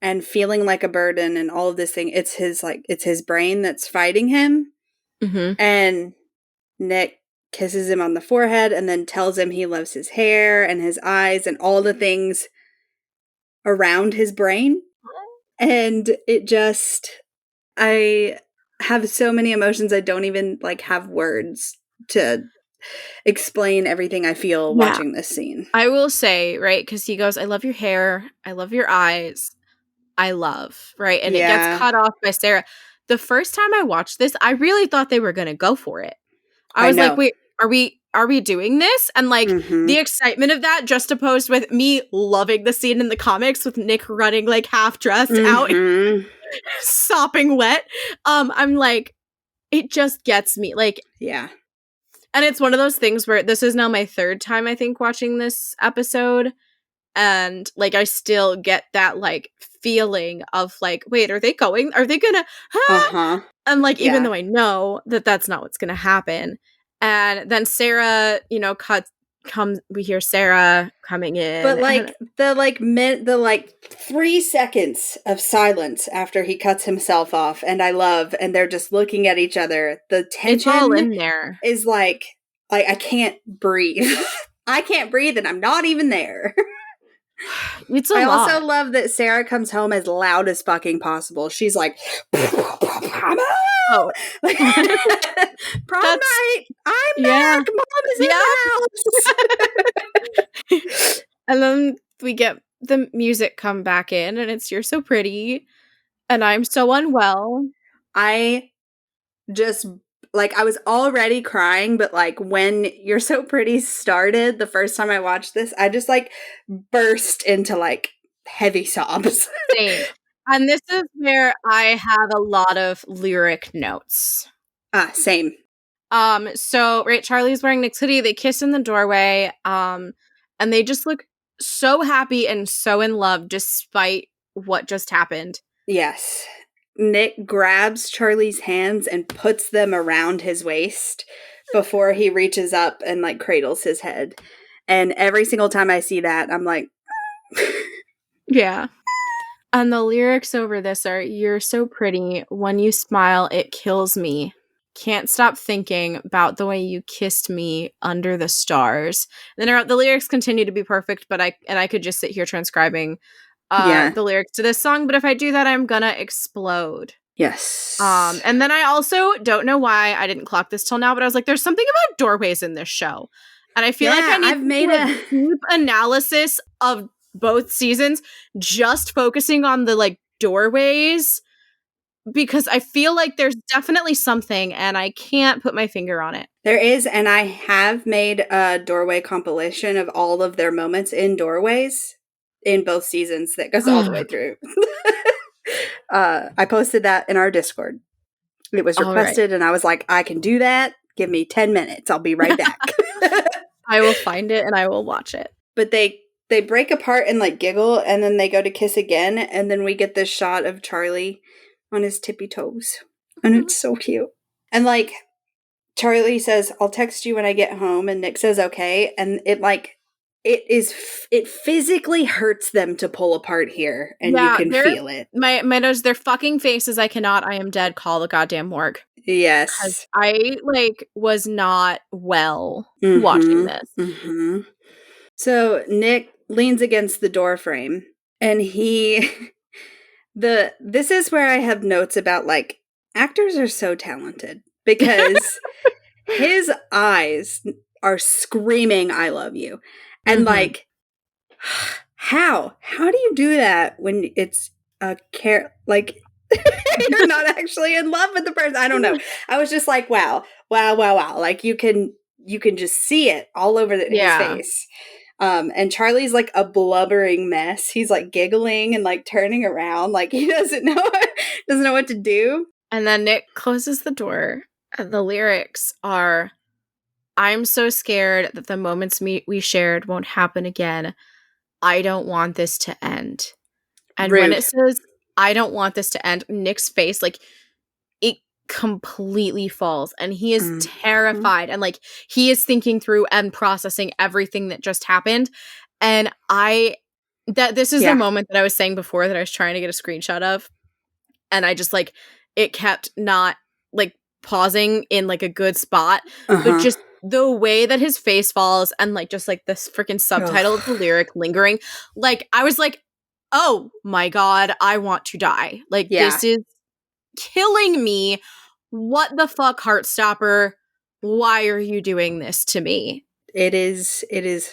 and feeling like a burden and all of this thing. It's his brain that's fighting him. Mm-hmm. And Nick kisses him on the forehead and then tells him he loves his hair and his eyes and all the things around his brain. And it just, I have so many emotions. I don't even like have words to explain everything I feel watching this scene. I will say, right, because he goes, I love your hair, I love your eyes, I love, right? And it gets cut off by Sarah. The first time I watched this, I really thought they were going to go for it. I was like, wait, are we doing this? And like the excitement of that just opposed with me loving the scene in the comics with Nick running like half dressed out, sopping wet. I'm like, it just gets me. Like, yeah. And it's one of those things where this is now my third time, I think, watching this episode. And like, I still get that like feeling of like, wait, are they gonna, and like, even though I know that that's not what's going to happen. And then Sarah, you know, we hear Sarah coming in. But like the 3 seconds of silence after he cuts himself off, and and they're just looking at each other. The tension it's all in there. Is like I can't breathe. I can't breathe, and I'm not even there. It's a lot. I also love that Sarah comes home as loud as fucking possible. She's like, oh, prom night, I'm back. Mom is in the house. And then we get the music come back in, and it's You're So Pretty, and I'm So Unwell. I just I was already crying, but like when You're So Pretty started the first time I watched this, I just like burst into like heavy sobs. Same. And this is where I have a lot of lyric notes. Same. So right, Charlie's wearing Nick's hoodie, they kiss in the doorway, and they just look so happy and so in love despite what just happened. Yes. Nick grabs Charlie's hands and puts them around his waist before he reaches up and like cradles his head. And every single time I see that, I'm like, yeah. And the lyrics over this are, You're so pretty. When you smile, it kills me. Can't stop thinking about the way you kissed me under the stars. And then the lyrics continue to be perfect, but I could just sit here transcribing the lyrics to this song, but if I do that, I'm gonna explode. Yes. And then I also don't know why I didn't clock this till now, but I was like, there's something about doorways in this show. And I feel like I need a deep analysis of both seasons, just focusing on the like doorways, because I feel like there's definitely something and I can't put my finger on it. There is, and I have made a doorway compilation of all of their moments in doorways in both seasons that goes all the way through. I posted that in our Discord. It was requested, and I was like, I can do that. Give me 10 minutes. I'll be right back. I will find it and I will watch it. But they break apart and like giggle, and then they go to kiss again, and then we get this shot of Charlie on his tippy toes. And it's so cute. And like Charlie says, I'll text you when I get home, and Nick says okay, and it physically hurts them to pull apart here, and you can feel it. My nose, their fucking faces. I am dead. Call the goddamn morgue. Yes. I was not well watching this. Mm-hmm. So Nick leans against the door frame, and this is where I have notes about like actors are so talented, because his eyes are screaming I love you. And like, how do you do that when it's like you're not actually in love with the person? I don't know. I was just like, wow. Like you can just see it all over his face. And Charlie's like a blubbering mess. He's like giggling and like turning around, like he doesn't know what to do. And then Nick closes the door, and the lyrics are, I'm so scared that the moments we shared won't happen again. I don't want this to end. And when it says, I don't want this to end, Nick's face, like, it completely falls. And he is terrified. And, like, he is thinking through and processing everything that just happened. And this is the moment that I was saying before that I was trying to get a screenshot of. And I just like, it kept not like pausing in like a good spot, but just the way that his face falls and like just like this freaking subtitle of the lyric lingering, like I was like, oh my God, I want to die. Like this is killing me. What the fuck, Heartstopper? Why are you doing this to me? It is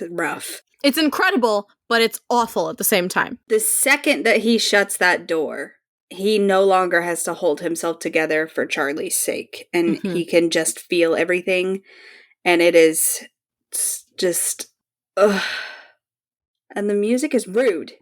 rough. It's incredible, but it's awful at the same time. The second that he shuts that door, he no longer has to hold himself together for Charlie's sake. And he can just feel everything. And it is just, ugh. And the music is rude.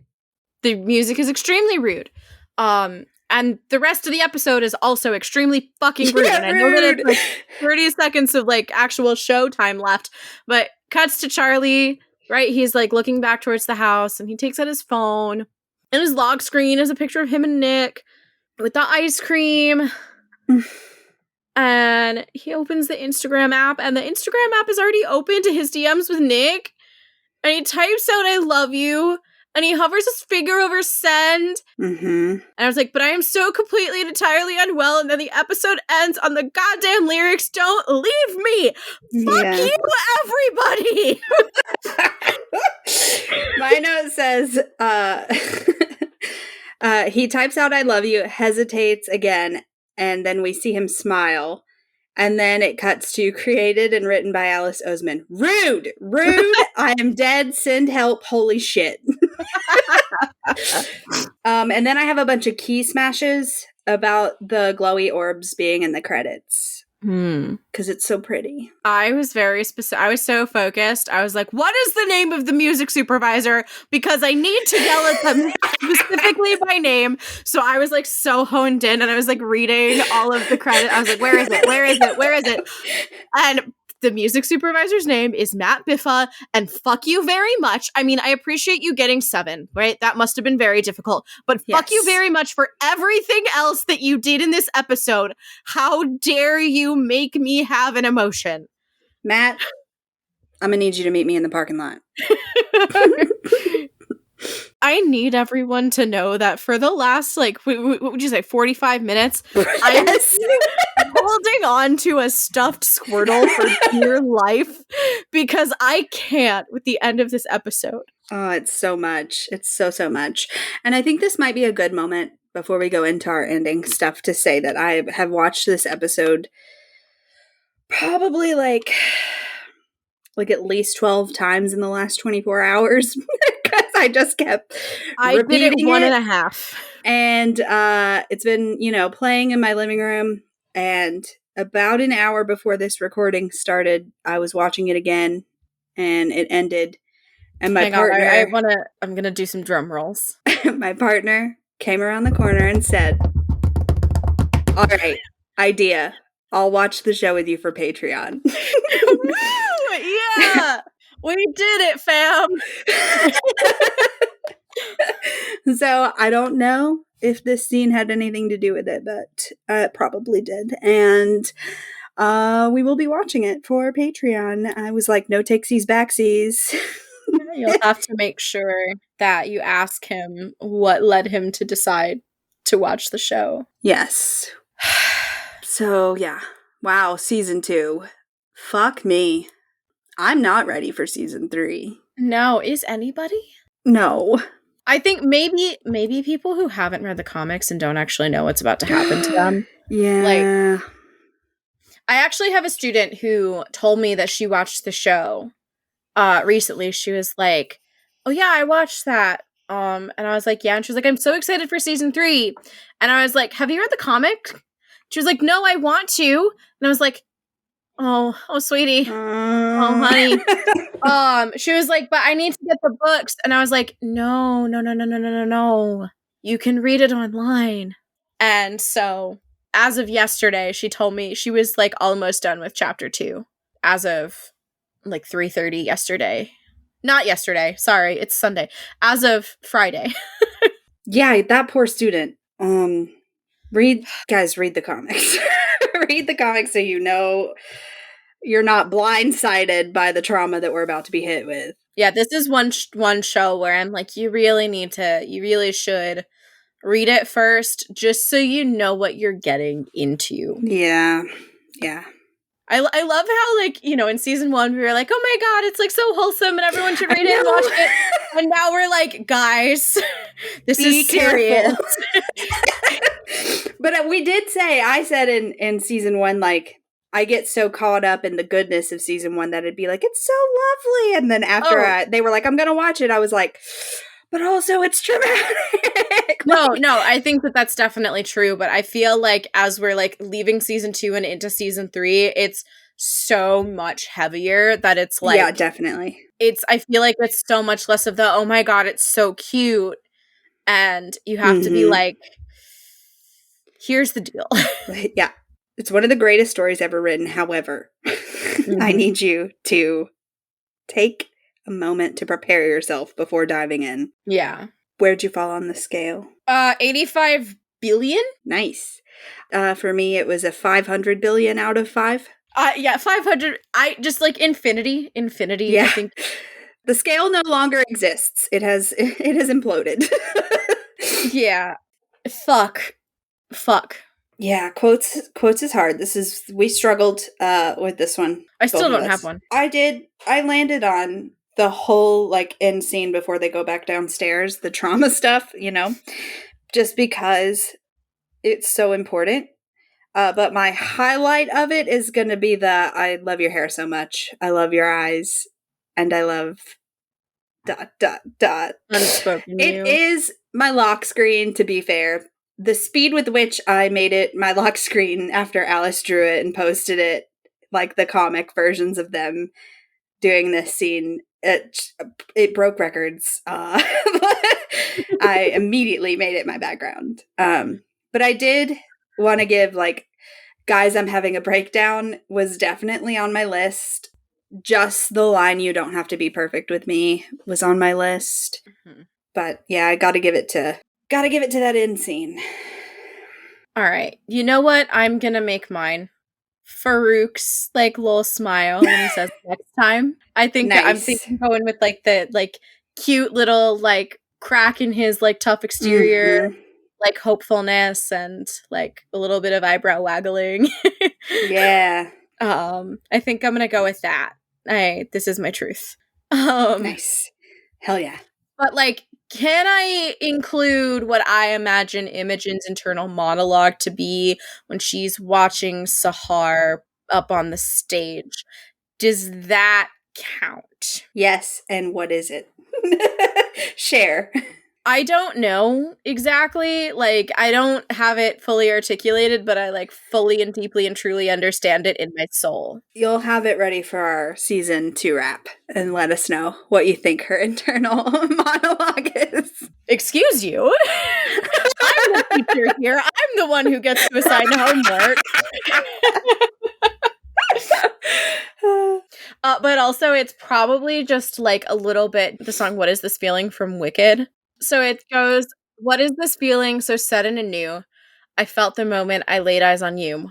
The music is extremely rude. And the rest of the episode is also extremely fucking rude. And I know that it's like 30 seconds of like actual show time left, but cuts to Charlie, right? He's like looking back towards the house and he takes out his phone. And his lock screen is a picture of him and Nick with the ice cream. And he opens the Instagram app and the Instagram app is already open to his DMs with Nick. And he types out, "I love you." And he hovers his finger over send. And I was like, but I am so completely and entirely unwell. And then the episode ends on the goddamn lyrics, "Don't leave me." Fuck you, everybody. My note says, he types out, "I love you," hesitates again, and then we see him smile. And then it cuts to created and written by Alice Oseman. Rude! I am dead. Send help. Holy shit. And then I have a bunch of key smashes about the glowy orbs being in the credits. Because it's so pretty. I was very specific. I was so focused. I was like, what is the name of the music supervisor? Because I need to yell at them specifically by name. So I was like so honed in and I was like reading all of the credit. I was like, where is it? Where is it? Where is it? And the music supervisor's name is Matt Biffa, and fuck you very much. I mean, I appreciate you getting 7, right? That must have been very difficult, but fuck you very much for everything else that you did in this episode. How dare you make me have an emotion? Matt, I'm gonna need you to meet me in the parking lot. I need everyone to know that for the last, like, what would you say, 45 minutes, I'm holding on to a stuffed Squirtle for dear life because I can't with the end of this episode. Oh, it's so much. It's so much. And I think this might be a good moment before we go into our ending stuff to say that I have watched this episode probably like at least 12 times in the last 24 hours. I just kept repeating did it 1.5. And it's been, playing in my living room. And about an hour before this recording started, I was watching it again and it ended. And my partner... I'm going to do some drum rolls. My partner came around the corner and said, "All right, idea. I'll watch the show with you for Patreon." Yeah! We did it, fam! So I don't know if this scene had anything to do with it, but it probably did. And we will be watching it for Patreon. I was like, no takesies backsies. You'll have to make sure that you ask him what led him to decide to watch the show. Yes. So, yeah. Wow, season 2. Fuck me. I'm not ready for season 3. No, is anybody? No. I think maybe people who haven't read the comics and don't actually know what's about to happen to them. Yeah. Like, I actually have a student who told me that she watched the show recently. She was like, "Oh yeah, I watched that." And I was like, "Yeah." And she was like, "I'm so excited for season 3." And I was like, "Have you read the comic?" She was like, "No, I want to." And I was like, Oh, sweetie. Oh, honey. She was like, "But I need to get the books." And I was like, No. You can read it online. And so, as of yesterday, she told me she was like almost done with chapter 2. As of like 3:30 yesterday. Not yesterday. Sorry, it's Sunday. As of Friday. Yeah, that poor student. Read the comics. Read the comics so you know you're not blindsided by the trauma that we're about to be hit with. Yeah, this is one show where I'm like, you really should read it first, just so you know what you're getting into. Yeah. I love how, like, you know, in season 1 we were like, oh my god, it's like so wholesome and everyone should read it and watch it. And now we're like, guys, this is serious. But we did say, I said in season 1, like, I get so caught up in the goodness of season 1 that it'd be like, it's so lovely. And then after they were like, I'm going to watch it, I was like, but also it's traumatic. No, I think that's definitely true. But I feel like as we're like leaving season 2 and into season 3, it's so much heavier that it's like, yeah, definitely. I feel like it's so much less of the, oh my god, it's so cute. And you have to be like, here's the deal. Yeah. It's one of the greatest stories ever written. However, I need you to take a moment to prepare yourself before diving in. Yeah. Where'd you fall on the scale? 85 billion? Nice. For me, it was a 500 billion out of 5. Yeah, 500. I just like infinity. Yeah. I think the scale no longer exists. It has imploded. Yeah. Fuck. Yeah, quotes is hard. We struggled with this one. I still don't have one. I landed on the whole like end scene before they go back downstairs, the trauma stuff, you know, just because it's so important. But my highlight of it is going to be I love your hair so much. I love your eyes. And I love ... Unspoken. It is my lock screen, to be fair. The speed with which I made it my lock screen after Alice drew it and posted it, like the comic versions of them doing this scene, it broke records. I immediately made it my background. But I did want to give, like, guys, I'm having a breakdown was definitely on my list. Just the line, you don't have to be perfect with me, was on my list. Mm-hmm. But yeah, I gotta give it to that end scene. All right. You know what? I'm gonna make mine. Farouk's like little smile when he says next time. I think nice. I'm thinking going with like the like cute little like crack in his like tough exterior, like hopefulness and like a little bit of eyebrow waggling. Yeah. I think I'm gonna go with that. This is my truth. Nice. Hell yeah. But like, can I include what I imagine Imogen's internal monologue to be when she's watching Sahar up on the stage? Does that count? Yes, and what is it? Share. I don't know exactly. Like, I don't have it fully articulated, but I like fully and deeply and truly understand it in my soul. You'll have it ready for our season 2 wrap and let us know what you think her internal monologue is. Excuse you? I'm the teacher here. I'm the one who gets to assign homework. But also, it's probably just like a little bit the song "What Is This Feeling" from Wicked. So it goes, what is this feeling so sudden and new? I felt the moment I laid eyes on you.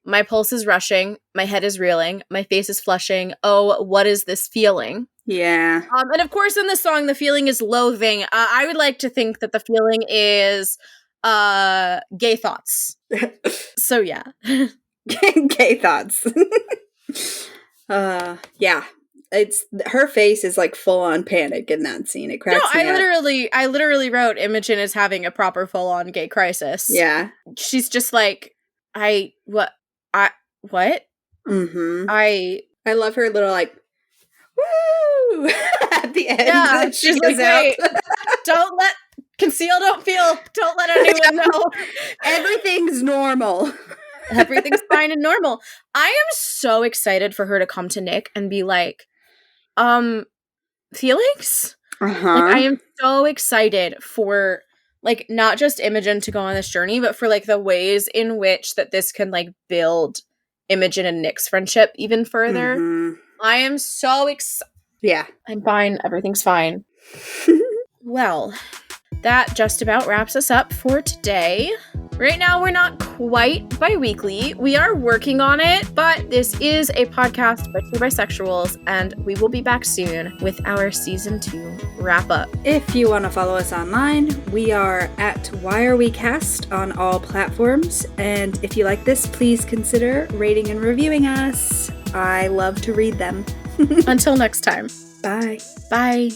My pulse is rushing. My head is reeling. My face is flushing. Oh, what is this feeling? Yeah. And of course, in the song, the feeling is loathing. I would like to think that the feeling is gay thoughts. So, yeah. Gay thoughts. Yeah. It's her face is like full on panic in that scene. It cracks me up. I literally wrote Imogen is having a proper full on gay crisis. Yeah. She's just like, what? Mm-hmm. I love her little like woo at the end. Yeah, she's like, wait, don't let anyone know. Everything's normal. Everything's fine and normal. I am so excited for her to come to Nick and be like, feelings? Like, I am so excited for, like, not just Imogen to go on this journey, but for, like, the ways in which that this can, like, build Imogen and Nick's friendship even further. Mm-hmm. I am so excited. Yeah. I'm fine. Everything's fine. Well, that just about wraps us up for today. Right now, we're not quite bi-weekly. We are working on it, but this is a podcast by two bisexuals, and we will be back soon with our season 2 wrap-up. If you want to follow us online, we are at Why Are We Cast on all platforms. And if you like this, please consider rating and reviewing us. I love to read them. Until next time. Bye. Bye.